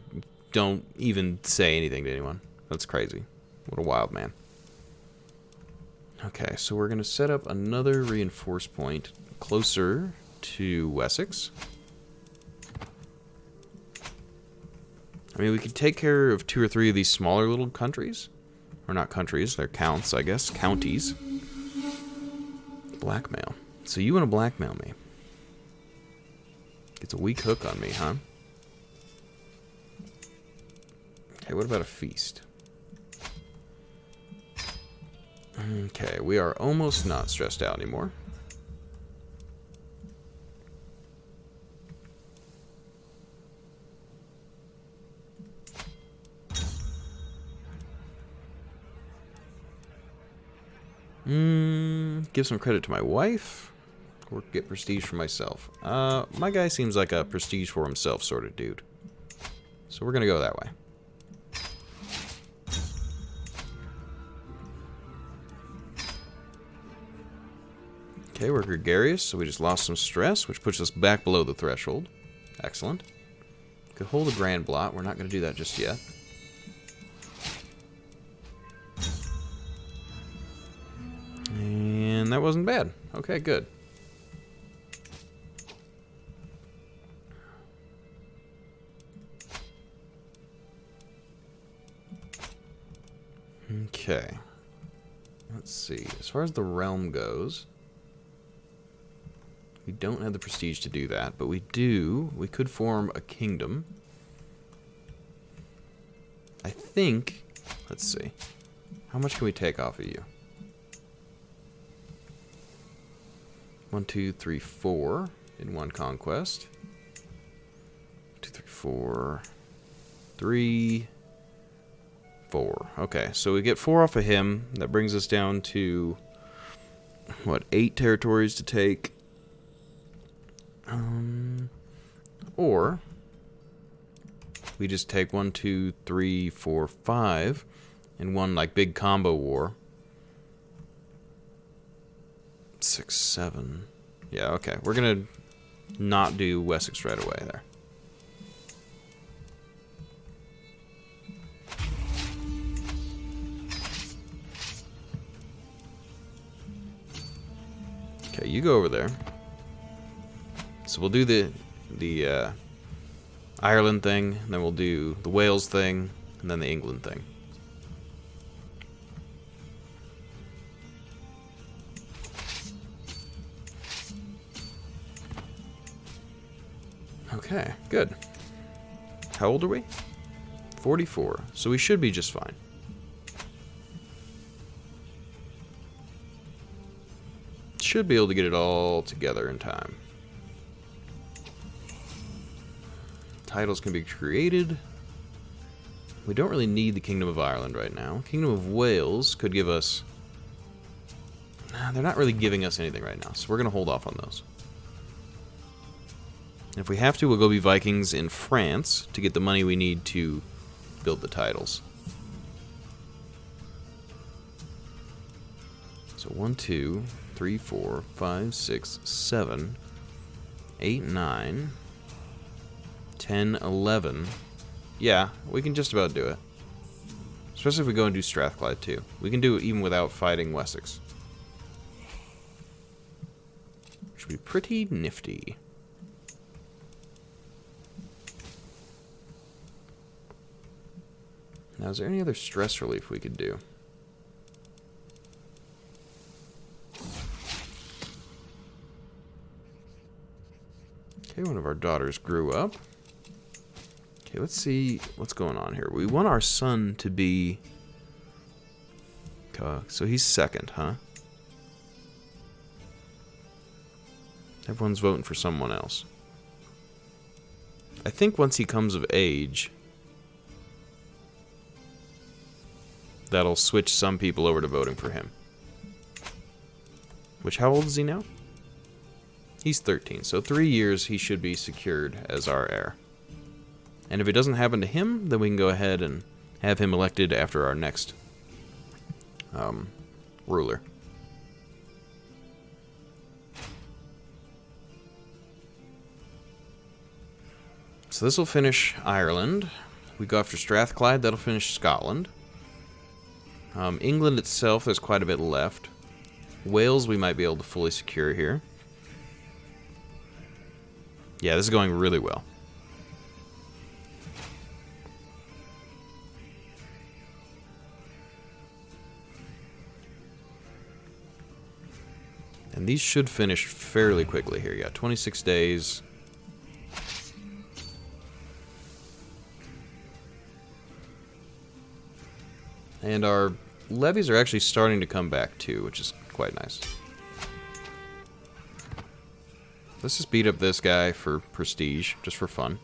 don't even say anything to anyone. That's crazy. What a wild man. Okay, so we're going to set up another reinforce point closer to Wessex. I mean, we could take care of 2 or 3 of these smaller little countries. Or not countries, they're counts, I guess. Counties. Blackmail. So you want to blackmail me. It's a weak hook on me, huh? Okay, what about a feast? Okay, we are almost not stressed out anymore. Give some credit to my wife, or get prestige for myself. My guy seems like a prestige for himself sort of dude. So we're gonna go that way. Okay, we're gregarious, so we just lost some stress, which puts us back below the threshold. Excellent. Could hold a grand blot. We're not going to do that just yet. And that wasn't bad. Okay, good. Okay. Let's see. As far as the realm goes... We don't have the prestige to do that, but we could form a kingdom. I think, let's see, how much can we take off of you? 1, 2, 3, 4 in one conquest. 2, 3, 4, 3, 4. Okay, so we get 4 off of him. That brings us down to, what, 8 territories to take. Or we just take 1, 2, 3, 4, 5 in one, like, big combo war. 6, 7. Yeah, okay. We're going to not do Wessex right away there. Okay, you go over there. So we'll do the Ireland thing, and then we'll do the Wales thing, and then the England thing. Okay, good. How old are we? 44. So we should be just fine. Should be able to get it all together in time. Titles can be created. We don't really need the Kingdom of Ireland right now. Kingdom of Wales could give us... Nah, they're not really giving us anything right now, so we're going to hold off on those. If we have to, we'll go be Vikings in France to get the money we need to build the titles. So 1, 2, 3, 4, 5, 6, 7, 8, 9, 10, 11. Yeah, we can just about do it. Especially if we go and do Strathclyde too. We can do it even without fighting Wessex. Should be pretty nifty. Now, is there any other stress relief we could do? Okay, one of our daughters grew up. Okay, let's see what's going on here. We want our son to be... so he's second, huh? Everyone's voting for someone else. I think once he comes of age... that'll switch some people over to voting for him. Which, how old is he now? He's 13, so 3 years he should be secured as our heir. And if it doesn't happen to him, then we can go ahead and have him elected after our next ruler. So this will finish Ireland. We go after Strathclyde, that'll finish Scotland. England itself, there's quite a bit left. Wales we might be able to fully secure here. Yeah, this is going really well. And these should finish fairly quickly here. Yeah, 26 days. And our levies are actually starting to come back too, which is quite nice. Let's just beat up this guy for prestige, just for fun.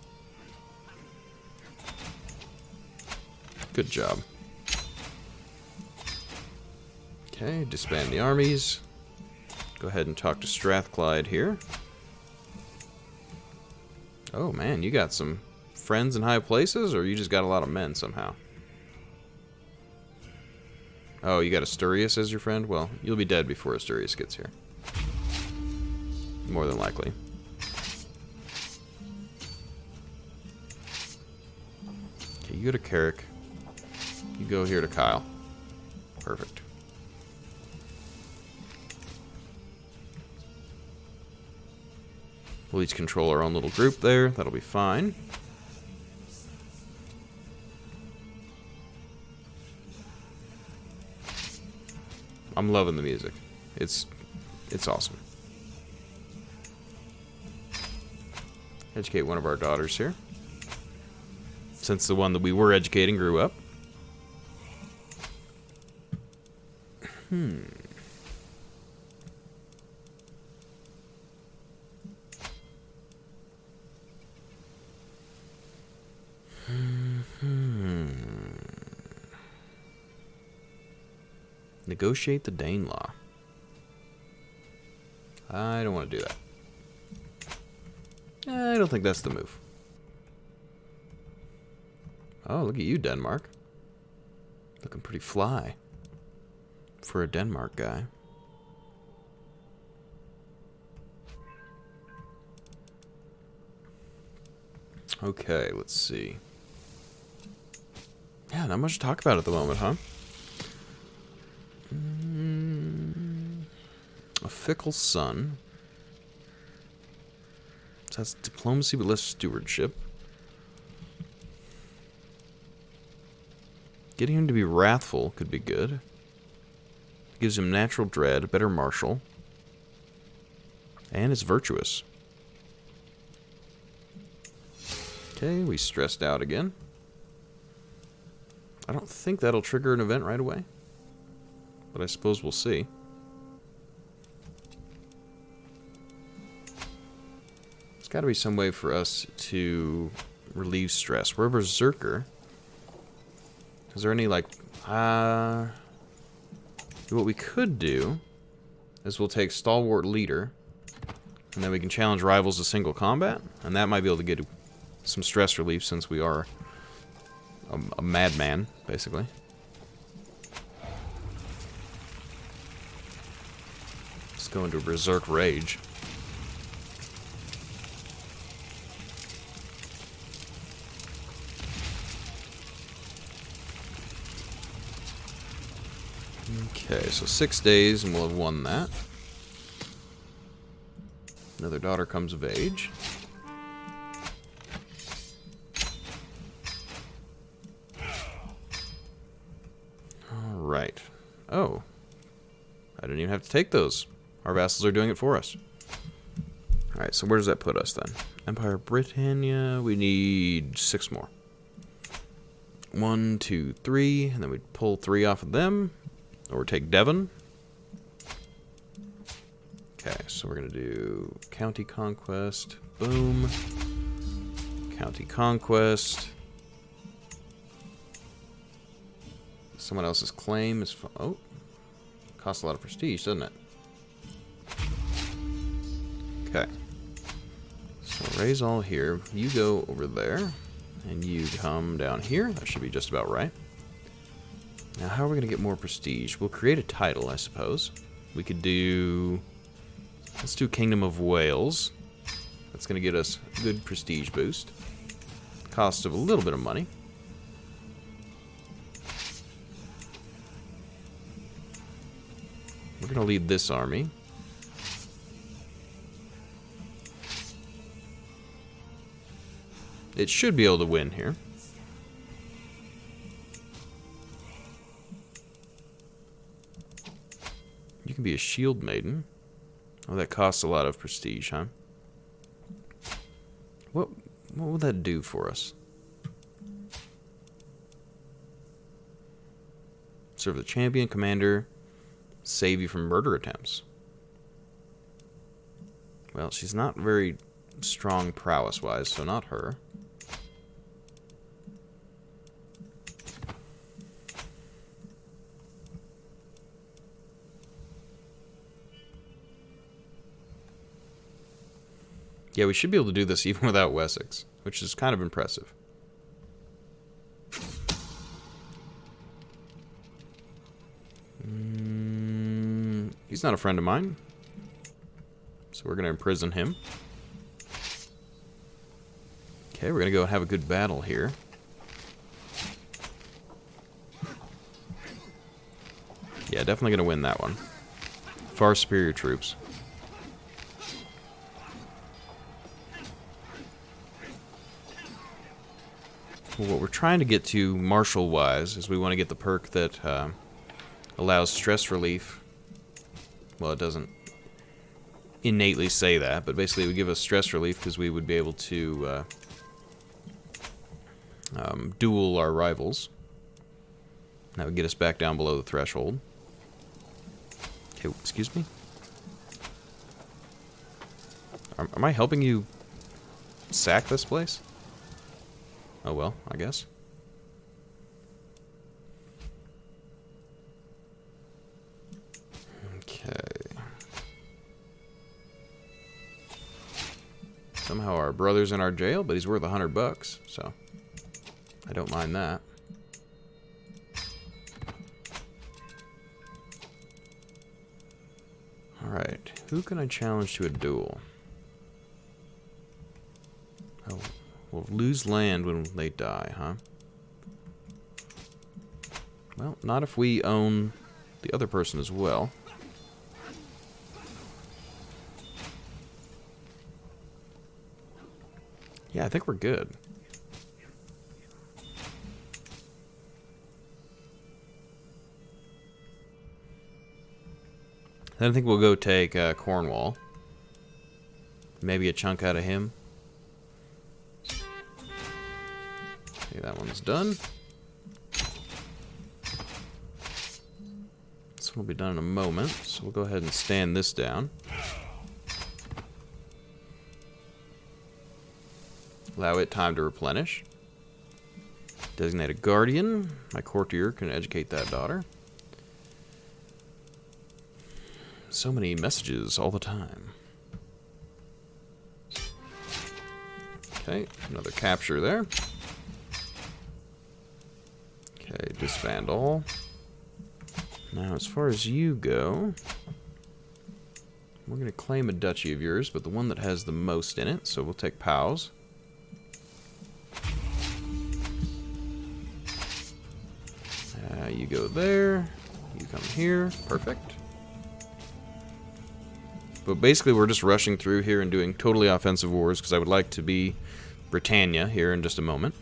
Good job. Okay, disband the armies. Go ahead and talk to Strathclyde here. Oh man, you got some friends in high places, or you just got a lot of men somehow? Oh, you got Asturias as your friend? Well, you'll be dead before Asturias gets here. More than likely. Okay, you go to Carrick. You go here to Kyle. Perfect. We'll each control our own little group there. That'll be fine. I'm loving the music. It's awesome. Educate one of our daughters here. Since the one that we were educating grew up. Negotiate the Danelaw. I don't want to do that. I don't think that's the move. Oh, look at you, Denmark. Looking pretty fly for a Denmark guy. Okay, let's see. Yeah, not much to talk about at the moment, huh? A fickle son. So that's diplomacy but less stewardship. Getting him to be wrathful could be good. Gives him natural dread, better martial. And is virtuous. Okay, we stressed out again. I don't think that'll trigger an event right away. But I suppose we'll see. There's got to be some way for us to relieve stress. We're a berserker. Is there any, like, what we could do is we'll take Stalwart Leader, and then we can challenge rivals to single combat, and that might be able to get some stress relief since we are a madman, basically. Let's go into Berserk Rage. Okay, so 6 days and we'll have won that. Another daughter comes of age. Alright. Oh. I didn't even have to take those. Our vassals are doing it for us. Alright, so where does that put us then? Empire Britannia, we need 6 more. 1, 2, 3, and then we'd pull 3 off of them. Or take Devon. Okay, so we're going to do County Conquest. Boom. County Conquest. Someone else's claim is... Oh. Costs a lot of prestige, doesn't it? Okay. So raise all here. You go over there. And you come down here. That should be just about right. Now, how are we going to get more prestige? We'll create a title, I suppose. We could do... Let's do Kingdom of Wales. That's going to get us a good prestige boost. Cost of a little bit of money. We're going to lead this army. It should be able to win here. You can be a shield maiden. Oh, that costs a lot of prestige, huh? What will that do for us? Serve the champion commander. Save you from murder attempts. Well, she's not very strong prowess-wise, so not her. Yeah, we should be able to do this even without Wessex, which is kind of impressive. He's not a friend of mine, so we're going to imprison him. Okay, we're going to go have a good battle here. Yeah, definitely going to win that one. Far superior troops. Well, what we're trying to get to martial-wise is we want to get the perk that allows stress relief. Well, it doesn't innately say that, but basically it would give us stress relief because we would be able to duel our rivals. That would get us back down below the threshold. Okay, excuse me? Am I helping you sack this place? Oh well, I guess. Somehow our brother's in our jail, but he's worth $100, so I don't mind that. Alright, who can I challenge to a duel? Oh, we'll lose land when they die, huh? Well, not if we own the other person as well. Yeah, I think we're good. Then I think we'll go take Cornwall. Maybe a chunk out of him. Okay, that one's done. This one will be done in a moment, so we'll go ahead and stand this down. Allow it time to replenish. Designate a guardian. My courtier can educate that daughter. So many messages all the time. Okay, another capture there. Okay, disband all. Now, as far as you go, we're going to claim a duchy of yours, but the one that has the most in it, so we'll take Pow's. You go there, you come here, perfect. But basically we're just rushing through here and doing totally offensive wars, because I would like to be Britannia here in just a moment.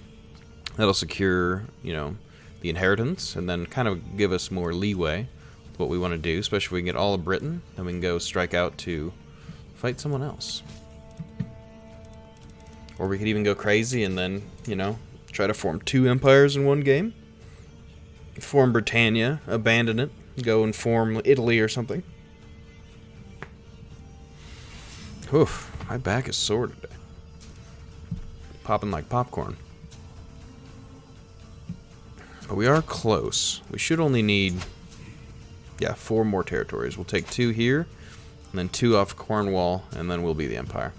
That'll secure, you know, the inheritance, and then kind of give us more leeway with what we want to do, especially if we can get all of Britain, then we can go strike out to fight someone else. Or we could even go crazy and then, you know, try to form 2 empires in one game. Form Britannia, abandon it, go and form Italy or something. Oof, my back is sore today. Popping like popcorn. But we are close. We should only need, yeah, 4 more territories. We'll take 2 here, and then 2 off Cornwall, and then we'll be the Empire.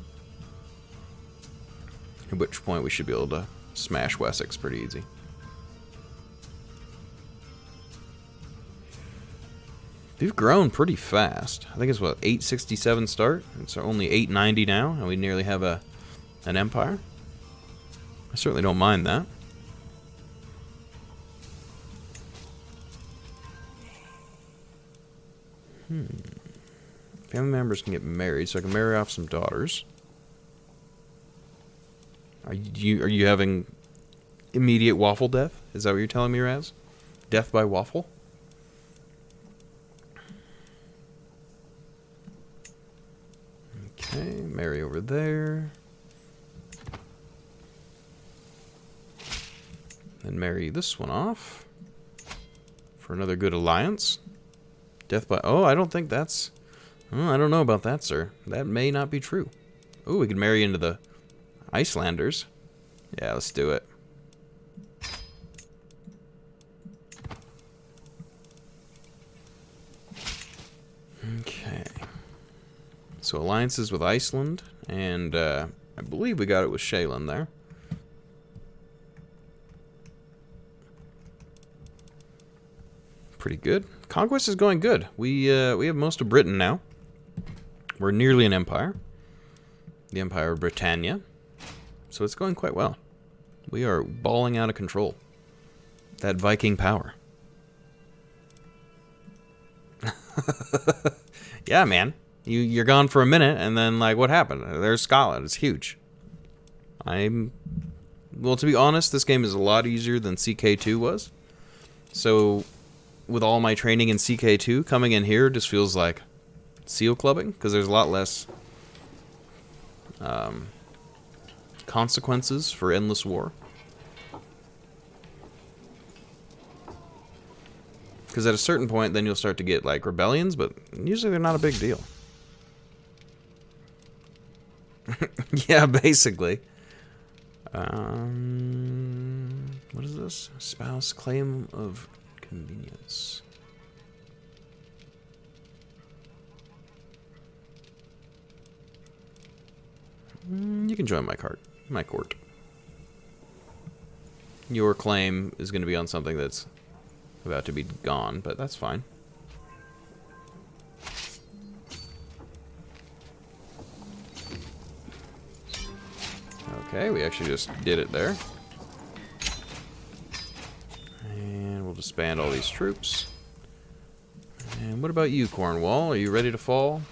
At which point we should be able to smash Wessex pretty easy. We've grown pretty fast. I think it's, what, 867 start? It's only 890 now, and we nearly have an empire. I certainly don't mind that. Family members can get married, so I can marry off some daughters. Are you having immediate waffle death? Is that what you're telling me, Raz? Death by waffle? Okay, marry over there. Then marry this one off for another good alliance. Death by... Oh, I don't think that's... Oh, I don't know about that, sir. That may not be true. Oh, we could marry into the Icelanders. Yeah, let's do it. Okay. So alliances with Iceland, and I believe we got it with Shaylin there. Pretty good. Conquest is going good. We have most of Britain now. We're nearly an empire. The Empire of Britannia. So it's going quite well. We are balling out of control. That Viking power. Yeah, man. You're gone for a minute, and then, like, what happened? There's Scotland. It's huge. Well, to be honest, this game is a lot easier than CK2 was. So, with all my training in CK2, coming in here just feels like seal clubbing, because there's a lot less consequences for endless war. Because at a certain point, then you'll start to get, like, rebellions, but usually they're not a big deal. Yeah, basically. What is this? Spouse claim of convenience. You can join my court. Your claim is going to be on something that's about to be gone, but that's fine. Okay, we actually just did it there. And we'll disband all these troops. And what about you, Cornwall? Are you ready to fall?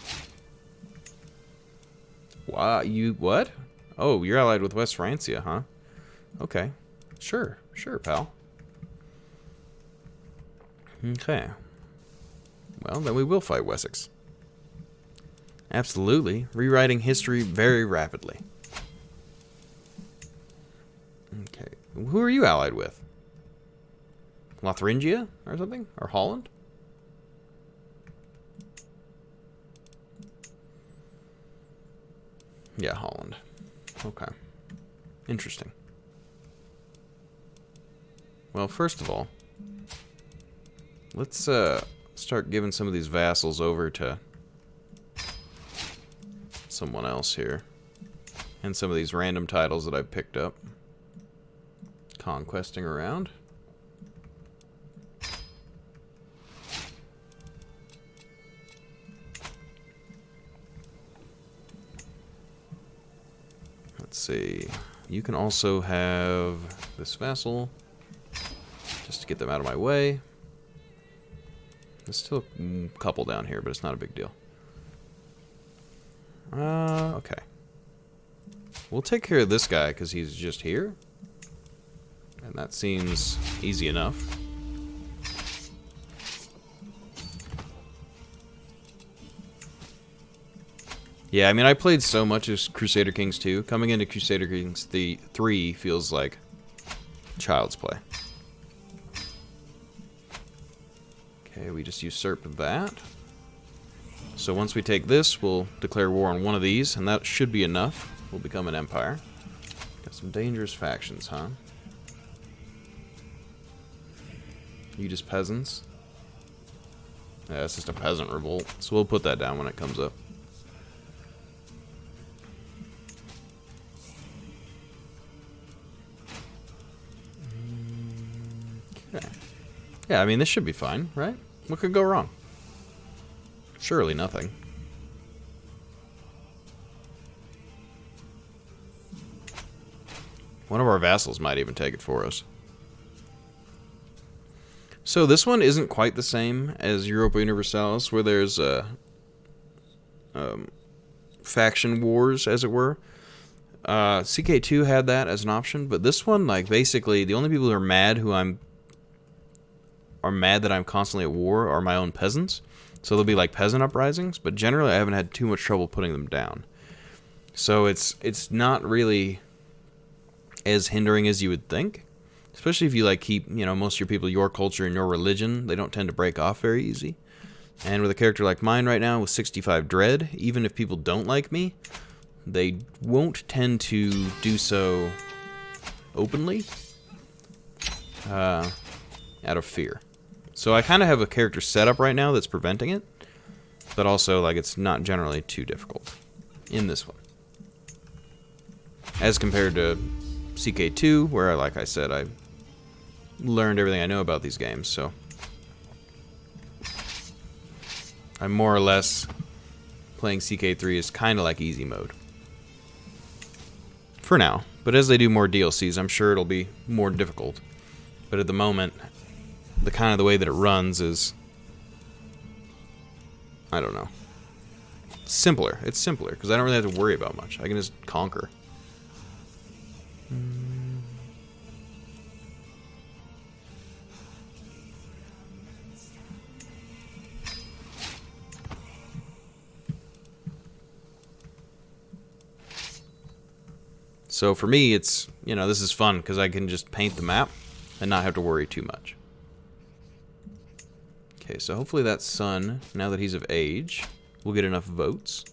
Wow, you what? Oh, you're allied with West Francia, huh? Okay. Sure, pal. Okay. Well, then we will fight Wessex. Absolutely. Rewriting history very rapidly. Okay. Who are you allied with? Lotharingia or something? Or Holland? Yeah, Holland. Okay. Interesting. Well, first of all, let's start giving some of these vassals over to someone else here. And some of these random titles that I've picked up. Conquesting around. Let's see. You can also have this vassal. Just to get them out of my way. There's still a couple down here, but it's not a big deal. Okay. We'll take care of this guy because he's just here. And that seems easy enough. Yeah, I mean, I played so much as Crusader Kings 2. Coming into Crusader Kings 3 feels like child's play. Okay, we just usurped that. So once we take this, we'll declare war on one of these, and that should be enough. We'll become an empire. Got some dangerous factions, huh? You just peasants? Yeah, it's just a peasant revolt, so we'll put that down when it comes up. Okay. Yeah, I mean, this should be fine, right? What could go wrong? Surely nothing. One of our vassals might even take it for us. So this one isn't quite the same as Europa Universalis, where there's faction wars, as it were. CK2 had that as an option, but this one, like, basically, the only people who are mad that I'm constantly at war are my own peasants. So there'll be like peasant uprisings, but generally I haven't had too much trouble putting them down. So it's not really as hindering as you would think. Especially if you like keep, you know, most of your people, your culture and your religion, they don't tend to break off very easy. And with a character like mine right now with 65 dread, even if people don't like me, they won't tend to do so openly out of fear. So I kind of have a character set up right now that's preventing it, but also like it's not generally too difficult in this one. As compared to CK2, where, like I said, I learned everything I know about these games, so I'm more or less playing CK3 is kind of like easy mode. For now. But as they do more DLCs, I'm sure it'll be more difficult. But at the moment, the kind of the way that it runs is, I don't know, simpler. It's simpler, because I don't really have to worry about much. I can just conquer. So for me, it's, you know, this is fun because I can just paint the map and not have to worry too much. Okay, so hopefully that son, now that he's of age, will get enough votes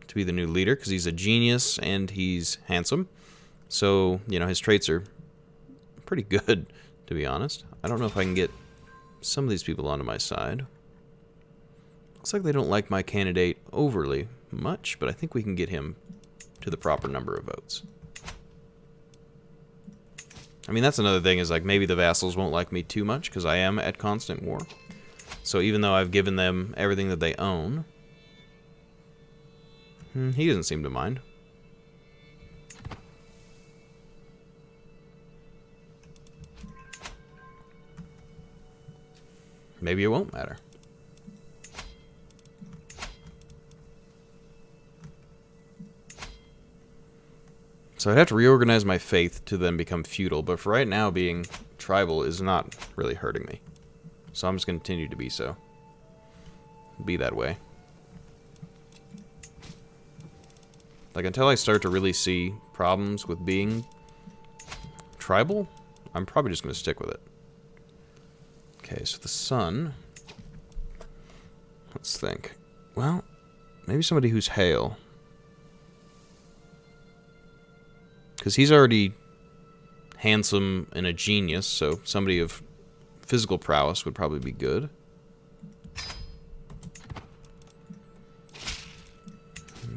to be the new leader because he's a genius and he's handsome. So, you know, his traits are pretty good, to be honest. I don't know if I can get some of these people onto my side. Looks like they don't like my candidate overly much, but I think we can get him to the proper number of votes. I mean, that's another thing, is like maybe the vassals won't like me too much because I am at constant war. So even though I've given them everything that they own, he doesn't seem to mind. Maybe it won't matter. So I'd have to reorganize my faith to then become feudal, but for right now, being tribal is not really hurting me. So I'm just going to continue to be so. Be that way. Like, until I start to really see problems with being tribal, I'm probably just going to stick with it. Okay, so the sun. Let's think. Well, maybe somebody who's Hale. Because he's already handsome and a genius, so somebody of physical prowess would probably be good.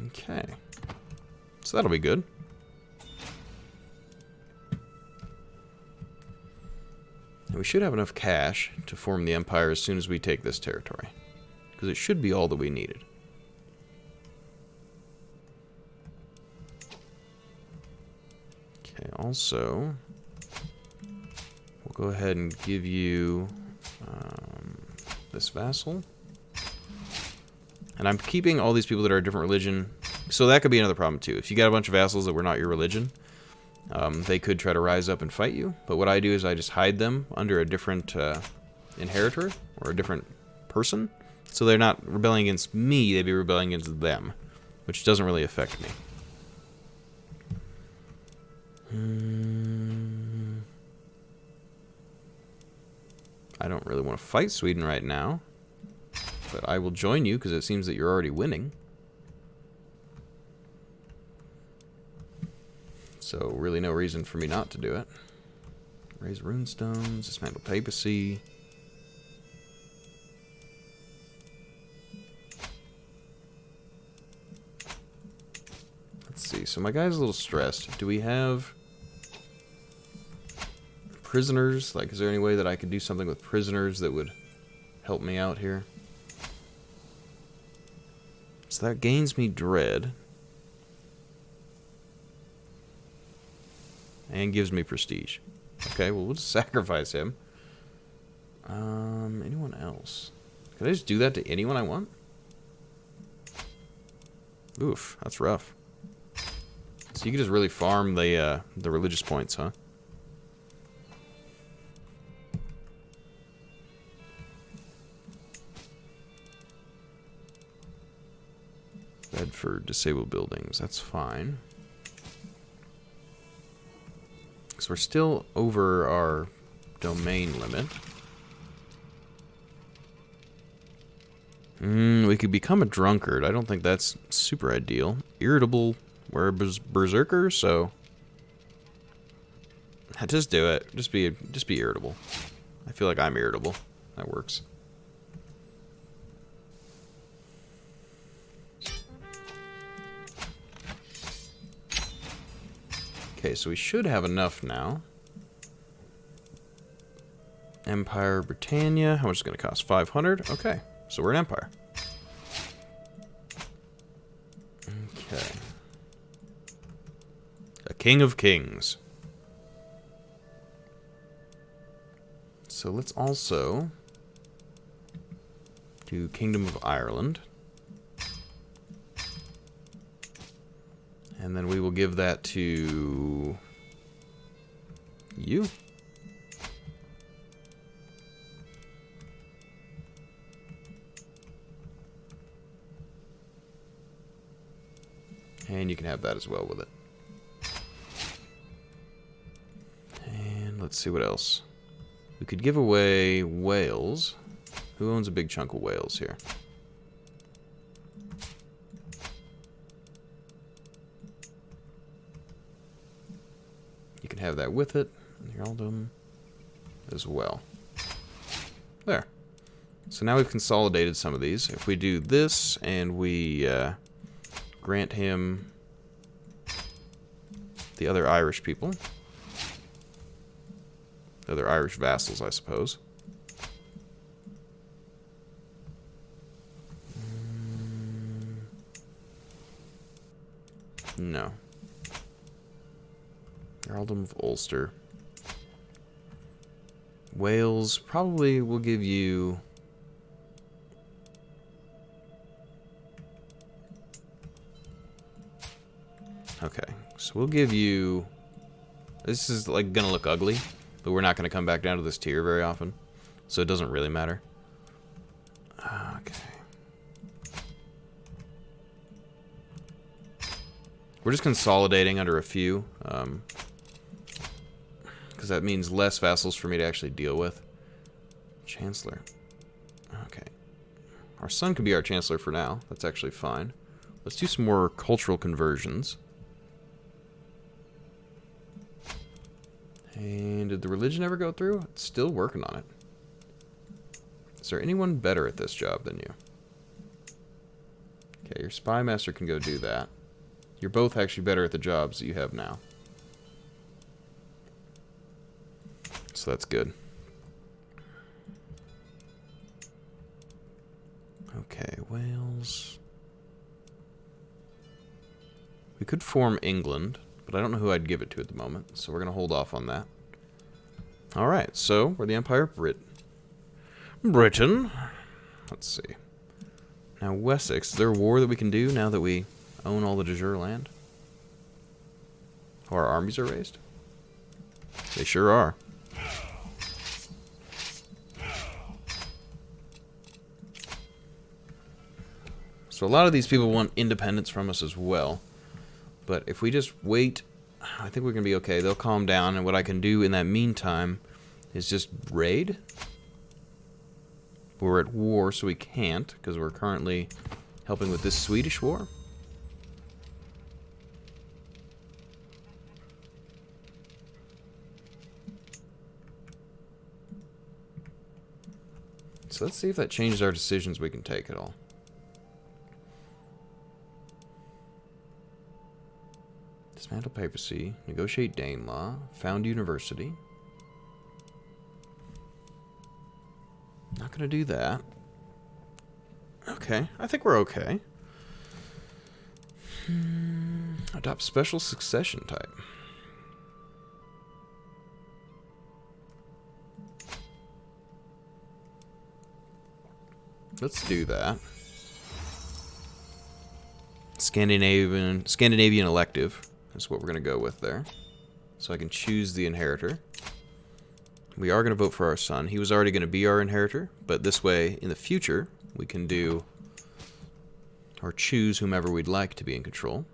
Okay. So that'll be good. And we should have enough cash to form the empire as soon as we take this territory. Because it should be all that we needed. Okay, also, we'll go ahead and give you this vassal. And I'm keeping all these people that are a different religion. So that could be another problem too. If you got a bunch of vassals that were not your religion, they could try to rise up and fight you. But what I do is I just hide them under a different inheritor or a different person. So they're not rebelling against me, they'd be rebelling against them, which doesn't really affect me. I don't really want to fight Sweden right now, but I will join you because it seems that you're already winning. So really no reason for me not to do it. Raise runestones, dismantle papacy. Let's see, so my guy's a little stressed. Do we have prisoners? Like, is there any way that I could do something with prisoners that would help me out here? So that gains me dread. And gives me prestige. Okay, well, we'll just sacrifice him. Anyone else? Can I just do that to anyone I want? Oof, that's rough. So you can just really farm the religious points, huh? Bedford, disabled buildings, that's fine. Because we're still over our domain limit. We could become a drunkard. I don't think that's super ideal. Irritable, we're a berserker, so just do it. Just be irritable. I feel like I'm irritable. That works. Okay, so we should have enough now. Empire Britannia. How much is it going to cost? 500? Okay, so we're an empire. Okay. A king of kings. So let's also do Kingdom of Ireland. And then we will give that to you. And you can have that as well with it. And let's see what else. We could give away Wales. Who owns a big chunk of Wales here? You can have that with it. And the earldom as well. There. So now we've consolidated some of these. If we do this and we grant him the other Irish people. The other Irish vassals, I suppose. No. Earldom of Ulster. Wales probably will give you... Okay, so we'll give you... This is like gonna look ugly, but we're not gonna come back down to this tier very often, so it doesn't really matter. Okay. We're just consolidating under a few, because that means less vassals for me to actually deal with. Chancellor. Okay. Our son could be our Chancellor for now. That's actually fine. Let's do some more cultural conversions. And did the religion ever go through? It's still working on it. Is there anyone better at this job than you? Okay, your spy master can go do that. You're both actually better at the jobs that you have now. So that's good. Okay, Wales. We could form England, but I don't know who I'd give it to at the moment, so we're going to hold off on that. Alright, so we're the Empire of Britain. Let's see. Now, Wessex, is there a war that we can do now that we own all the de jure land? Oh, our armies are raised? They sure are. So a lot of these people want independence from us as well. But if we just wait, I think we're going to be okay. They'll calm down, and what I can do in that meantime is just raid. We're at war, so we can't, because we're currently helping with this Swedish war. So let's see if that changes our decisions we can take at all. Dismantle papacy, negotiate Danelaw, found university. Not gonna do that. Okay, I think we're okay. Adopt special succession type. Let's do that. Scandinavian elective is what we're going to go with there. So I can choose the inheritor. We are going to vote for our son. He was already going to be our inheritor, but this way, in the future, we can do or choose whomever we'd like to be in control.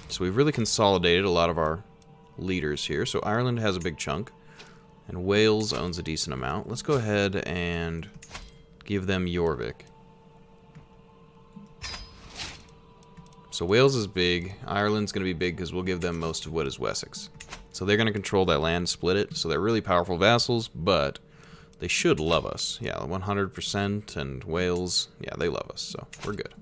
So we've really consolidated a lot of our leaders here. So Ireland has a big chunk, and Wales owns a decent amount. Let's go ahead and give them Jorvik. So Wales is big. Ireland's going to be big because we'll give them most of what is Wessex. So they're going to control that land, split it. So they're really powerful vassals, but they should love us. Yeah, 100%, and Wales, yeah, they love us, so we're good.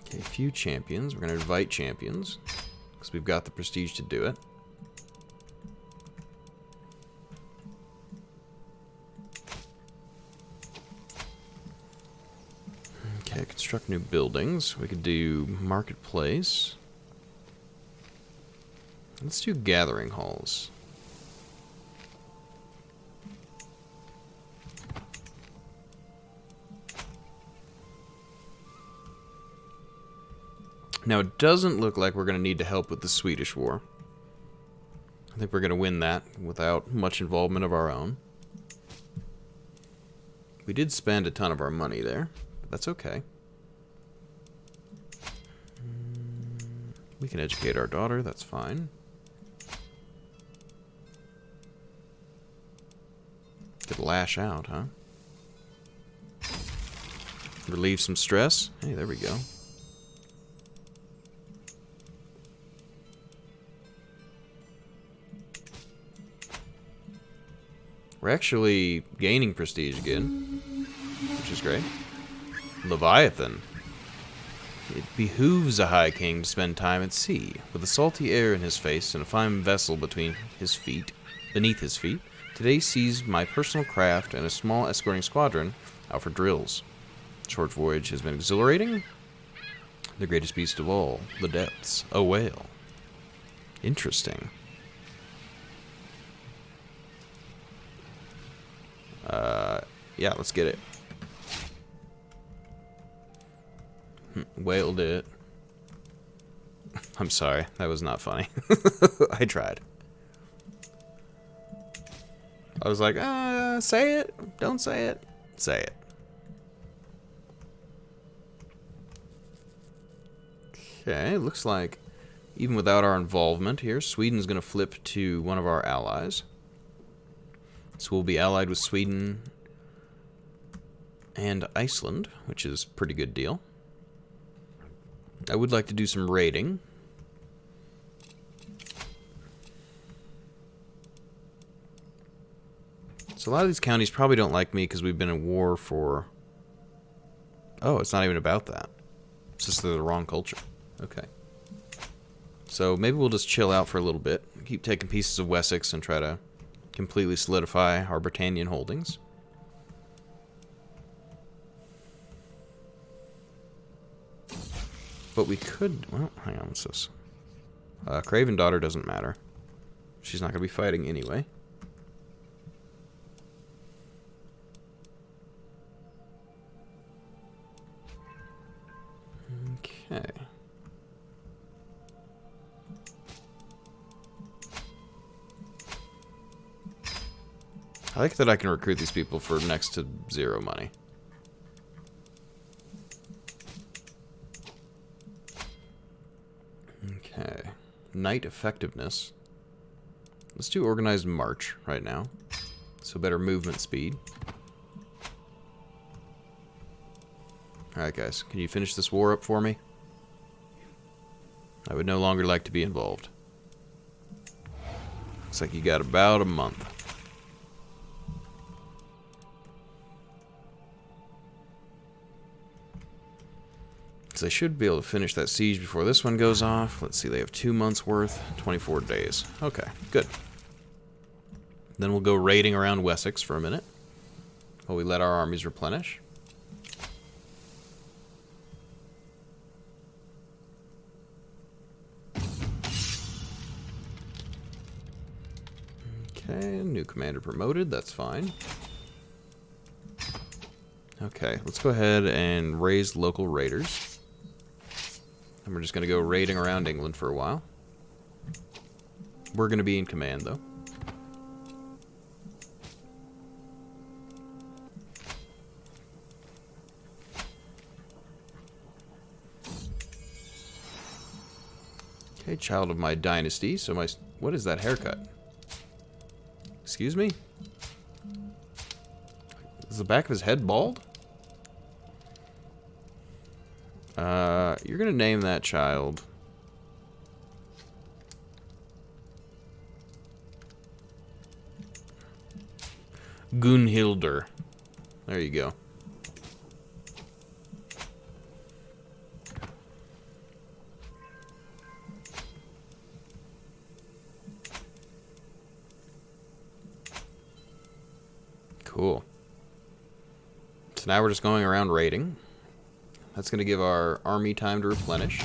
Okay, a few champions. We're going to invite champions because we've got the prestige to do it. Okay, construct new buildings. We could do marketplace. Let's do gathering halls. Now, it doesn't look like we're going to need to help with the Swedish war. I think we're going to win that without much involvement of our own. We did spend a ton of our money there, but that's okay. We can educate our daughter, that's fine. Could lash out, huh? Relieve some stress. Hey, there we go. We're actually gaining prestige again, which is great. Leviathan. It behooves a high king to spend time at sea, with a salty air in his face and a fine vessel beneath his feet. Today sees my personal craft and a small escorting squadron out for drills. Short voyage has been exhilarating. The greatest beast of all, the depths, a whale. Interesting. Yeah, let's get it. Whaled it. I'm sorry, that was not funny. I tried. I was like, say it, don't say it, say it. Okay, looks like even without our involvement here, Sweden's going to flip to one of our allies. So we'll be allied with Sweden and Iceland, which is a pretty good deal. I would like to do some raiding. So a lot of these counties probably don't like me because we've been in war for... Oh, it's not even about that. It's just they're the wrong culture. Okay. So maybe we'll just chill out for a little bit. Keep taking pieces of Wessex and try to completely solidify our Britannian holdings. But we could... Well, hang on, what's this? Craven Daughter doesn't matter. She's not going to be fighting anyway. Okay. I like that I can recruit these people for next to zero money. Okay. Night effectiveness. Let's do organized march right now. So better movement speed. Alright guys, can you finish this war up for me? I would no longer like to be involved. Looks like you got about a month. Because I should be able to finish that siege before this one goes off. Let's see, they have 2 months worth, 24 days. Okay, good. Then we'll go raiding around Wessex for a minute while we let our armies replenish. Okay, new commander promoted, that's fine. Okay, let's go ahead and raise local raiders. And we're just going to go raiding around England for a while. We're going to be in command, though. Okay, child of my dynasty, so my... What is that haircut? Excuse me? Is the back of his head bald? You're gonna name that child... Gunhildur. There you go. Cool. So now we're just going around raiding. That's going to give our army time to replenish.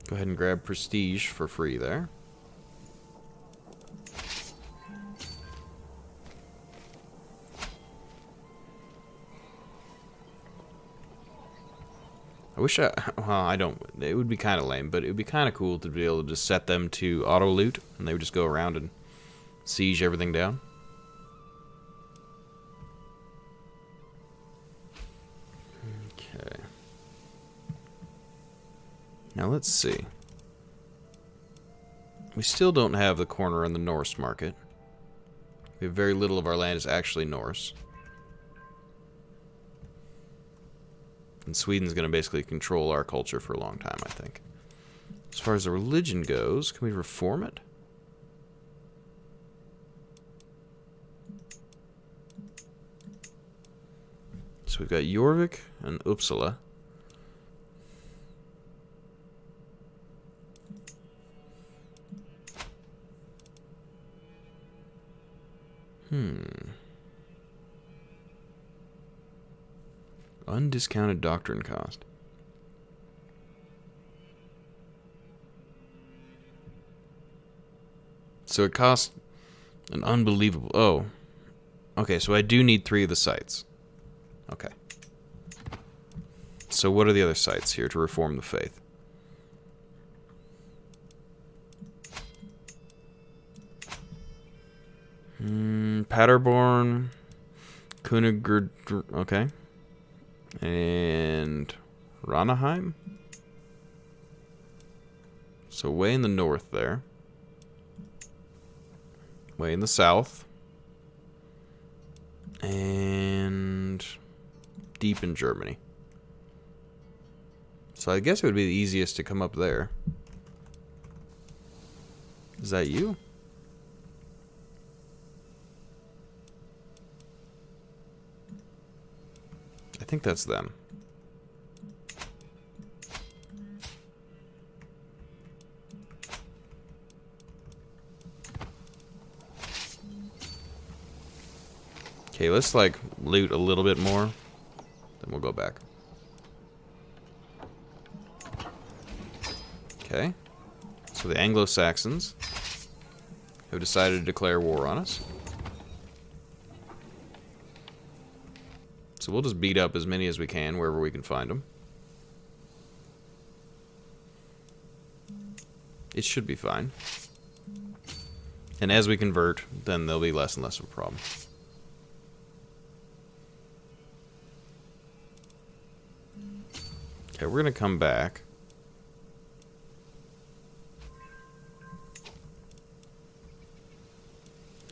Go ahead and grab prestige for free there. I wish well, I don't, it would be kind of lame, but it would be kind of cool to be able to just set them to auto loot, and they would just go around and siege everything down. Okay. Now let's see. We still don't have the corner on the Norse market. We have very little of our land is actually Norse. And Sweden's going to basically control our culture for a long time, I think. As As far as the religion goes, can we reform it? So we've got Jorvik and Uppsala. Undiscounted doctrine cost. So it costs an unbelievable... Oh. Okay, so I do need 3 of the sites. Okay. So what are the other sites here to reform the faith? Paderborn, Kunigerd, okay, and Ranaheim. So way in the north there, way in the south, and deep in Germany. So I guess it would be the easiest to come up there. Is that you? I think that's them. Okay, let's like loot a little bit more, then we'll go back. Okay, so the Anglo-Saxons have decided to declare war on us. So we'll just beat up as many as we can wherever we can find them. It should be fine. And as we convert, then they'll be less and less of a problem. Okay, we're going to come back.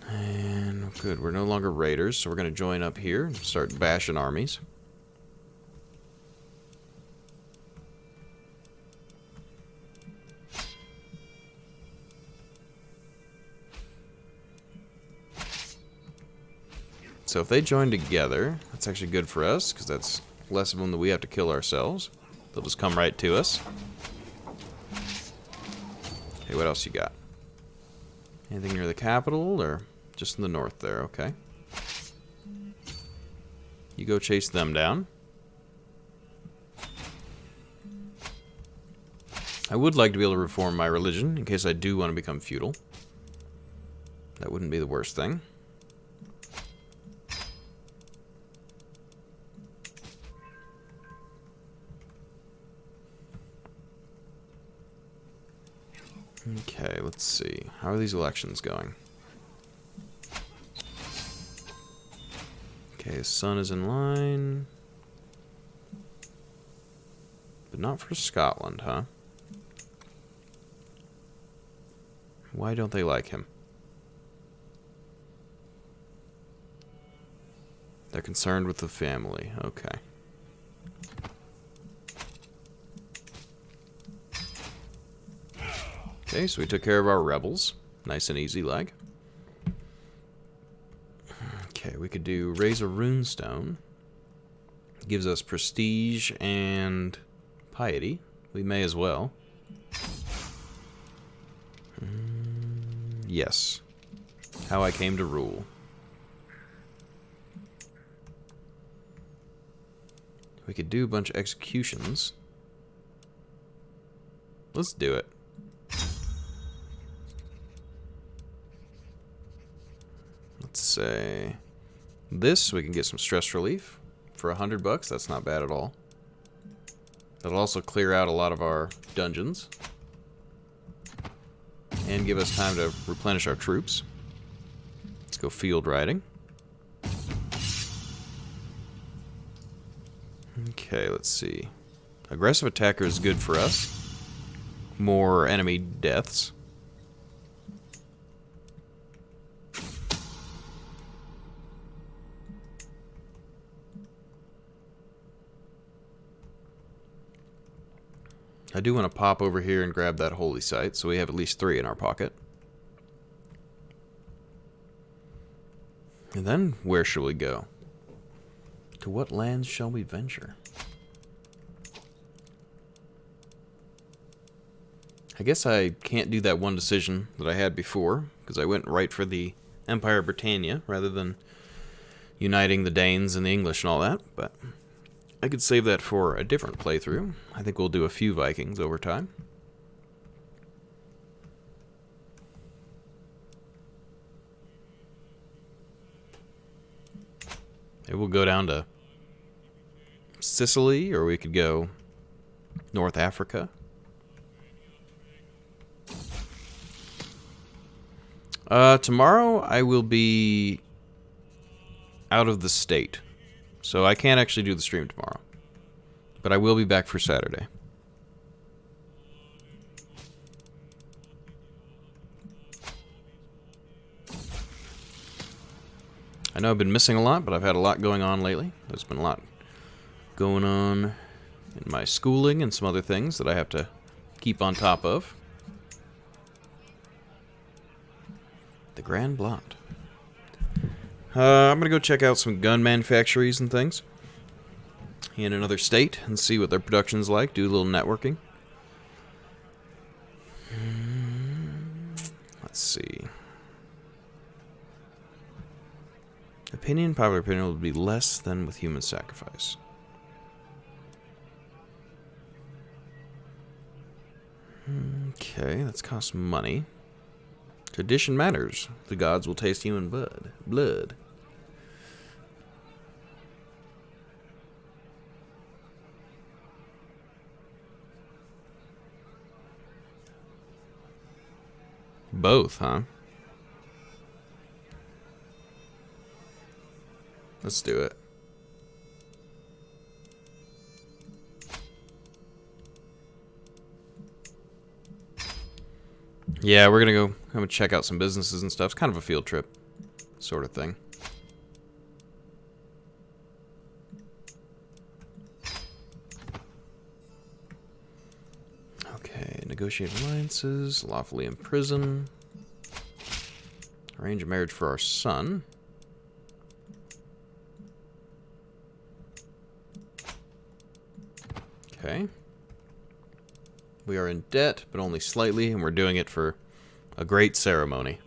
And good, we're no longer raiders, so we're going to join up here and start bashing armies. So if they join together, that's actually good for us, because that's less of them that we have to kill ourselves. They'll just come right to us. Okay, what else you got? Anything near the capital, or just in the north there? Okay. You go chase them down. I would like to be able to reform my religion, in case I do want to become feudal. That wouldn't be the worst thing. Okay, let's see. How are these elections going? Okay, his son is in line. But not for Scotland, huh? Why don't they like him? They're concerned with the family. Okay. Okay, so we took care of our rebels. Nice and easy, like. Okay, we could do raise a runestone. Gives us prestige and piety. We may as well. Yes. How I came to rule. We could do a bunch of executions. Let's do it. Let's say this, we can get some stress relief for $100. That's not bad at all. That'll also clear out a lot of our dungeons and give us time to replenish our troops. Let's go field riding. Okay, let's see. Aggressive attacker is good for us. More enemy deaths. I do want to pop over here and grab that holy site, so we have at least 3 in our pocket. And then, where shall we go? To what lands shall we venture? I guess I can't do that one decision that I had before, because I went right for the Empire of Britannia, rather than uniting the Danes and the English and all that, but I could save that for a different playthrough. I think we'll do a few Vikings over time. Maybe we'll go down to Sicily, or we could go North Africa. Tomorrow I will be out of the state, so I can't actually do the stream tomorrow. But I will be back for Saturday. I know I've been missing a lot, but I've had a lot going on lately. There's been a lot going on in my schooling and some other things that I have to keep on top of. The Grand Blot. I'm gonna go check out some gun manufactories and things in another state and see what their production's like, do a little networking. Let's see. Popular opinion will be less than with human sacrifice. Okay, that's cost money. Tradition matters. The gods will taste human blood. Both, huh? Let's do it. Yeah, we're gonna go check out some businesses and stuff. It's kind of a field trip sort of thing. Okay, negotiate alliances, lawfully imprison, arrange a marriage for our son. Okay. We are in debt, but only slightly, and we're doing it for a great ceremony.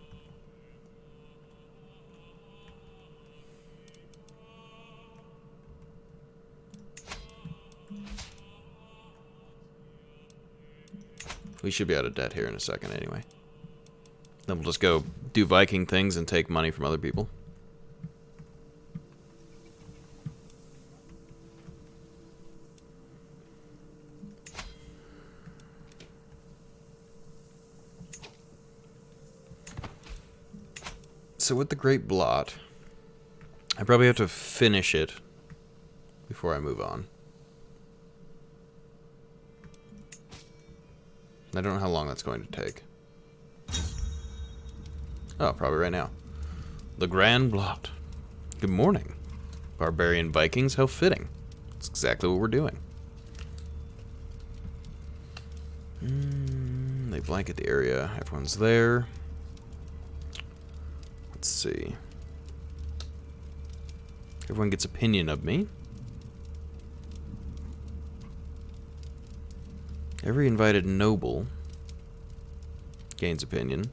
We should be out of debt here in a second anyway. Then we'll just go do Viking things and take money from other people. So with the Great Blot, I probably have to finish it before I move on. I don't know how long that's going to take. Oh, probably right now. The Grand Blot. Good morning, barbarian Vikings. How fitting. That's exactly what we're doing. They blanket the area. Everyone's there. Let's see. Everyone gets opinion of me. Every invited noble gains opinion.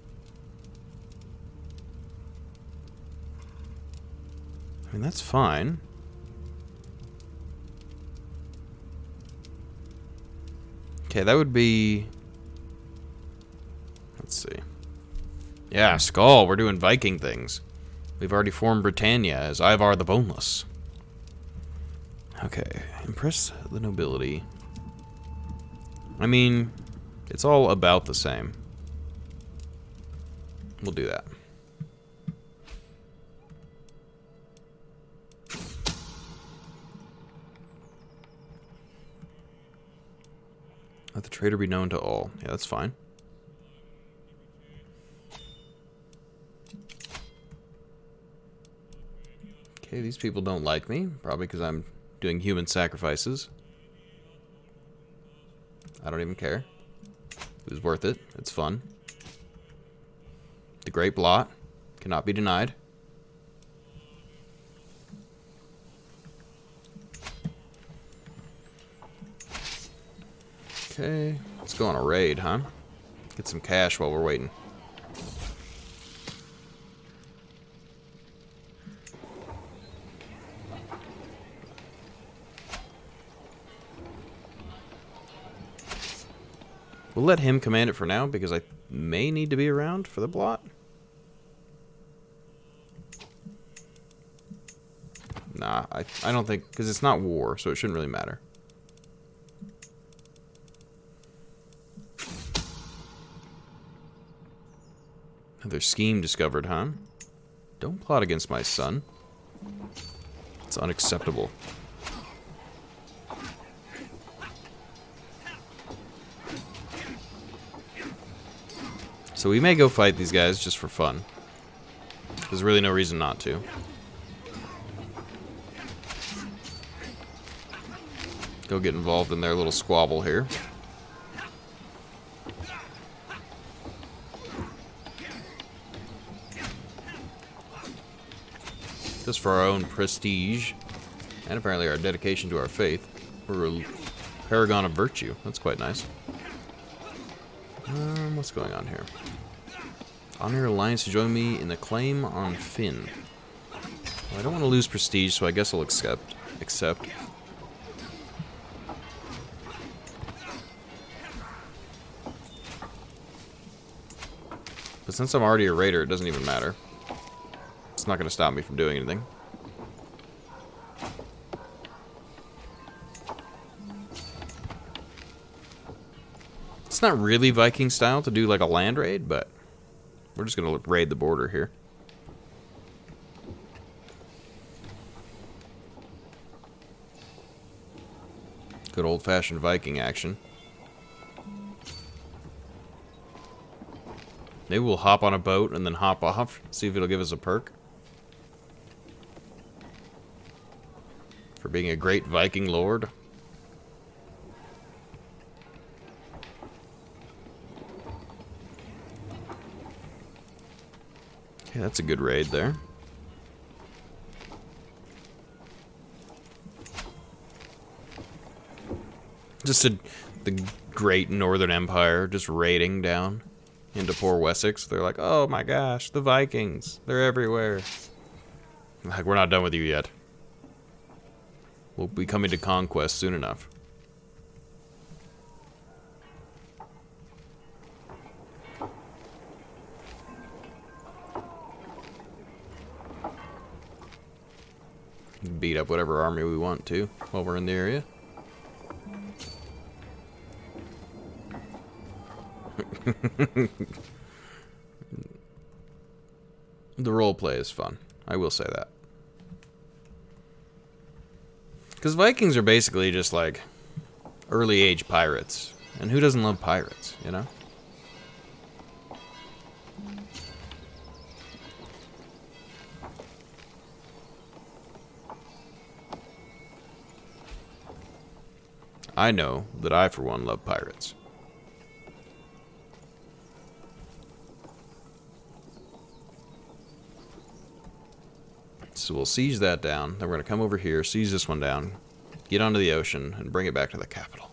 I mean, that's fine. Okay, that would be... Let's see. Yeah, Skull, we're doing Viking things. We've already formed Britannia as Ivar the Boneless. Okay, impress the nobility. I mean, it's all about the same. We'll do that. Let the traitor be known to all. Yeah, that's fine. Okay, these people don't like me. Probably because I'm doing human sacrifices. I don't even care. It was worth it. It's fun. The Great Blot cannot be denied. Okay, let's go on a raid, huh? Get some cash while we're waiting. We'll let him command it for now, because I may need to be around for the blot. Nah, I don't think... because it's not war, so it shouldn't really matter. Another scheme discovered, huh? Don't plot against my son. It's unacceptable. So we may go fight these guys just for fun. There's really no reason not to. Go get involved in their little squabble here. Just for our own prestige. And apparently our dedication to our faith. We're a paragon of virtue. That's quite nice. What's going on here? Honor your alliance to join me in the claim on Finn. Well, I don't want to lose prestige, so I guess I'll accept. But since I'm already a raider, it doesn't even matter. It's not going to stop me from doing anything. It's not really Viking style to do like a land raid, but we're just going to raid the border here. Good old-fashioned Viking action. Maybe we'll hop on a boat and then hop off, see if it'll give us a perk. For being a great Viking lord. Okay, that's a good raid there. Just the great Northern Empire just raiding down into poor Wessex. They're like, oh my gosh, the Vikings. They're everywhere. Like, we're not done with you yet. We'll be coming to conquest soon enough. Beat up whatever army we want to while we're in the area. The roleplay is fun. I will say that. Because Vikings are basically just like early age pirates. And who doesn't love pirates, you know? I know that I, for one, love pirates. So we'll siege that down. Then we're going to come over here, siege this one down, get onto the ocean, and bring it back to the capital.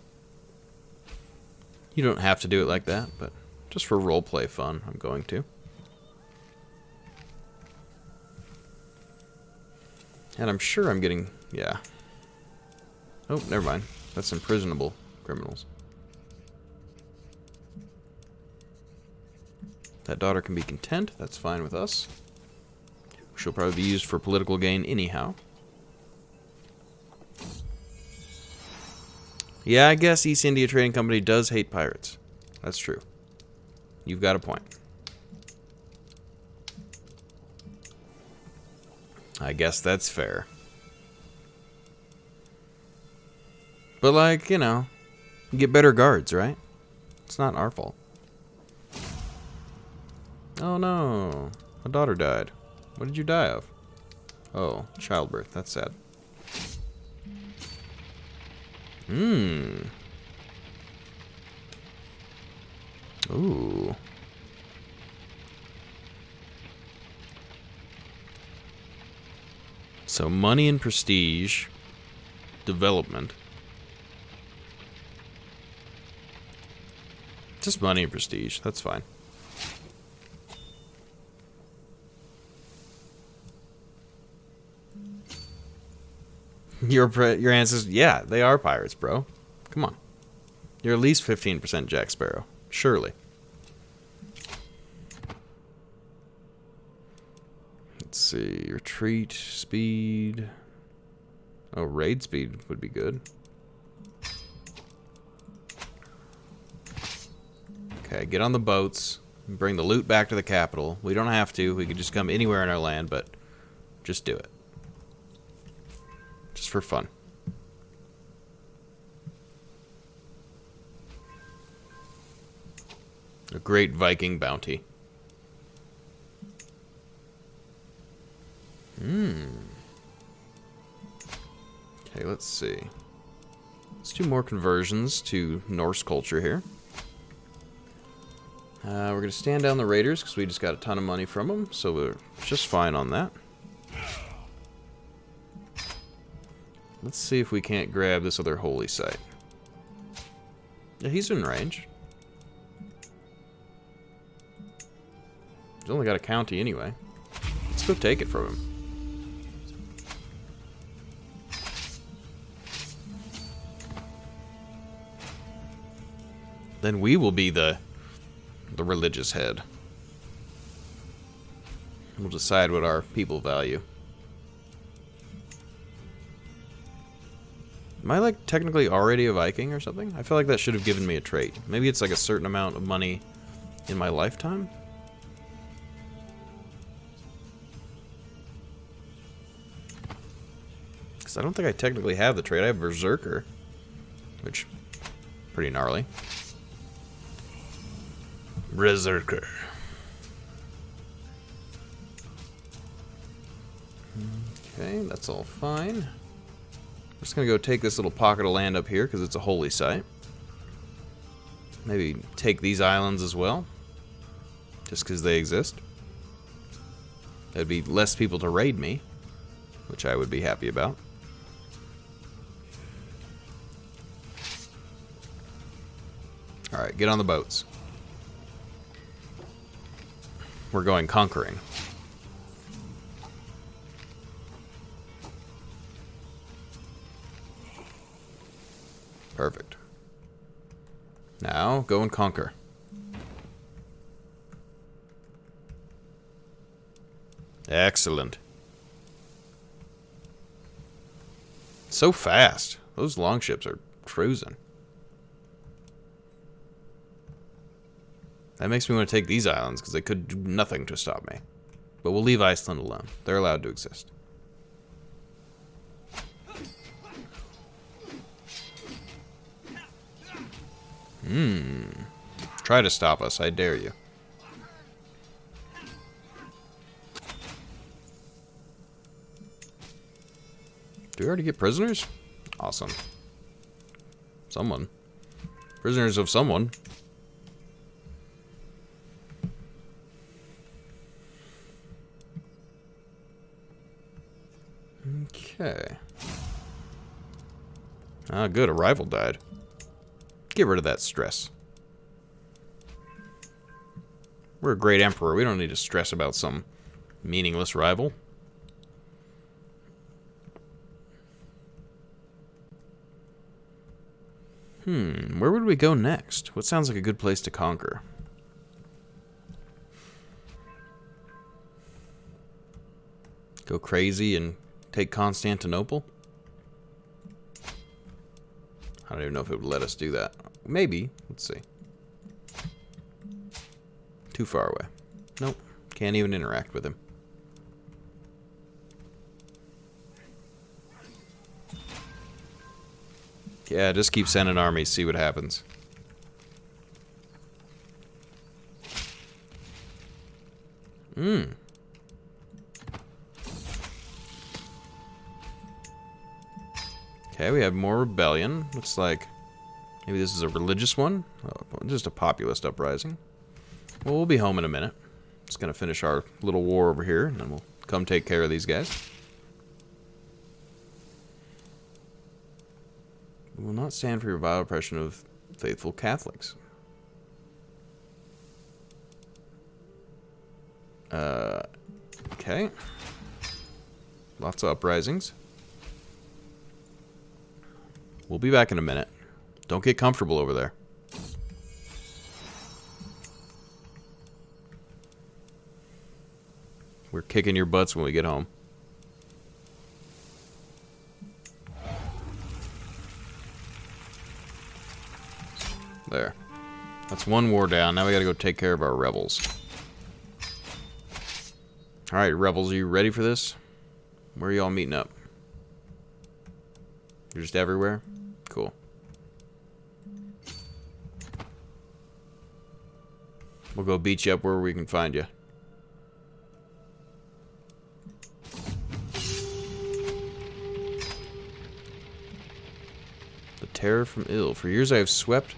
You don't have to do it like that, but just for roleplay fun, I'm going to. And I'm sure I'm getting... yeah. Oh, never mind. That's imprisonable criminals. That daughter can be content. That's fine with us. She'll probably be used for political gain anyhow. Yeah, I guess East India Trading Company does hate pirates. That's true. You've got a point. I guess that's fair. But, like, you know, get better guards, right? It's not our fault. Oh, no. A daughter died. What did you die of? Oh, childbirth. That's sad. Ooh. So money and prestige. Development. Just money and prestige. That's fine. Your ancestors, yeah, they are pirates, bro. Come on. You're at least 15% Jack Sparrow. Surely. Let's see. Retreat, speed. Oh, raid speed would be good. Okay, get on the boats. Bring the loot back to the capital. We don't have to. We could just come anywhere in our land, but just do it. Just for fun. A great Viking bounty. Okay, let's see. Let's do more conversions to Norse culture here. We're going to stand down the raiders because we just got a ton of money from them, so we're just fine on that. Let's see if we can't grab this other holy site. Yeah, he's in range. He's only got a county anyway. Let's go take it from him. Then we will be the religious head. We'll decide what our people value. Am I like technically already a Viking or something? I feel like that should have given me a trait. Maybe it's like a certain amount of money in my lifetime? Because I don't think I technically have the trait. I have Berserker, which pretty gnarly. Berserker. Okay, that's all fine. I'm just gonna go take this little pocket of land up here because it's a holy site. Maybe take these islands as well, just because they exist. There'd be less people to raid me, which I would be happy about. Alright, get on the boats. We're going conquering. Perfect. Now, go and conquer. Excellent. So fast. Those longships are cruising. That makes me want to take these islands, because they could do nothing to stop me. But we'll leave Iceland alone. They're allowed to exist. Try to stop us, I dare you. Do we already get prisoners? Awesome. Someone. Prisoners of someone. Okay. Ah, good. A rival died. Get rid of that stress. We're a great emperor. We don't need to stress about some meaningless rival. Where would we go next? What sounds like a good place to conquer? Go crazy and take Constantinople? I don't even know if it would let us do that. Maybe. Let's see. Too far away. Nope. Can't even interact with him. Yeah, just keep sending armies, see what happens. Okay, we have more rebellion. Looks like Maybe this is a religious one? Oh, just a populist uprising. Well, we'll be home in a minute. Just gonna finish our little war over here, and then we'll come take care of these guys. We will not stand for your vile oppression of faithful Catholics. Okay. Lots of uprisings. We'll be back in a minute. Don't get comfortable over there. We're kicking your butts when we get home. There. That's one war down. Now we gotta go take care of our rebels. Alright, rebels, are you ready for this? Where are y'all meeting up? You're just everywhere? Cool. We'll go beat you up where we can find you. The terror from ill. For years I have swept...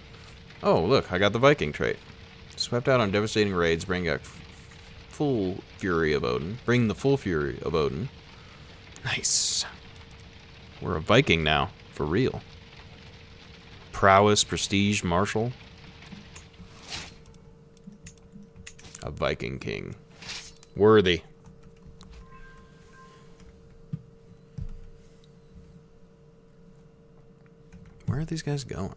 Oh, look, I got the Viking trait. Swept out on devastating raids, bring out full fury of Odin. Bring the full fury of Odin. Nice. We're a Viking now, for real. Prowess, prestige, martial. A Viking king. Worthy. Where are these guys going?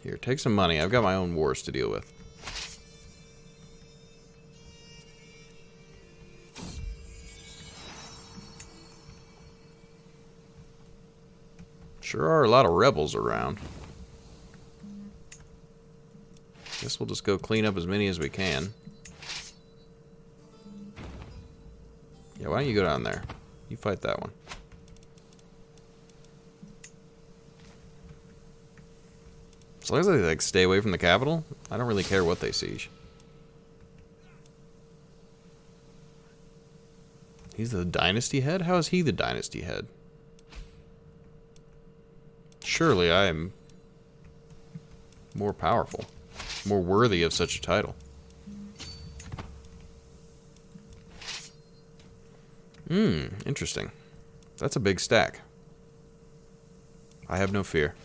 Here, take some money. I've got my own wars to deal with. Sure are a lot of rebels around. Guess we'll just go clean up as many as we can. Yeah, why don't you go down there? You fight that one. As long as they like stay away from the capital, I don't really care what they siege. He's the dynasty head? How is he the dynasty head? Surely I am more powerful, more worthy of such a title. Interesting. That's a big stack. I have no fear.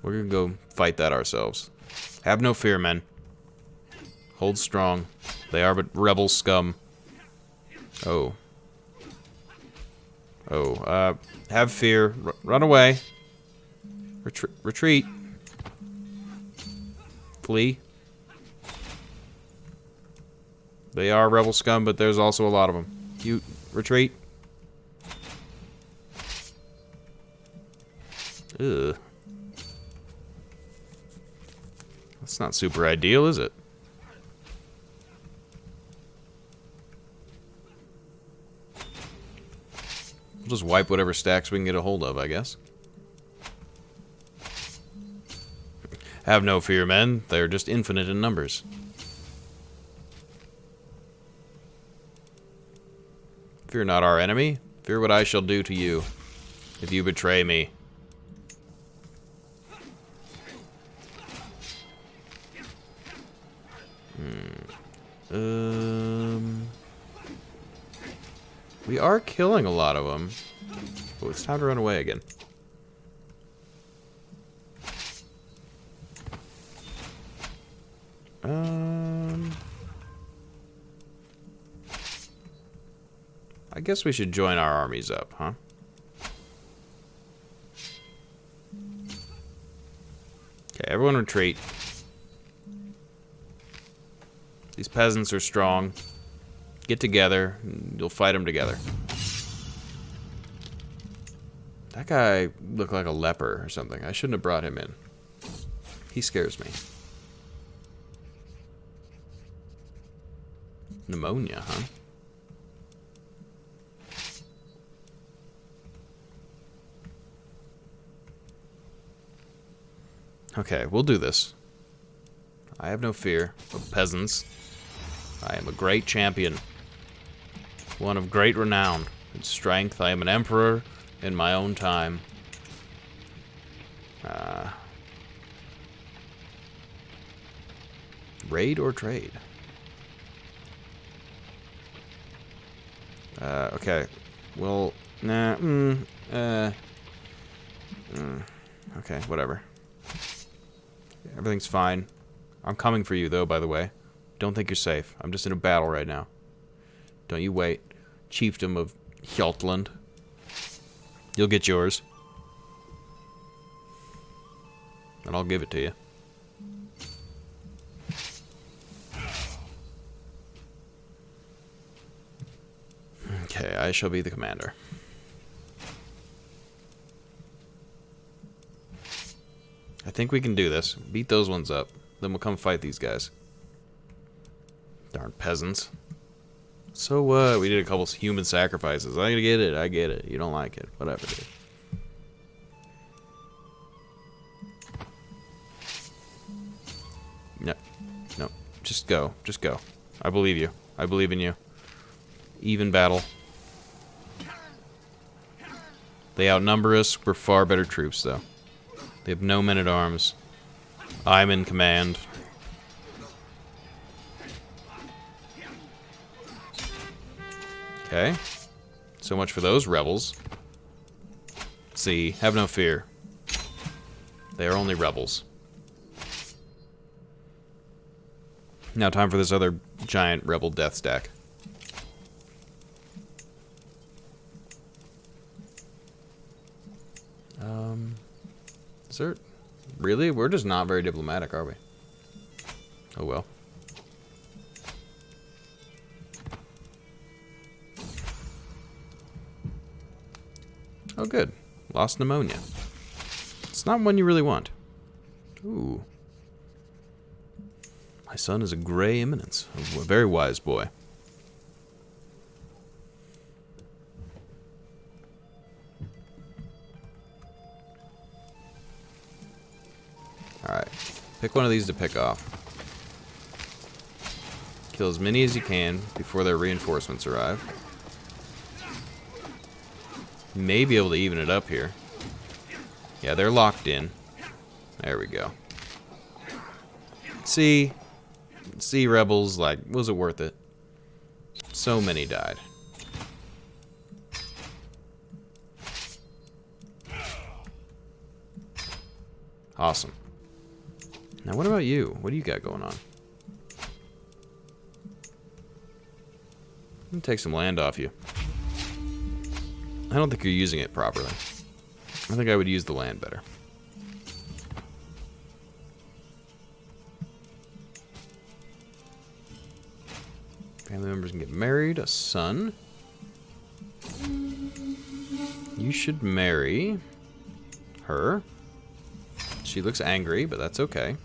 We're gonna go fight that ourselves. Have no fear, men. Hold strong. They are but rebel scum. Oh. Oh, have fear. Run away. Retreat. Flee. They are rebel scum, but there's also a lot of them. You retreat. Ugh. That's not super ideal, is it? We'll just wipe whatever stacks we can get a hold of, I guess. Have no fear, men. They are just infinite in numbers. Fear not our enemy. Fear what I shall do to you if you betray me. We are killing a lot of them. Oh, it's time to run away again. I guess we should join our armies up, huh? Okay, everyone retreat. These peasants are strong. Get together, and you'll fight them together. That guy looked like a leper or something. I shouldn't have brought him in. He scares me. Pneumonia, huh? Okay, we'll do this. I have no fear of peasants. I am a great champion. One of great renown and strength. I am an emperor in my own time. Raid or trade? Okay. Well, nah, okay, whatever. Everything's fine. I'm coming for you, though, by the way. Don't think you're safe. I'm just in a battle right now. Don't you wait. Chiefdom of Hjaltland. You'll get yours. And I'll give it to you. Okay, I shall be the commander. I think we can do this. Beat those ones up. Then we'll come fight these guys. Darn peasants. So what? We did a couple human sacrifices. I get it. I get it. You don't like it. Whatever, dude. No. No. Just go. Just go. I believe you. I believe in you. Even battle. They outnumber us. We're far better troops, though. They have no men-at-arms. I'm in command. Okay. So much for those rebels. See, have no fear. They are only rebels. Now time for this other giant rebel death stack. Is there... Really? We're just not very diplomatic, are we? Oh well. Oh good. Lost pneumonia. It's not one you really want. Ooh. My son is a gray eminence. A very wise boy. Alright. Pick one of these to pick off. Kill as many as you can before their reinforcements arrive. May be able to even it up here. Yeah, they're locked in. There we go. See, rebels, like, was it worth it? So many died. Awesome. Now what about you? What do you got going on? Let me take some land off you. I don't think you're using it properly. I think I would use the land better. Family members can get married. A son. You should marry her. She looks angry, but that's okay.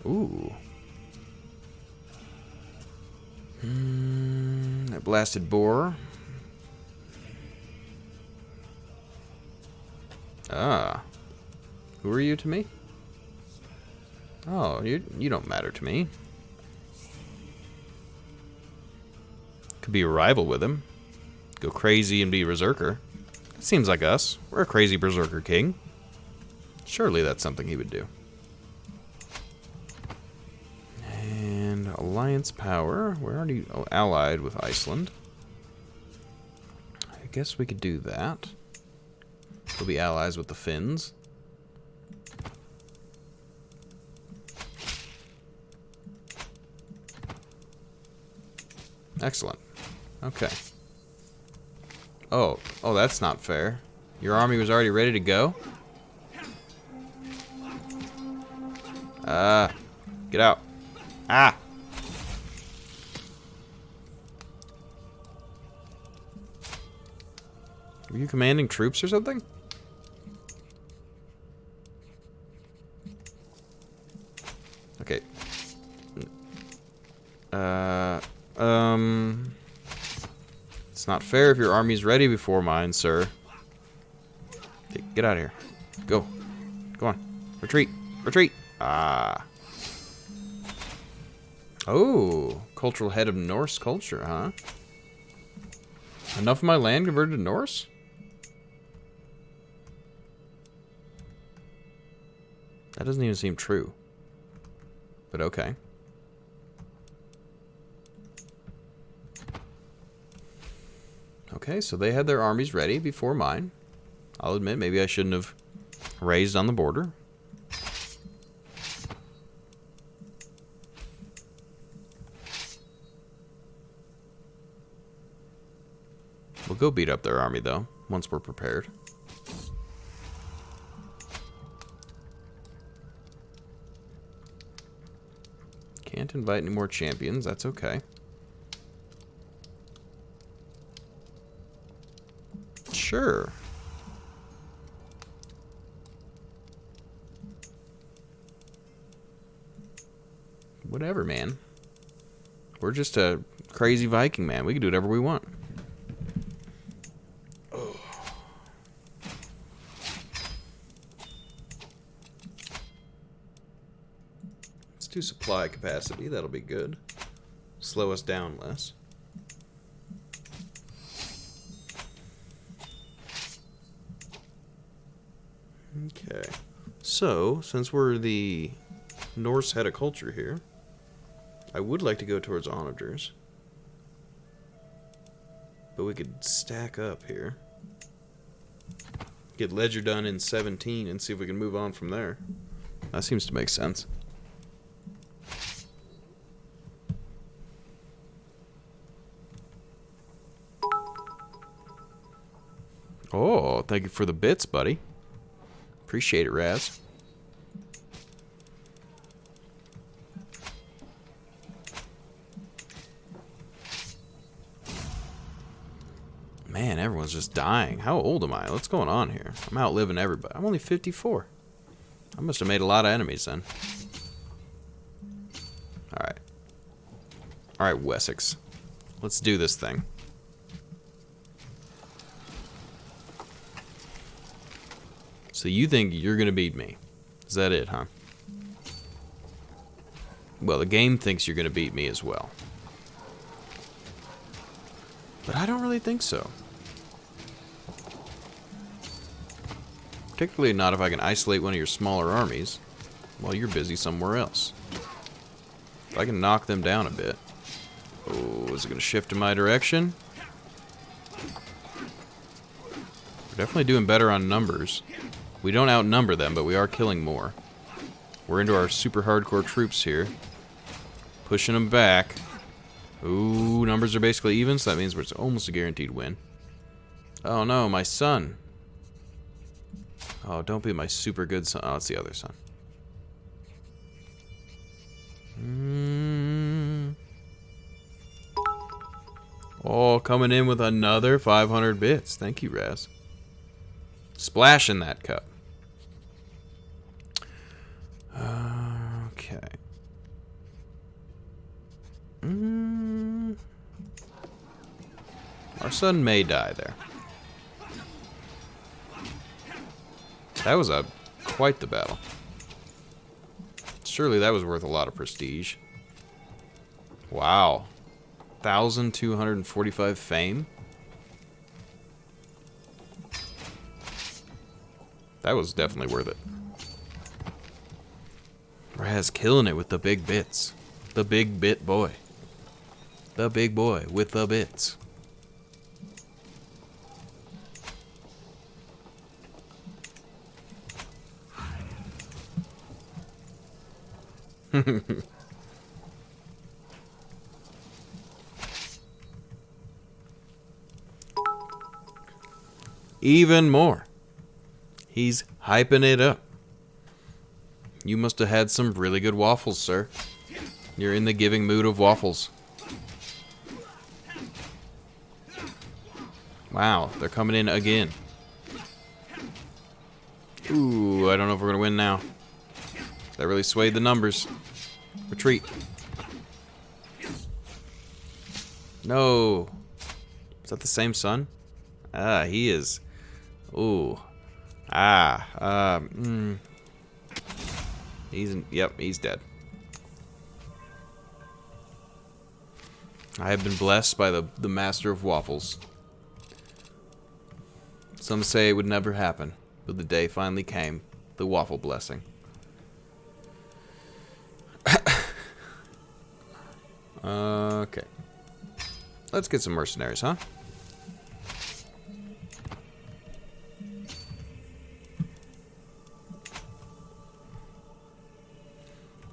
Ooh. That blasted boar. Ah. Who are you to me? Oh, you don't matter to me. Could be a rival with him. Go crazy and be berserker. That seems like us. We're a crazy berserker king. Surely that's something he would do. And alliance power. Where are you? Oh, allied with Iceland. I guess we could do that. We'll be allies with the Finns. Excellent. Okay. Oh, that's not fair. Your army was already ready to go? Get out. Ah! Were you commanding troops or something? Okay. It's not fair if your army's ready before mine, sir. Okay, get out of here. Go. Go on. Retreat. Retreat. Ah. Oh, cultural head of Norse culture, huh? Enough of my land converted to Norse? That doesn't even seem true. But okay. Okay, so they had their armies ready before mine. I'll admit, maybe I shouldn't have raised on the border. We'll go beat up their army, though, once we're prepared. Can't invite any more champions, that's okay. Sure. Whatever, man. We're just a crazy Viking, man. We can do whatever we want. Let's do supply capacity. That'll be good. Slow us down less. Okay. So, since we're the Norse head of culture here, I would like to go towards onagers. But we could stack up here. Get ledger done in 17 and see if we can move on from there. That seems to make sense. Oh, thank you for the bits, buddy. Appreciate it, Raz. Man, everyone's just dying. How old am I? What's going on here? I'm outliving everybody. I'm only 54. I must have made a lot of enemies then. Alright. Alright, Wessex. Let's do this thing. So you think you're gonna beat me? Is that it, huh? Well, the game thinks you're gonna beat me as well. But I don't really think so. Particularly not if I can isolate one of your smaller armies while you're busy somewhere else. If I can knock them down a bit. Oh, is it gonna shift in my direction? We're definitely doing better on numbers. We don't outnumber them, but we are killing more. We're into our super hardcore troops here. Pushing them back. Ooh, numbers are basically even, so that means it's almost a guaranteed win. Oh no, my son. Oh, don't be my super good son. Oh, it's the other son. Oh, coming in with another 500 bits. Thank you, Raz. Splash in that cup. Okay. Our son may die there. That was quite the battle. Surely that was worth a lot of prestige. Wow. 1,245 fame? That was definitely worth it. Raz killing it with the big bits. The big bit boy. The big boy with the bits. Even more. He's hyping it up. You must have had some really good waffles, sir. You're in the giving mood of waffles. Wow, they're coming in again. Ooh, I don't know if we're gonna win now. That really swayed the numbers. Retreat. No. Is that the same son? Ah, he is. Ooh. Ah. Yep, he's dead. I have been blessed by the master of waffles. Some say it would never happen, but the day finally came. The waffle blessing. Okay. Let's get some mercenaries, huh?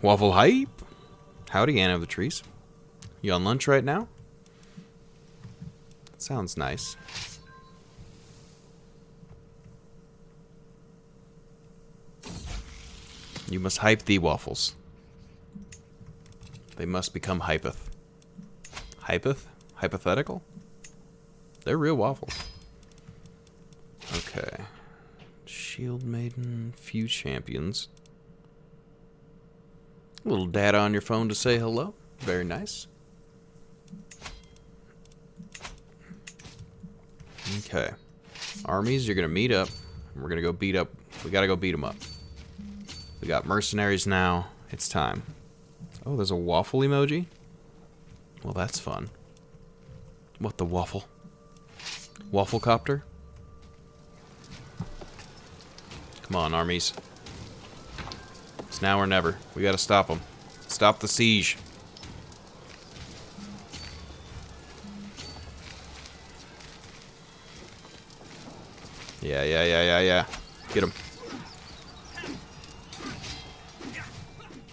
Waffle hype! Howdy, Anna of the Trees. You on lunch right now? That sounds nice. You must hype the waffles. They must become hypeth. Hypeth? Hypothetical? They're real waffles. Okay. Shield Maiden, few champions. A little data on your phone to say hello. Very nice. Okay. Armies, you're gonna meet up. We're gonna go beat up. We gotta go beat them up. We got mercenaries now. It's time. Oh, there's a waffle emoji? Well, that's fun. What the waffle? Waffle copter? Come on, armies. It's now or never. We gotta stop them. Stop the siege. Yeah. Get him.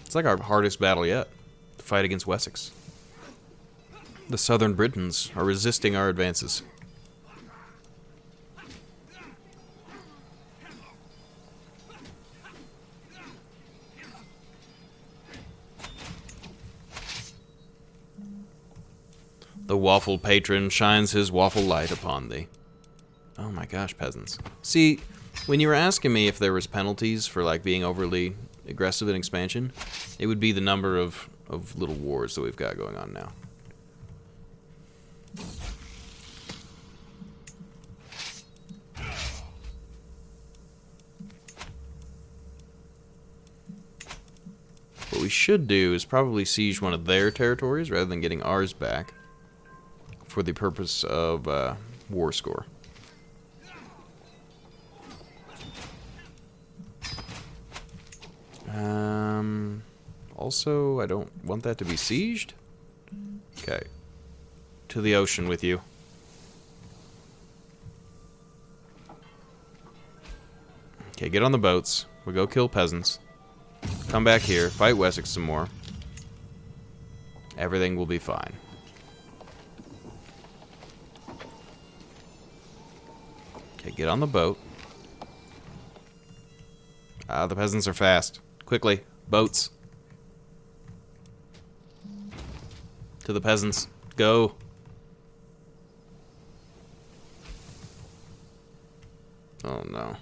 It's like our hardest battle yet. The fight against Wessex. The southern Britons are resisting our advances. The waffle patron shines his waffle light upon thee. Oh my gosh, peasants. See, when you were asking me if there was penalties for like being overly aggressive in expansion, it would be the number of little wars that we've got going on now. What we should do is probably siege one of their territories rather than getting ours back for the purpose of war score. Also, I don't want that to be sieged. Okay. To the ocean with you. Okay, get on the boats. We'll go kill peasants. Come back here, fight Wessex some more. Everything will be fine. Okay, get on the boat. The peasants are fast. Quickly, boats. To the peasants. Go. Oh no.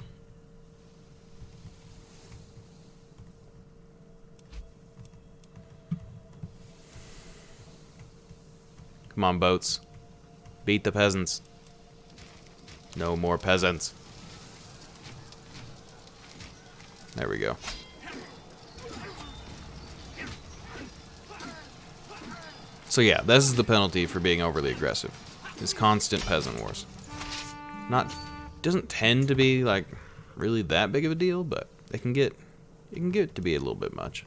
Come on, boats. Beat the peasants. No more peasants. There we go. So yeah, this is the penalty for being overly aggressive. Is constant peasant wars. Doesn't tend to be like really that big of a deal, but it can get to be a little bit much.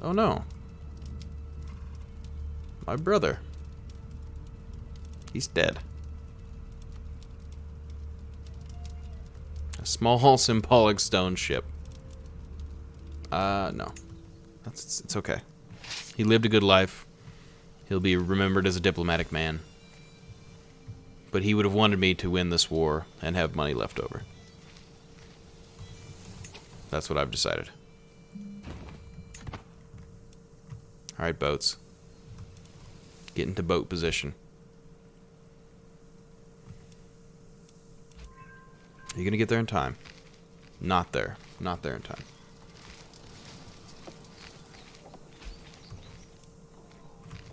Oh no. My brother. He's dead. A small symbolic stone ship. No. It's okay. He lived a good life. He'll be remembered as a diplomatic man. But he would have wanted me to win this war and have money left over. That's what I've decided. Alright, boats. Get into boat position. Are you gonna get there in time? Not there. Not there in time.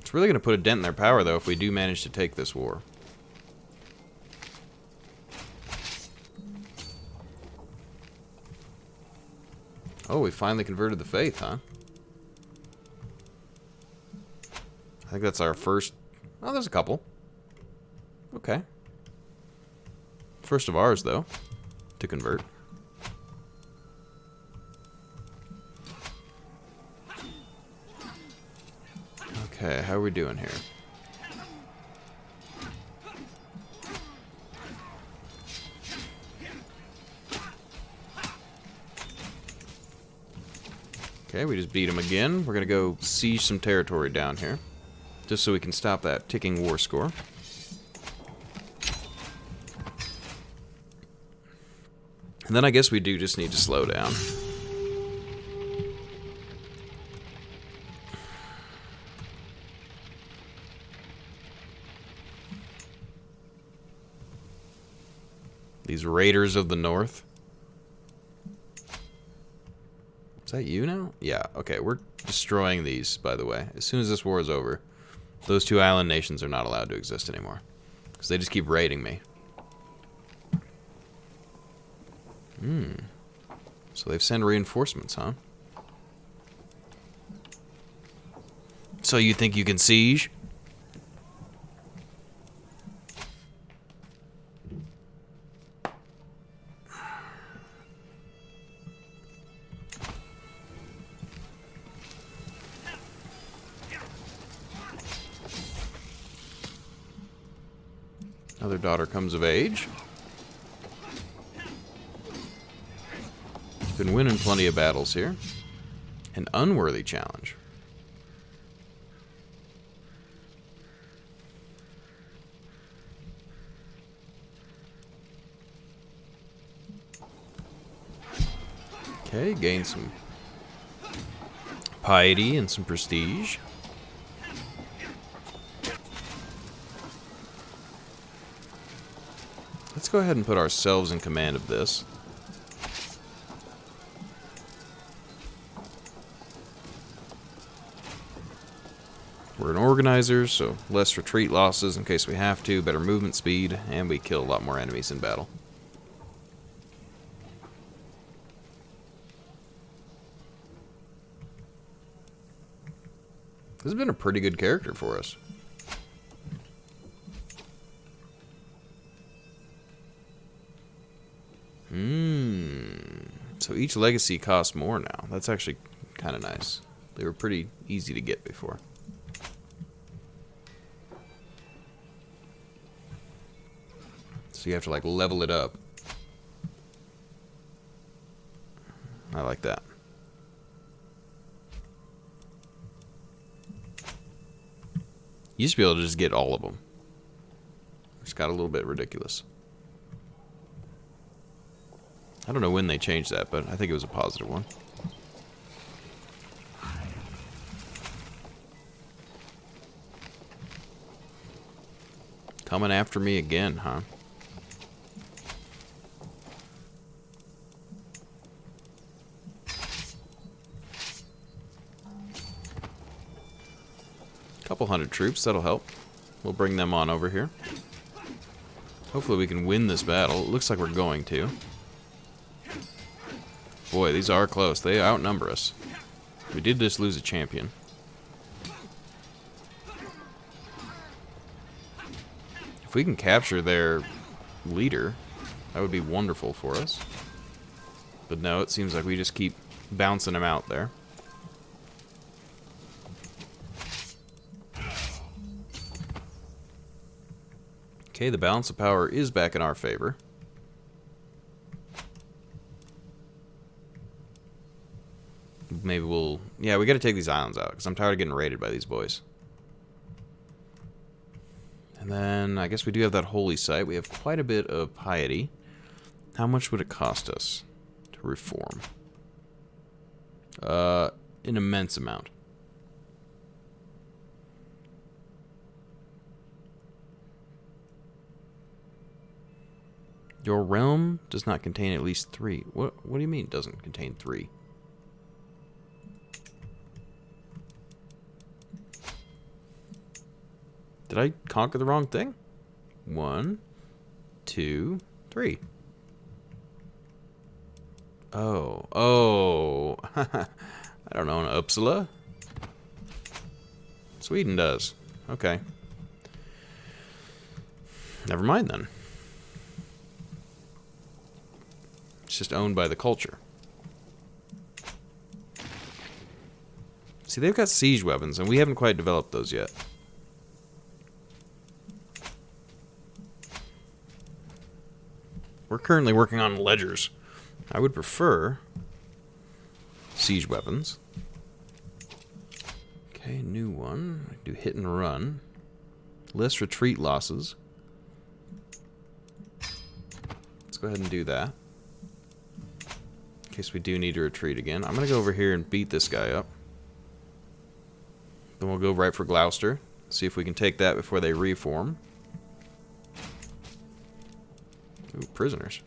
It's really gonna put a dent in their power, though, if we do manage to take this war. Oh, we finally converted the faith, huh? I think that's our first... Oh, there's a couple. Okay. First of ours, though, to convert. Okay, how are we doing here? Okay, we just beat him again. We're going to go siege some territory down here, just so we can stop that ticking war score. And then I guess we do just need to slow down. These Raiders of the North. Is that you now? Yeah, okay, we're destroying these, by the way. As soon as this war is over, those two island nations are not allowed to exist anymore. Because they just keep raiding me. So they've sent reinforcements, huh? So you think you can siege? Another daughter comes of age. Been winning plenty of battles here. An unworthy challenge. Okay, gain some piety and some prestige. Let's go ahead and put ourselves in command of this. We're an organizer, so less retreat losses in case we have to, better movement speed, and we kill a lot more enemies in battle. This has been a pretty good character for us. So each legacy costs more now. That's actually kind of nice. They were pretty easy to get before. So you have to like level it up. I like that. You used to be able to just get all of them. It's got a little bit ridiculous. I don't know when they changed that, but I think it was a positive one. Coming after me again, huh? Couple hundred troops, that'll help. We'll bring them on over here. Hopefully we can win this battle. It looks like we're going to. Boy, these are close. They outnumber us. We did just lose a champion. If we can capture their leader, that would be wonderful for us. But no, it seems like we just keep bouncing them out there. Okay, the balance of power is back in our favor. Maybe we'll... Yeah, we gotta take these islands out, because I'm tired of getting raided by these boys. And then, I guess we do have that holy site. We have quite a bit of piety. How much would it cost us to reform? An immense amount. Your realm does not contain at least 3. What do you mean it doesn't contain 3? Did I conquer the wrong thing? 1, 2, 3. Oh. Oh. I don't know. An Uppsala? Sweden does. Okay. Never mind then. It's just owned by the culture. See, they've got siege weapons, and we haven't quite developed those yet. We're currently working on ledgers. I would prefer siege weapons. Okay, new one. I do hit and run. Less retreat losses. Let's go ahead and do that. In case we do need to retreat again. I'm going to go over here and beat this guy up. Then we'll go right for Gloucester. See if we can take that before they reform. Ooh, prisoners.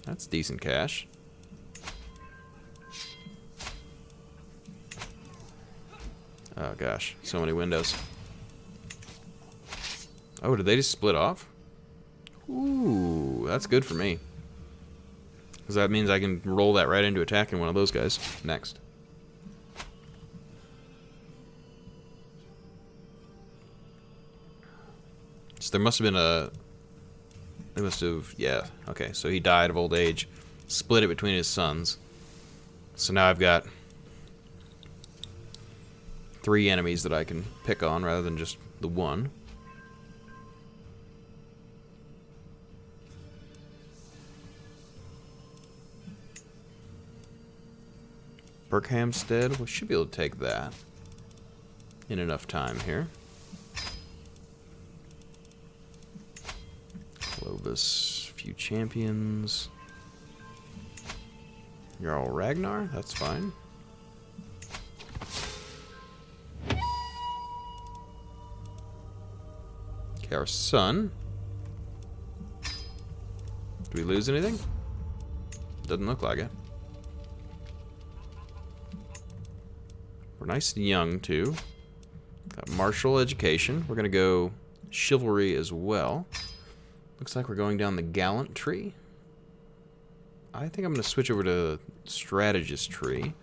That's decent cash. Oh gosh, so many windows. Oh, did they just split off? Ooh, that's good for me. Because that means I can roll that right into attacking one of those guys next. So there must have been a... They must have... Yeah, okay. So he died of old age. Split it between his sons. So now I've got 3 enemies that I can pick on rather than just the one. Berkhamsted, we should be able to take that in enough time here. Clovis, few champions. Jarl Ragnar, that's fine. Okay, our son. Do we lose anything? Doesn't look like it. We're nice and young, too. Got martial education. We're going to go chivalry as well. Looks like we're going down the gallant tree. I think I'm going to switch over to strategist tree.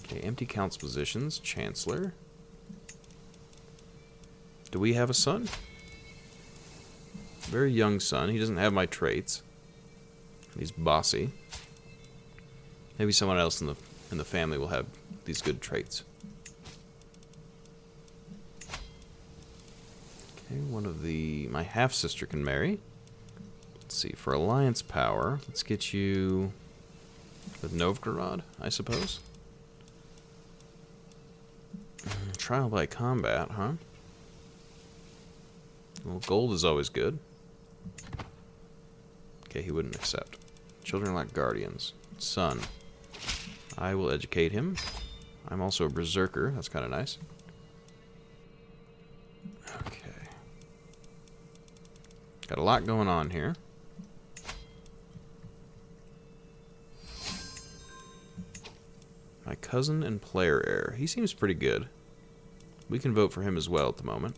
Okay, empty counts positions. Chancellor. Do we have a son? Very young son. He doesn't have my traits. He's bossy. Maybe someone else in the family will have these good traits. Okay, one of my half sister can marry. Let's see, for alliance power, let's get you with Novgorod, I suppose. Trial by combat, huh? Well, gold is always good. Okay, he wouldn't accept. Children like guardians. Son. I will educate him. I'm also a berserker. That's kind of nice. Okay. Got a lot going on here. My cousin and player heir. He seems pretty good. We can vote for him as well at the moment.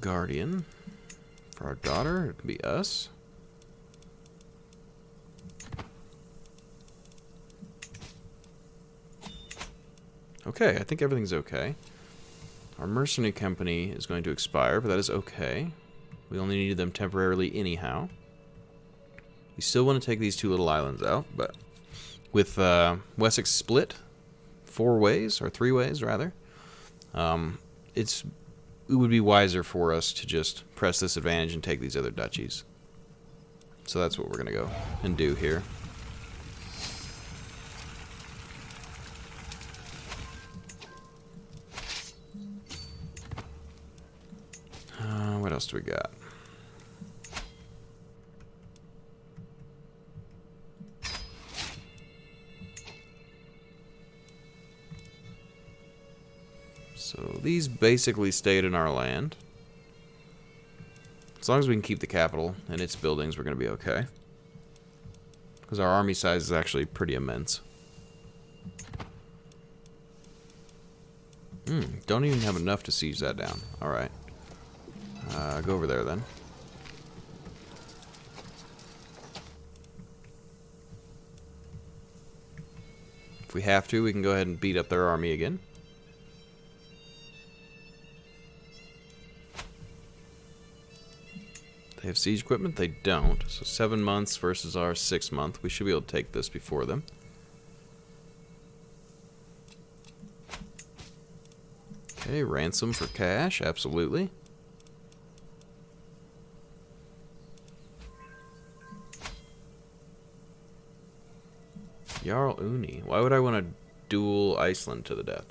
Guardian. For our daughter, it could be us. Okay, I think everything's okay. Our mercenary company is going to expire, but that is okay. We only needed them temporarily anyhow. We still want to take these 2 little islands out, but with Wessex split 4 ways, or 3 ways rather, it would be wiser for us to just press this advantage and take these other duchies. So that's what we're going to go and do here. What else do we got? So these basically stayed in our land. As long as we can keep the capital and its buildings, we're going to be okay. Because our army size is actually pretty immense. Don't even have enough to siege that down. Alright. Go over there then. If we have to, we can go ahead and beat up their army again. They have siege equipment? They don't. So 7 months versus our 6 month. We should be able to take this before them. Okay, ransom for cash, absolutely. Jarl Uni. Why would I want to duel Iceland to the death?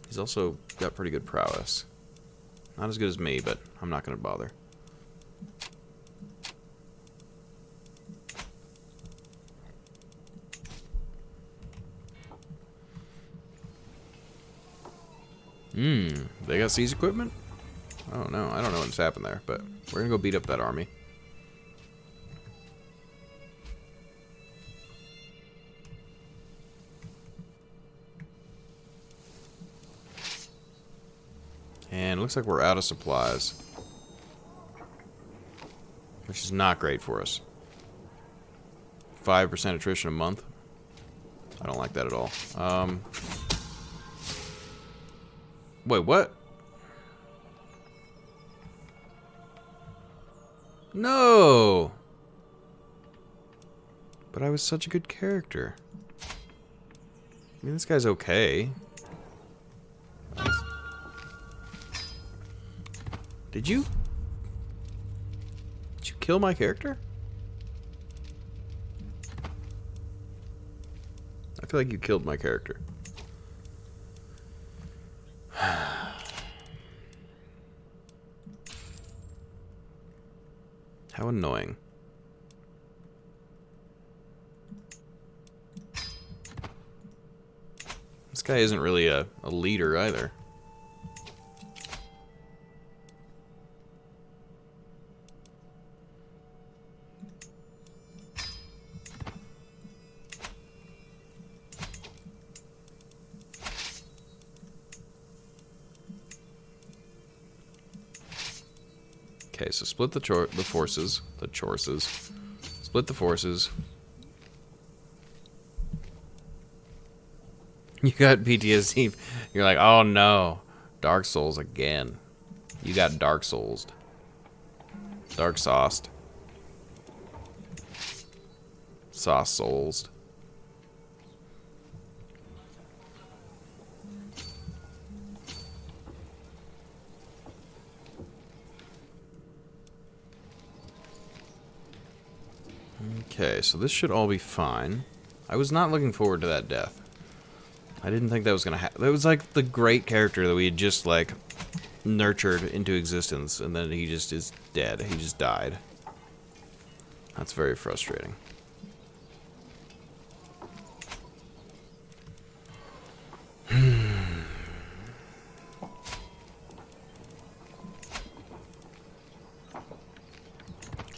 He's also got pretty good prowess. Not as good as me, but I'm not going to bother. They got siege equipment? Oh no, I don't know what's happened there, but we're gonna go beat up that army. And it looks like we're out of supplies, which is not great for us. 5% attrition a month. I don't like that at all. Wait, what? No! But I was such a good character. I mean, this guy's okay. Did you kill my character? I feel like you killed my character. How annoying. This guy isn't really a leader either. Okay, so split the forces. Split the forces. You got PTSD. You're like, oh no. Dark Souls again. You got Dark Soulsed. Dark Sauced. Sauce Soulsed. Okay, so this should all be fine. I was not looking forward to that death. I didn't think that was gonna happen. That was like the great character that we had just like nurtured into existence, and then he just is dead. He just died. That's very frustrating.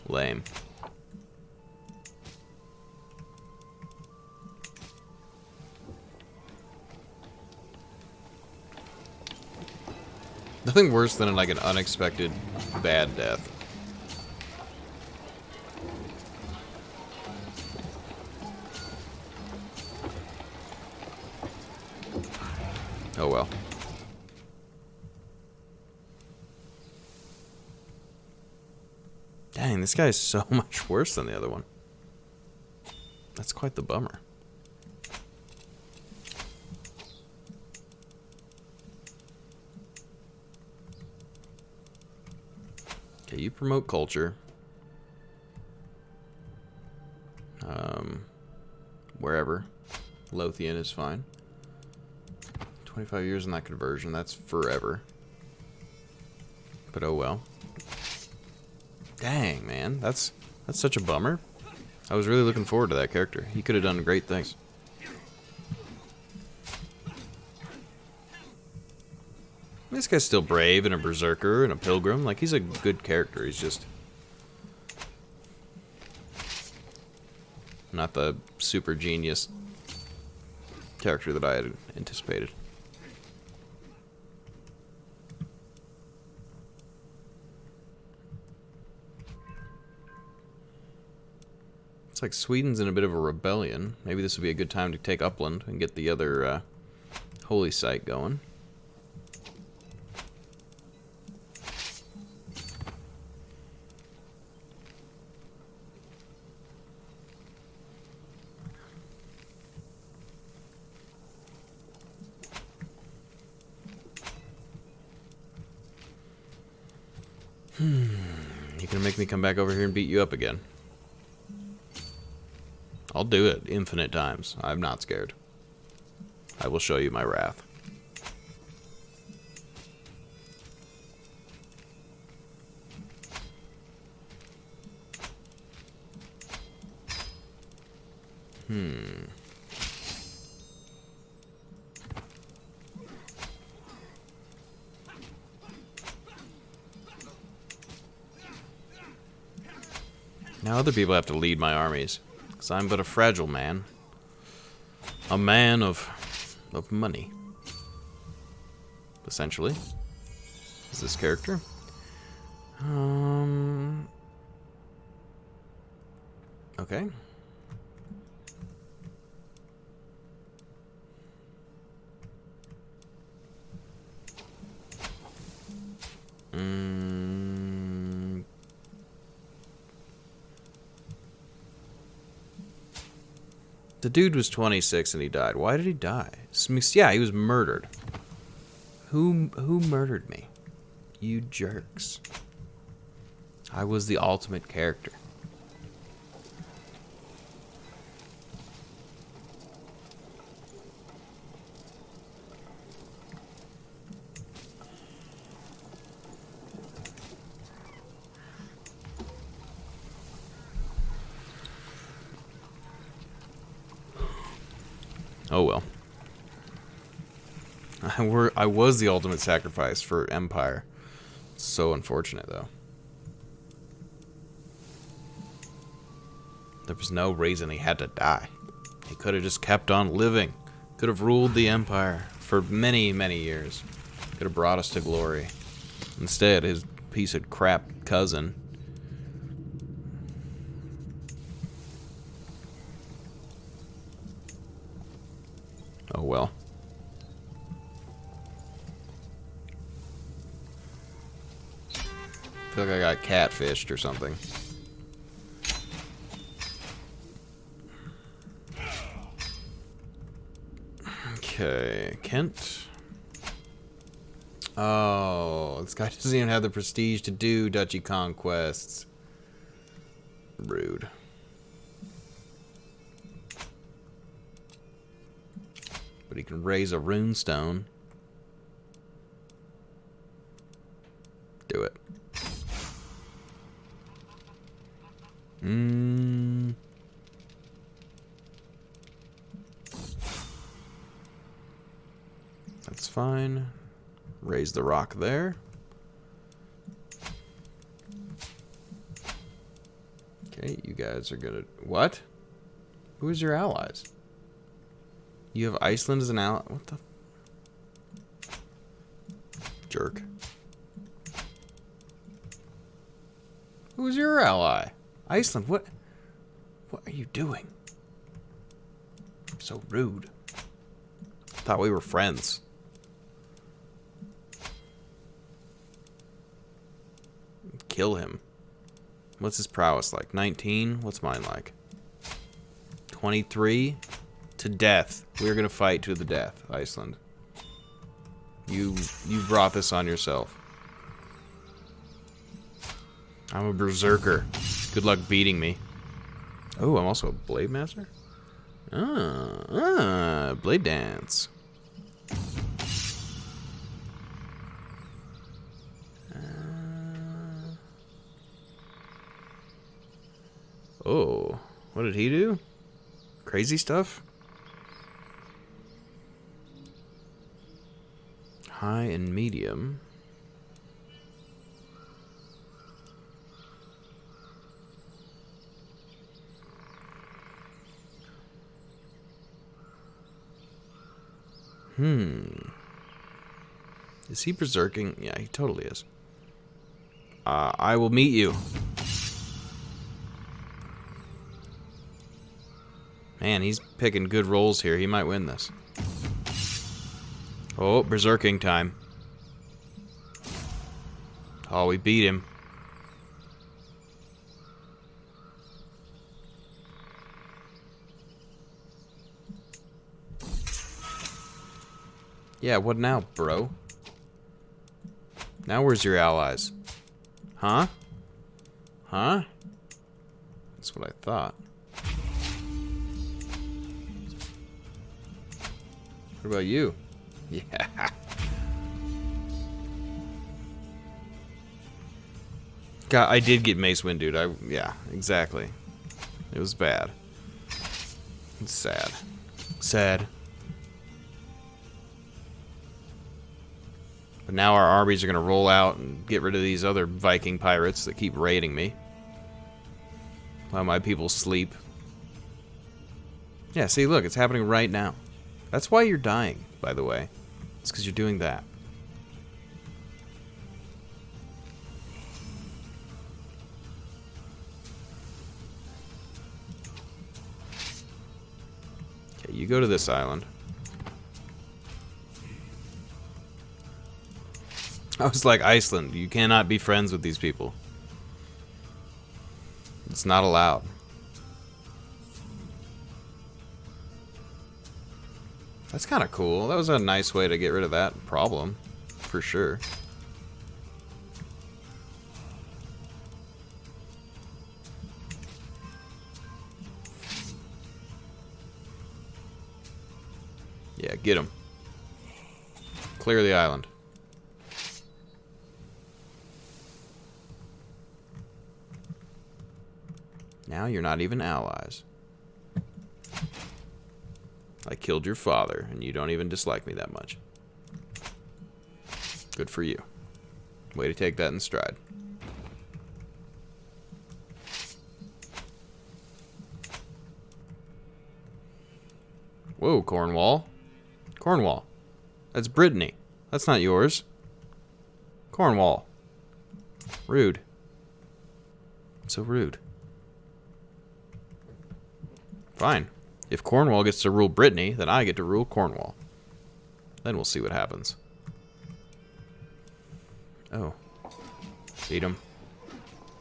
Lame. Nothing worse than like an unexpected bad death. Oh well. Dang, this guy is so much worse than the other one. That's quite the bummer. Okay, you promote culture. Wherever. Lothian is fine. 25 years in that conversion, that's forever. But oh well. Dang, man, that's such a bummer. I was really looking forward to that character. He could have done great things. This guy's still brave and a berserker and a pilgrim. Like, he's a good character. He's just not the super genius character that I had anticipated. It's like Sweden's in a bit of a rebellion. Maybe this would be a good time to take Upland and get the other holy site going. You gonna make me come back over here and beat you up again? I'll do it infinite times. I'm not scared. I will show you my wrath. Now other people have to lead my armies, because I'm but a fragile man. A man of money. Essentially. Is this character? Okay. The dude was 26 and he died. Why did he die? Yeah, he was murdered. Who murdered me? You jerks. I was the ultimate character. Oh well. I was the ultimate sacrifice for Empire. So unfortunate, though. There was no reason he had to die. He could have just kept on living. Could have ruled the Empire for many, many years. Could have brought us to glory. Instead, his piece of crap cousin. Oh well. I feel like I got catfished or something. Okay, Kent. Oh, this guy doesn't even have the prestige to do duchy conquests. Rude. But he can raise a runestone. Do it. That's fine. Raise the rock there. Okay, you guys are gonna... What? Who is your allies? You have Iceland as an ally? What the... Jerk. Who's your ally? Iceland, what are you doing? So rude. Thought we were friends. Kill him. What's his prowess like? 19? What's mine like? 23? To death. We're gonna fight to the death, Iceland. You brought this on yourself. I'm a berserker. Good luck beating me. Oh, I'm also a blade master? Blade dance. Oh, what did he do? Crazy stuff? High and medium. Is he berserking? Yeah, he totally is. I will meet you. Man, he's picking good rolls here. He might win this. Oh, berserking time. Oh, we beat him. Yeah, what now, bro? Now where's your allies? Huh? Huh? That's what I thought. What about you? Yeah. God, I did get Mace Wind, dude. Yeah, exactly. It was bad. It's sad. Sad. But now our armies are going to roll out and get rid of these other Viking pirates that keep raiding me. While my people sleep. Yeah, see, look, it's happening right now. That's why you're dying, by the way. It's because you're doing that. Okay, you go to this island. I was like, Iceland, you cannot be friends with these people. It's not allowed. That's kind of cool. That was a nice way to get rid of that problem, for sure. Yeah, get him. Clear the island. Now you're not even allies. I killed your father, and you don't even dislike me that much. Good for you. Way to take that in stride. Whoa, Cornwall. Cornwall. That's Brittany. That's not yours. Cornwall. Rude. So rude. Fine. If Cornwall gets to rule Brittany, then I get to rule Cornwall. Then we'll see what happens. Oh. Beat him.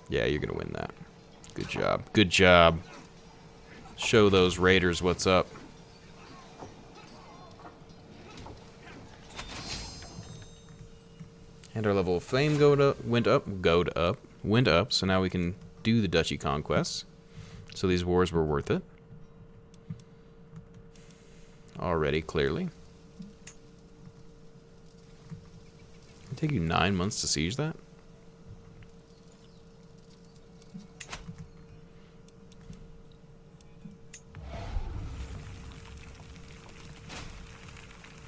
Yeah, you're gonna win that. Good job. Good job. Show those raiders what's up. And our level of flame went up. So now we can do the duchy conquests. So these wars were worth it. Already, clearly. It'll take you 9 months to siege that?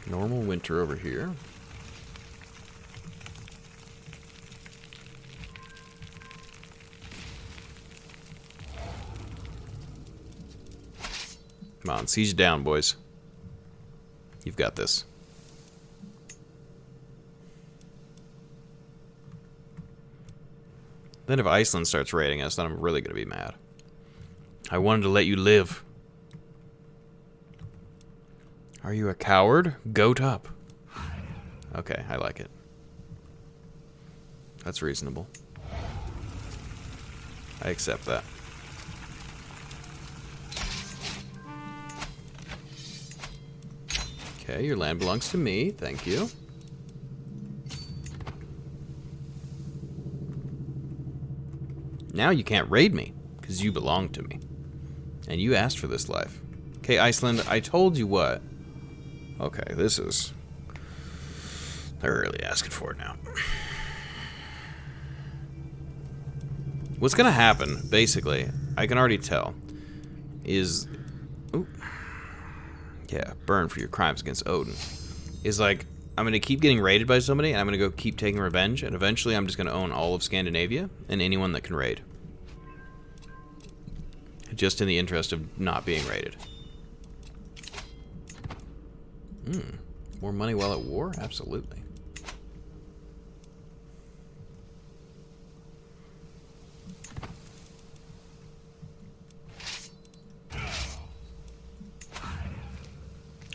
Normal winter over here. Come on, siege down, boys. You've got this. Then if Iceland starts raiding us, then I'm really going to be mad. I wanted to let you live. Are you a coward? Goat up. Okay, I like it. That's reasonable. I accept that. Okay, your land belongs to me. Thank you. Now you can't raid me, because you belong to me. And you asked for this life. Okay, Iceland, I told you what. Okay, this is... They're really asking for it now. What's gonna happen, basically, I can already tell, is... Ooh. Yeah, burn for your crimes against Odin. Is like, I'm going to keep getting raided by somebody, and I'm going to go keep taking revenge, and eventually I'm just going to own all of Scandinavia and anyone that can raid. Just in the interest of not being raided. More money while at war? Absolutely.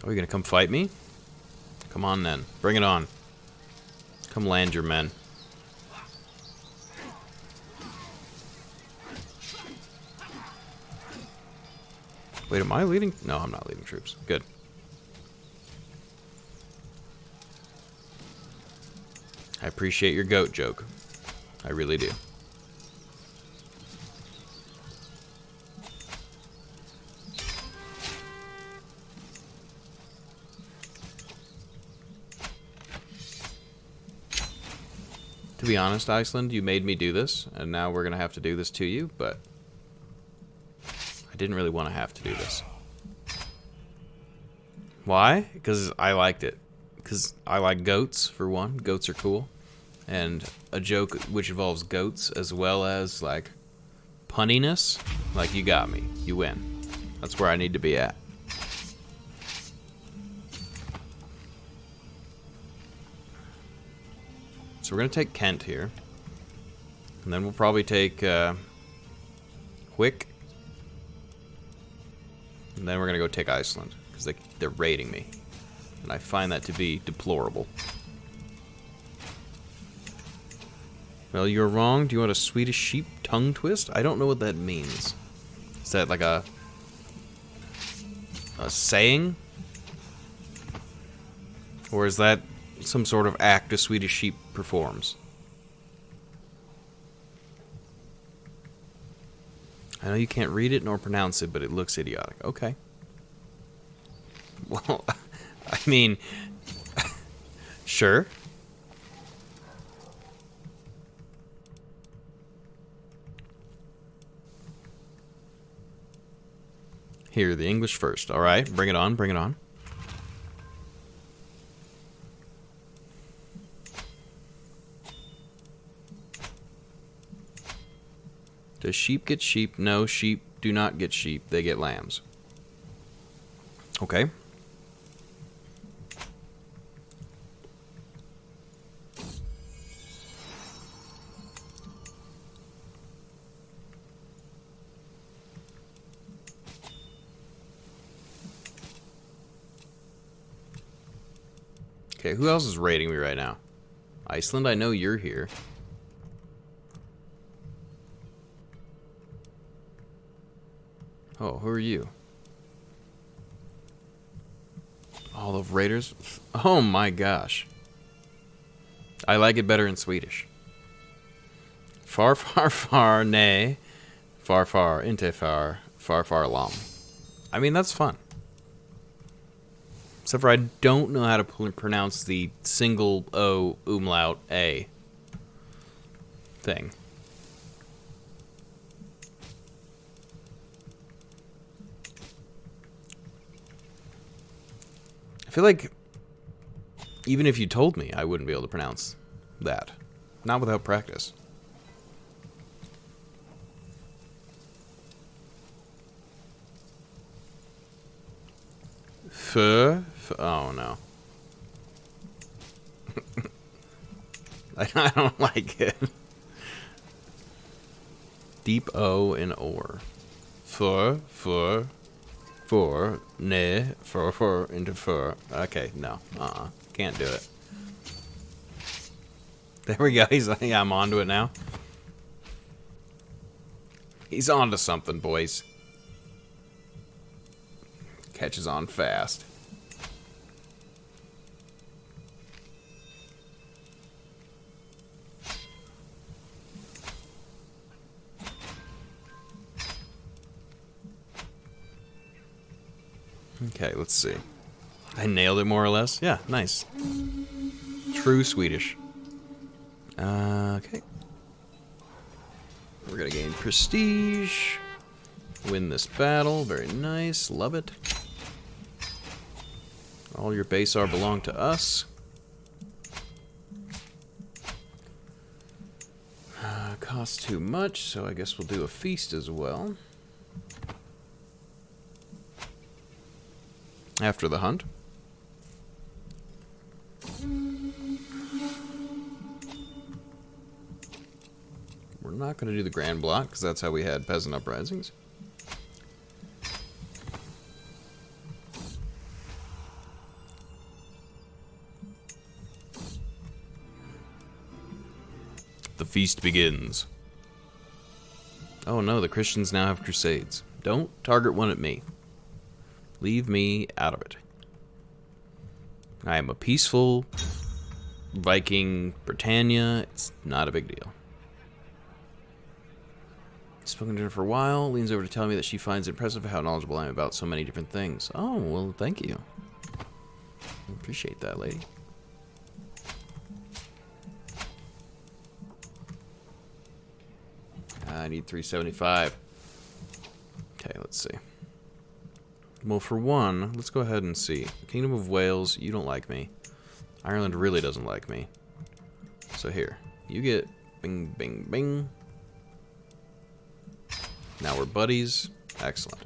Oh, you gonna come fight me? Come on then. Bring it on. Come land your men. Wait, am I leading? No, I'm not leading troops. Good. I appreciate your goat joke. I really do. To be honest, Iceland, you made me do this, and now we're going to have to do this to you, but I didn't really want to have to do this. Why? Because I liked it. Because I like goats, for one. Goats are cool. And a joke which involves goats as well as, like, punniness, like, you got me. You win. That's where I need to be at. So we're going to take Kent here. And then we'll probably take Wick. And then we're going to go take Iceland. Because they're raiding me. And I find that to be deplorable. Well, you're wrong. Do you want a Swedish sheep tongue twist? I don't know what that means. Is that like a saying? Or is that some sort of act a Swedish sheep performs? I know you can't read it nor pronounce it, but it looks idiotic. Okay. Well, I mean, sure. Here, the English first. All right, bring it on, bring it on. Does sheep get sheep? No, sheep do not get sheep. They get lambs. Okay. Okay, who else is raiding me right now? Iceland, I know you're here. Oh, who are you? All of raiders? Oh my gosh. I like it better in Swedish. Far, far, far, nay. Far, far, inte far, far, far, lom. I mean, that's fun. Except for I don't know how to pronounce the single O umlaut A thing. I feel like even if you told me, I wouldn't be able to pronounce that. Not without practice. Oh no. I don't like it. Deep O in or. For, ne, for, into for. Okay, no. Can't do it. There we go. Yeah, I'm onto it now. He's onto something, boys. Catches on fast. Okay, let's see. I nailed it more or less. Yeah, nice. True Swedish. Okay. We're gonna gain prestige. Win this battle. Very nice. Love it. All your base are belong to us. Costs too much, so I guess we'll do a feast as well. After the hunt. I'm not going to do the Grand Block, because that's how we had peasant uprisings. The feast begins. Oh no, the Christians now have crusades. Don't target one at me. Leave me out of it. I am a peaceful Viking Britannia. It's not a big deal. Spoken to her for a while. Leans over to tell me that she finds it impressive how knowledgeable I am about so many different things. Oh, well, thank you. I appreciate that, lady. I need 375. Okay, let's see. Well, for one, let's go ahead and see. Kingdom of Wales, you don't like me. Ireland really doesn't like me. So here, you get bing, bing, bing. Now we're buddies. Excellent.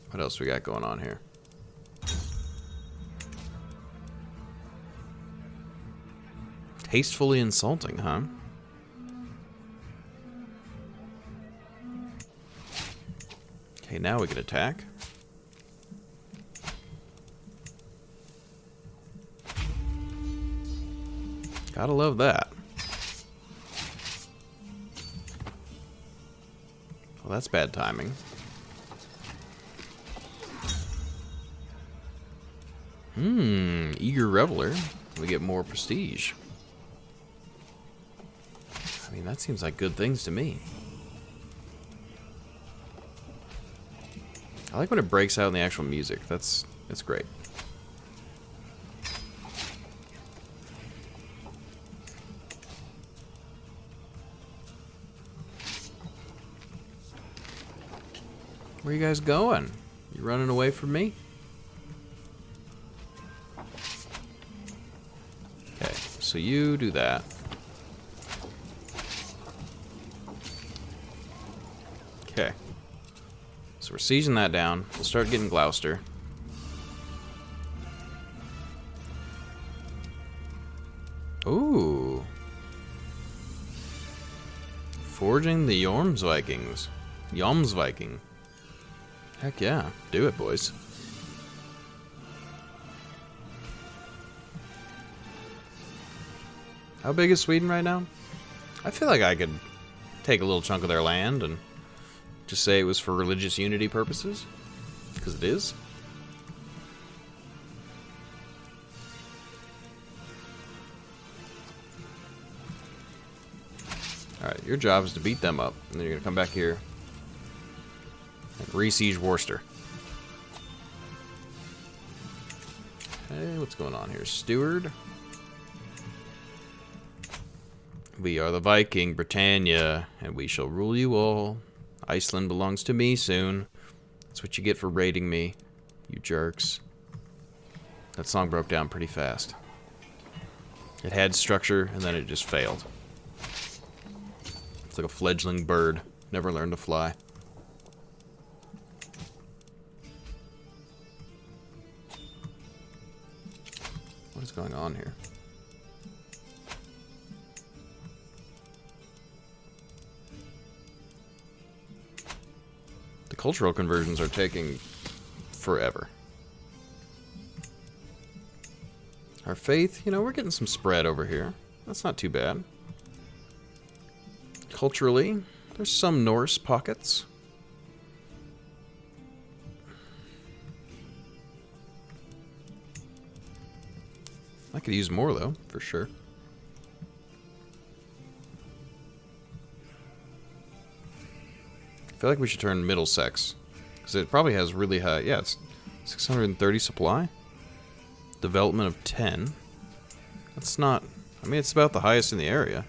What else we got going on here? Tastefully insulting, huh? Okay, now we can attack. Gotta love that. Well, that's bad timing. Eager Reveler. We get more prestige. I mean, that seems like good things to me. I like when it breaks out in the actual music. It's great. Where you guys going? You running away from me? Okay, so you do that. Okay. So we're sieging that down. We'll start getting Gloucester. Ooh. Forging the Jomsvikings. Jomsviking. Heck yeah. Do it, boys. How big is Sweden right now? I feel like I could take a little chunk of their land and just say it was for religious unity purposes. Because it is. Alright, your job is to beat them up. And then you're going to come back here and re-siege Worcester. Hey, what's going on here? Steward. We are the Viking Britannia, and we shall rule you all. Iceland belongs to me soon. That's what you get for raiding me, you jerks. That song broke down pretty fast. It had structure, and then it just failed. It's like a fledgling bird. Never learned to fly. What is going on here? The cultural conversions are taking forever. Our faith, you know, we're getting some spread over here. That's not too bad. Culturally, there's some Norse pockets. I could use more, though, for sure. I feel like we should turn Middlesex, because it probably has really high... Yeah, it's 630 supply. Development of 10. That's not... I mean, it's about the highest in the area.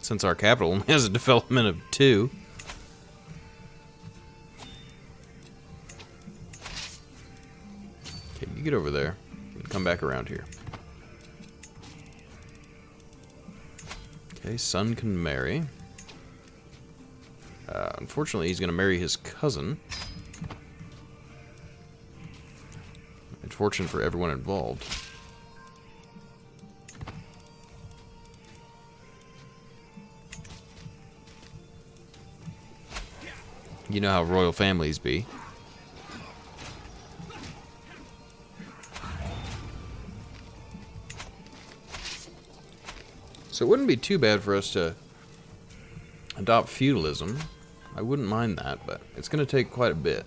Since our capital only has a development of 2. Okay, you get over there and come back around here. Okay, son can marry. Unfortunately, he's going to marry his cousin. Unfortunate for everyone involved. You know how royal families be. So it wouldn't be too bad for us to adopt feudalism. I wouldn't mind that, but it's going to take quite a bit.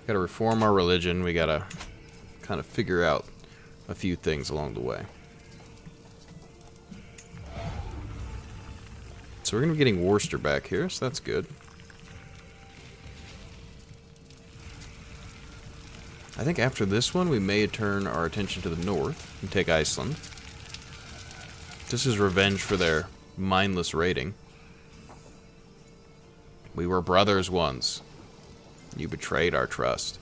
Got to reform our religion. We got to kind of figure out a few things along the way. So we're going to be getting Worcester back here, so that's good. I think after this one, we may turn our attention to the north and take Iceland. This is revenge for their mindless raiding. We were brothers once. You betrayed our trust.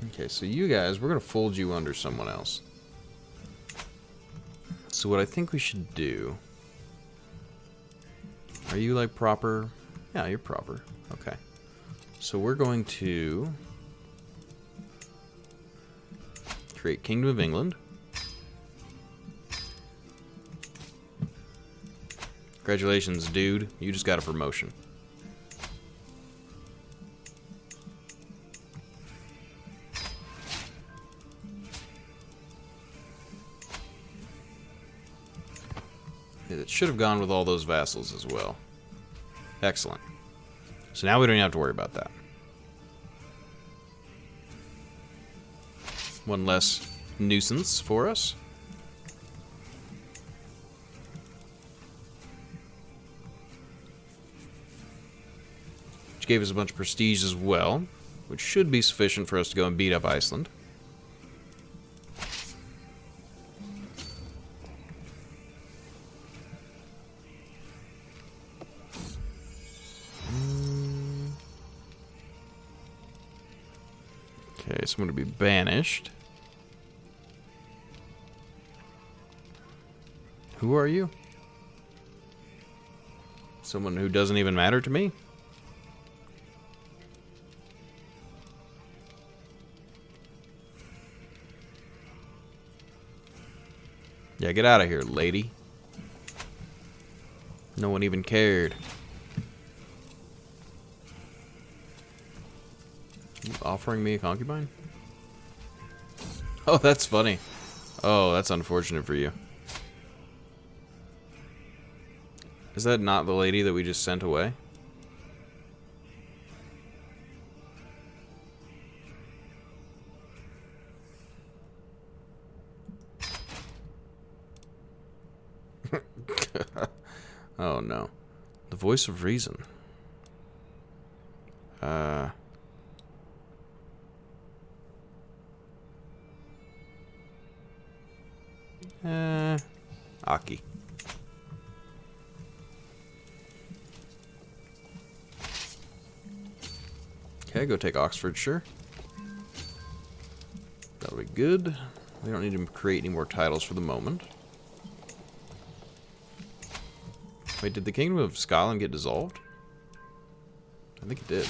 Okay, so you guys, we're going to fold you under someone else. So what I think we should do... Are you, like, proper? Yeah, you're proper. Okay. So we're going to create Kingdom of England. Congratulations, dude. You just got a promotion. It should have gone with all those vassals as well. Excellent. So now we don't even have to worry about that. One less nuisance for us. Which gave us a bunch of prestige as well, which should be sufficient for us to go and beat up Iceland. Okay, so I'm going to be banished. Who are you? Someone who doesn't even matter to me? Yeah, get out of here, lady. No one even cared. You offering me a concubine? Oh, that's funny. Oh, that's unfortunate for you. Is that not the lady that we just sent away? Oh no. The voice of reason. Aki. Okay, go take Oxfordshire. That'll be good. We don't need to create any more titles for the moment. Wait, did the Kingdom of Scotland get dissolved? I think it did.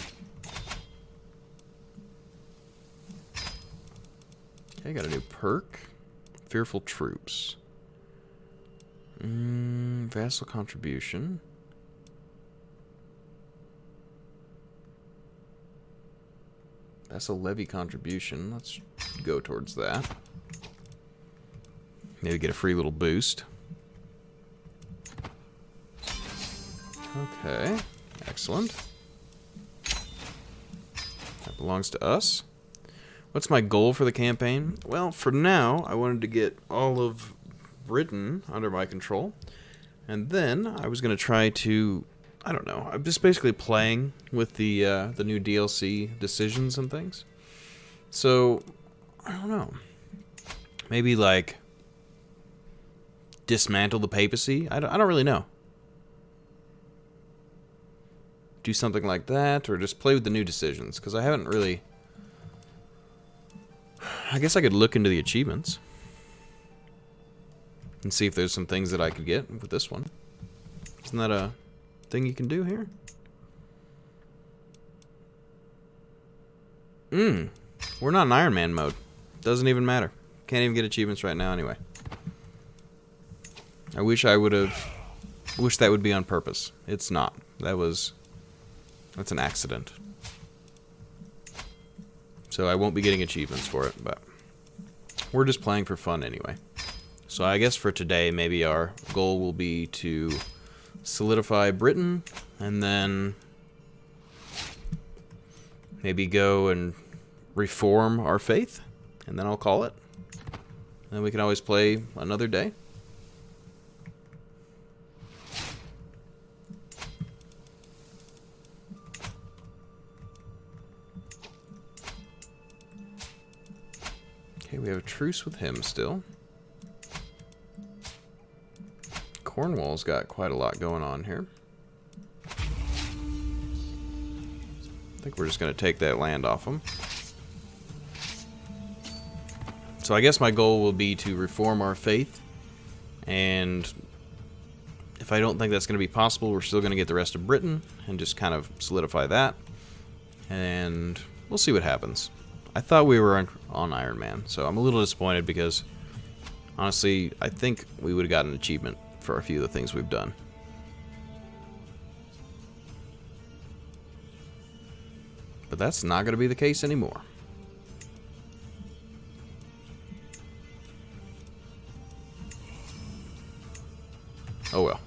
Okay, got a new perk. Fearful Troops. Vassal contribution. That's a levy contribution. Let's go towards that. Maybe get a free little boost. Okay, excellent. That belongs to us. What's my goal for the campaign? Well, for now, I wanted to get all of Britain under my control. And then I was going to try to, I don't know, I'm just basically playing with the new DLC decisions and things. So, I don't know. Maybe, like, dismantle the papacy? I don't really know. Do something like that, or just play with the new decisions, because I haven't really... I guess I could look into the achievements. and see if there's some things that I could get with this one. Isn't that a thing you can do here? We're not in Iron Man mode. Doesn't even matter. Can't even get achievements right now anyway. I wish I would have... wish that would be on purpose. It's not. That's an accident. So I won't be getting achievements for it, but we're just playing for fun anyway. So I guess for today, maybe our goal will be to solidify Britain, and then maybe go and reform our faith, and then I'll call it. Then we can always play another day. Okay, we have a truce with him still. Cornwall's got quite a lot going on here. I think we're just going to take that land off him. So I guess my goal will be to reform our faith. And if I don't think that's going to be possible, we're still going to get the rest of Britain and just kind of solidify that. And we'll see what happens. I thought we were on Iron Man, so I'm a little disappointed because, honestly, I think we would have gotten an achievement for a few of the things we've done. But that's not going to be the case anymore. Oh well.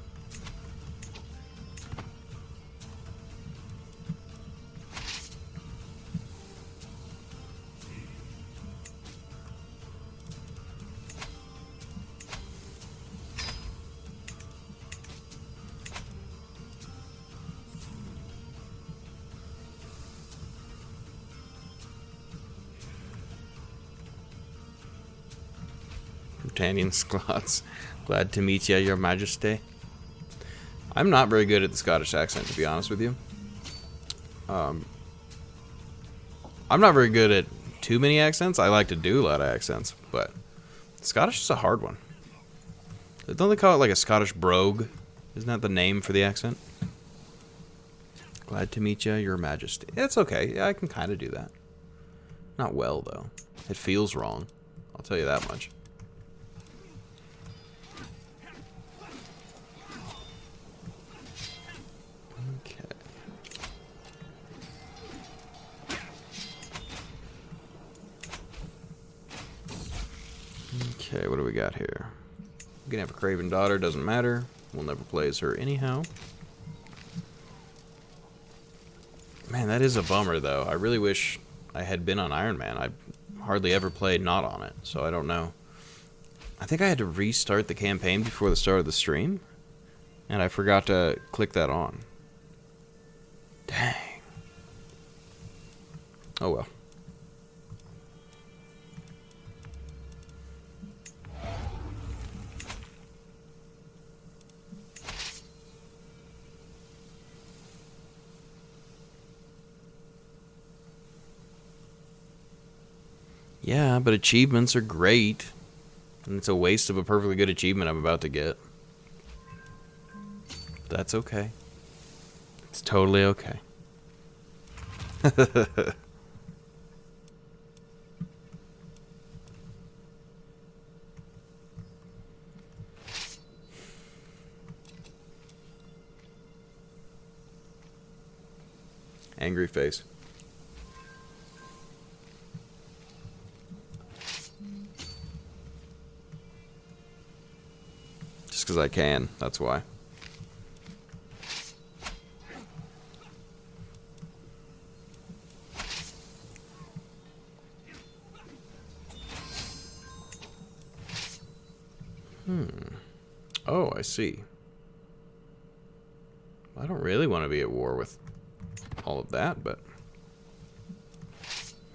Britannian Scots. Glad to meet you, Your Majesty. I'm not very good at the Scottish accent, to be honest with you. I'm not very good at too many accents. I like to do a lot of accents, but Scottish is a hard one. Don't they call it like a Scottish brogue? Isn't that the name for the accent? Glad to meet you, Your Majesty. It's okay. Yeah, I can kind of do that. Not well, though. It feels wrong. I'll tell you that much. Okay, what do we got here? We can have a Craven daughter, doesn't matter. We'll never play as her anyhow. Man, that is a bummer, though. I really wish I had been on Iron Man. I've hardly ever played not on it, so I don't know. I think I had to restart the campaign before the start of the stream, and I forgot to click that on. Dang. Oh well. Yeah, but achievements are great. And it's a waste of a perfectly good achievement I'm about to get. That's okay. It's totally okay. Angry face. Just because I can, that's why. Oh, I see. I don't really want to be at war with all of that, but...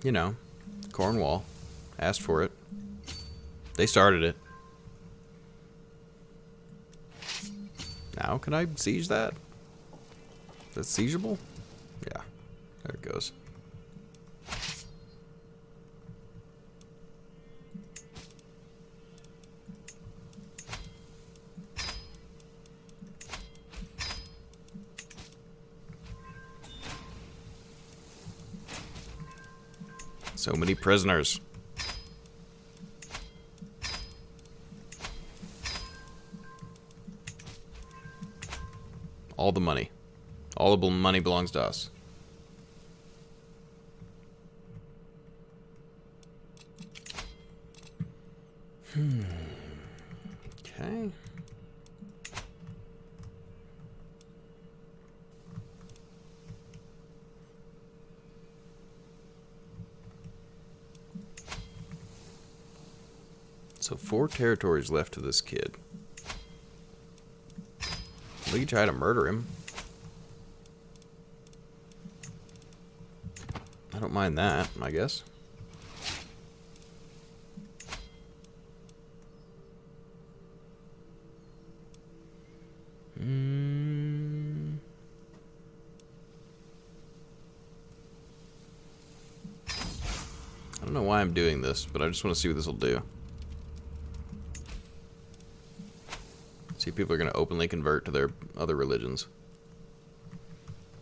You know, Cornwall asked for it. They started it. Now can I siege that? Is that siegeable? Yeah, there it goes. So many prisoners. All the money. All the money belongs to us. Okay. So 4 territories left to this kid. We could try to murder him. I don't mind that, I guess. I don't know why I'm doing this, but I just want to see what this will do. See if people are going to openly convert to their other religions.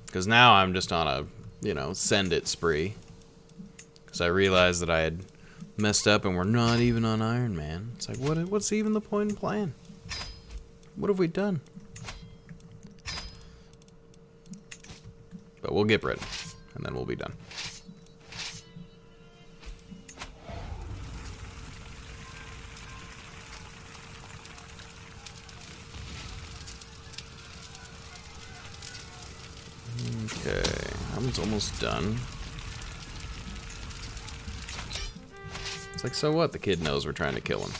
Because now I'm just on a, you know, send it spree. Because I realized that I had messed up and we're not even on Iron Man. It's like, what's even the point in playing? What have we done? But we'll get Britain, and then we'll be done. Okay, that one's almost done. It's like, so what? The kid knows we're trying to kill him.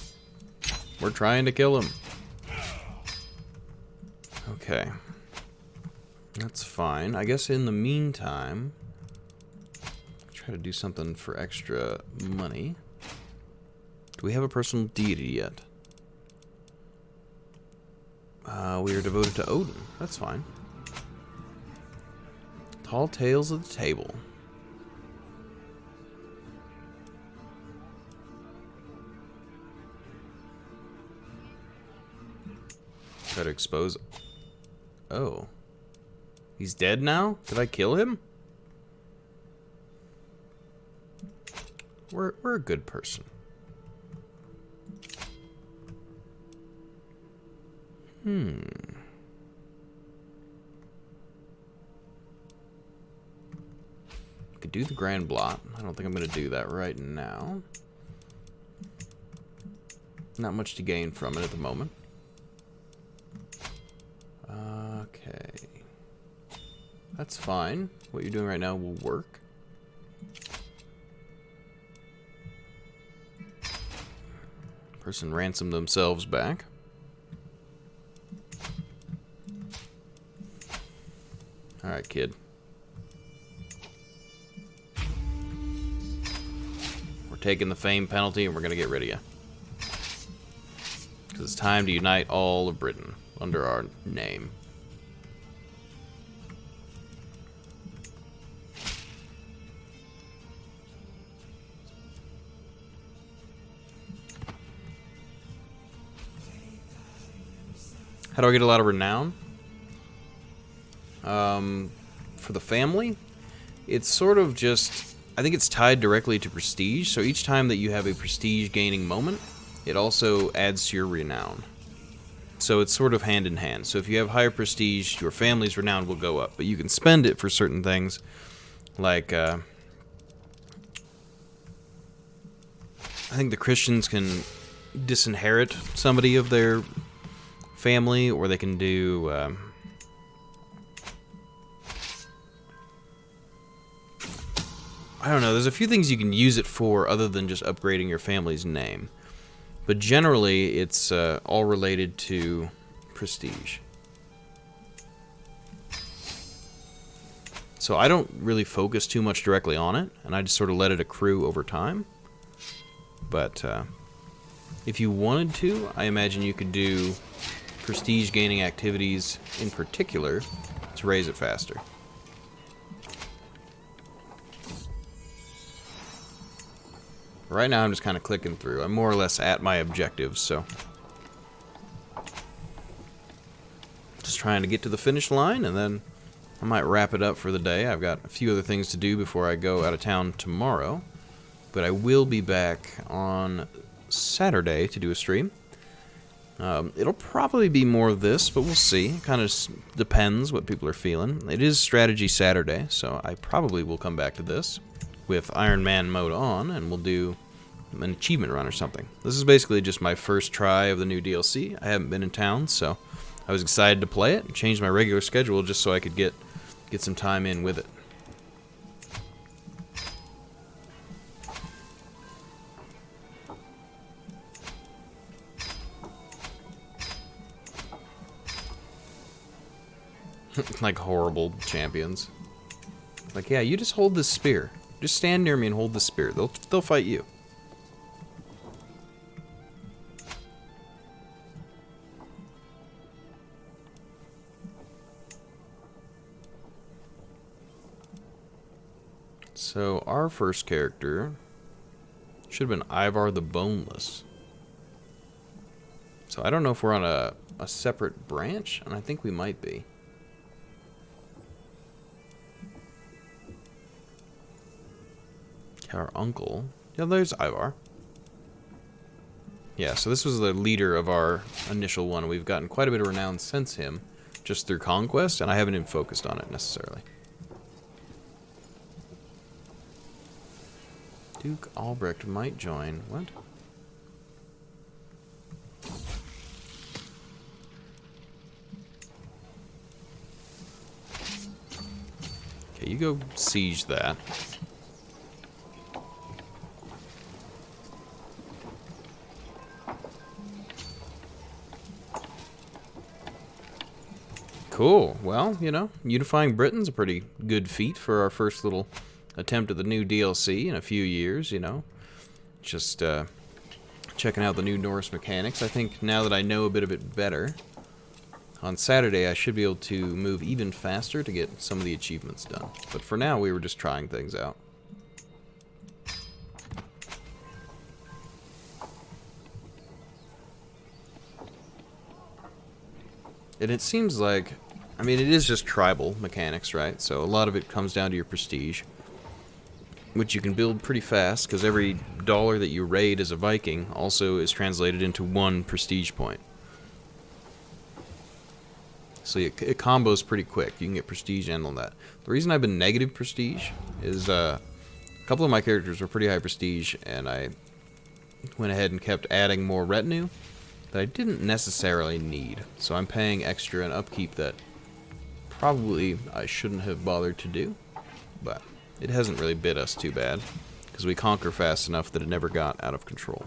We're trying to kill him. Okay. That's fine. I guess in the meantime, try to do something for extra money. Do we have a personal deity yet? We are devoted to Odin. That's fine. Tall tales of the table. Try to expose. Oh. He's dead now? Did I kill him? We're a good person. Could do the grand blot. I don't think I'm going to do that right now. Not much to gain from it at the moment. Okay. That's fine. What you're doing right now will work. Person ransomed themselves back. Alright, kid. We're taking the fame penalty and we're going to get rid of you. Because it's time to unite all of Britain under our name. How do I get a lot of renown? For the family, it's sort of just, I think it's tied directly to prestige. So each time that you have a prestige gaining moment, it also adds to your renown. So it's sort of hand in hand. So if you have higher prestige, your family's renown will go up. But you can spend it for certain things, like I think the Christians can disinherit somebody of their family, or they can do I don't know, there's a few things you can use it for other than just upgrading your family's name. But generally, it's all related to prestige. So I don't really focus too much directly on it, and I just sort of let it accrue over time. But if you wanted to, I imagine you could do prestige gaining activities in particular to raise it faster. Right now I'm just kind of clicking through. I'm more or less at my objectives, so just trying to get to the finish line, and then I might wrap it up for the day. I've got a few other things to do before I go out of town tomorrow. But I will be back on Saturday to do a stream. It'll probably be more of this, but we'll see. It kind of depends what people are feeling. It is Strategy Saturday, so I probably will come back to this with Iron Man mode on, and we'll do an achievement run or something. This is basically just my first try of the new DLC. I haven't been in town, so I was excited to play it and change my regular schedule just so I could get some time in with it. Like horrible champions. Like, yeah, you just hold this spear. Just stand near me and hold the spear. They'll fight you. So our first character should have been Ivar the Boneless. So I don't know if we're on a separate branch, and I think we might be. Our uncle. Yeah, there's Ivar. Yeah, so this was the leader of our initial one. We've gotten quite a bit of renown since him, just through conquest, and I haven't even focused on it necessarily. Duke Albrecht might join. What? Okay, you go siege that. Cool. Well, you know, unifying Britain's a pretty good feat for our first little attempt at the new DLC in a few years, you know. Just checking out the new Norse mechanics. I think now that I know a bit of it better, on Saturday I should be able to move even faster to get some of the achievements done. But for now, we were just trying things out. And it seems like, I mean, it is just tribal mechanics, right? So a lot of it comes down to your prestige, which you can build pretty fast, because every dollar that you raid as a Viking also is translated into 1 prestige point. So it combos pretty quick. You can get prestige and all that. The reason I've been negative prestige is a couple of my characters were pretty high prestige, and I went ahead and kept adding more retinue that I didn't necessarily need. So I'm paying extra and upkeep that probably I shouldn't have bothered to do, but it hasn't really bit us too bad, because we conquer fast enough that it never got out of control.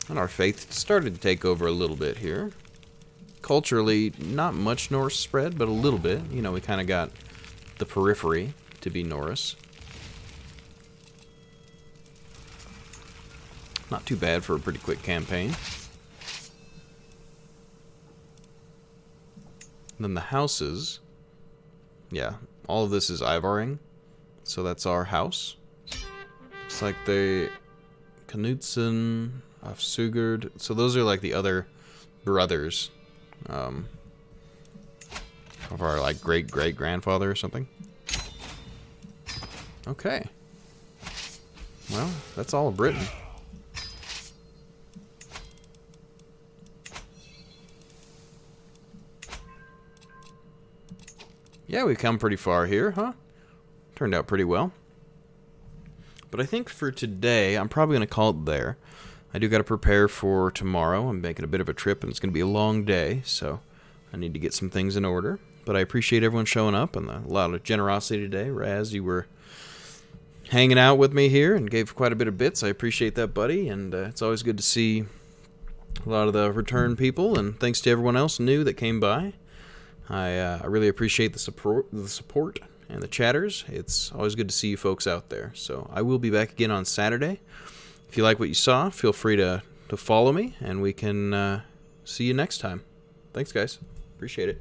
And our faith started to take over a little bit here. Culturally, not much Norse spread, but a little bit. You know, we kind of got the periphery to be Norse. Not too bad for a pretty quick campaign. And then the houses. Yeah, all of this is Ivaring. So that's our house. It's like the Knudsen of Sigurd. So those are like the other brothers of our like great-great-grandfather or something. Okay. Well, that's all of Britain. Yeah, we've come pretty far here, huh? Turned out pretty well. But I think for today, I'm probably going to call it there. I do got to prepare for tomorrow. I'm making a bit of a trip, and it's going to be a long day, so I need to get some things in order. But I appreciate everyone showing up and a lot of generosity today. Raz, you were hanging out with me here and gave quite a bit of bits. I appreciate that, buddy, and it's always good to see a lot of the return people, and thanks to everyone else new that came by. I really appreciate the support and the chatters. It's always good to see you folks out there. So I will be back again on Saturday. If you like what you saw, feel free to follow me, and we can see you next time. Thanks, guys. Appreciate it.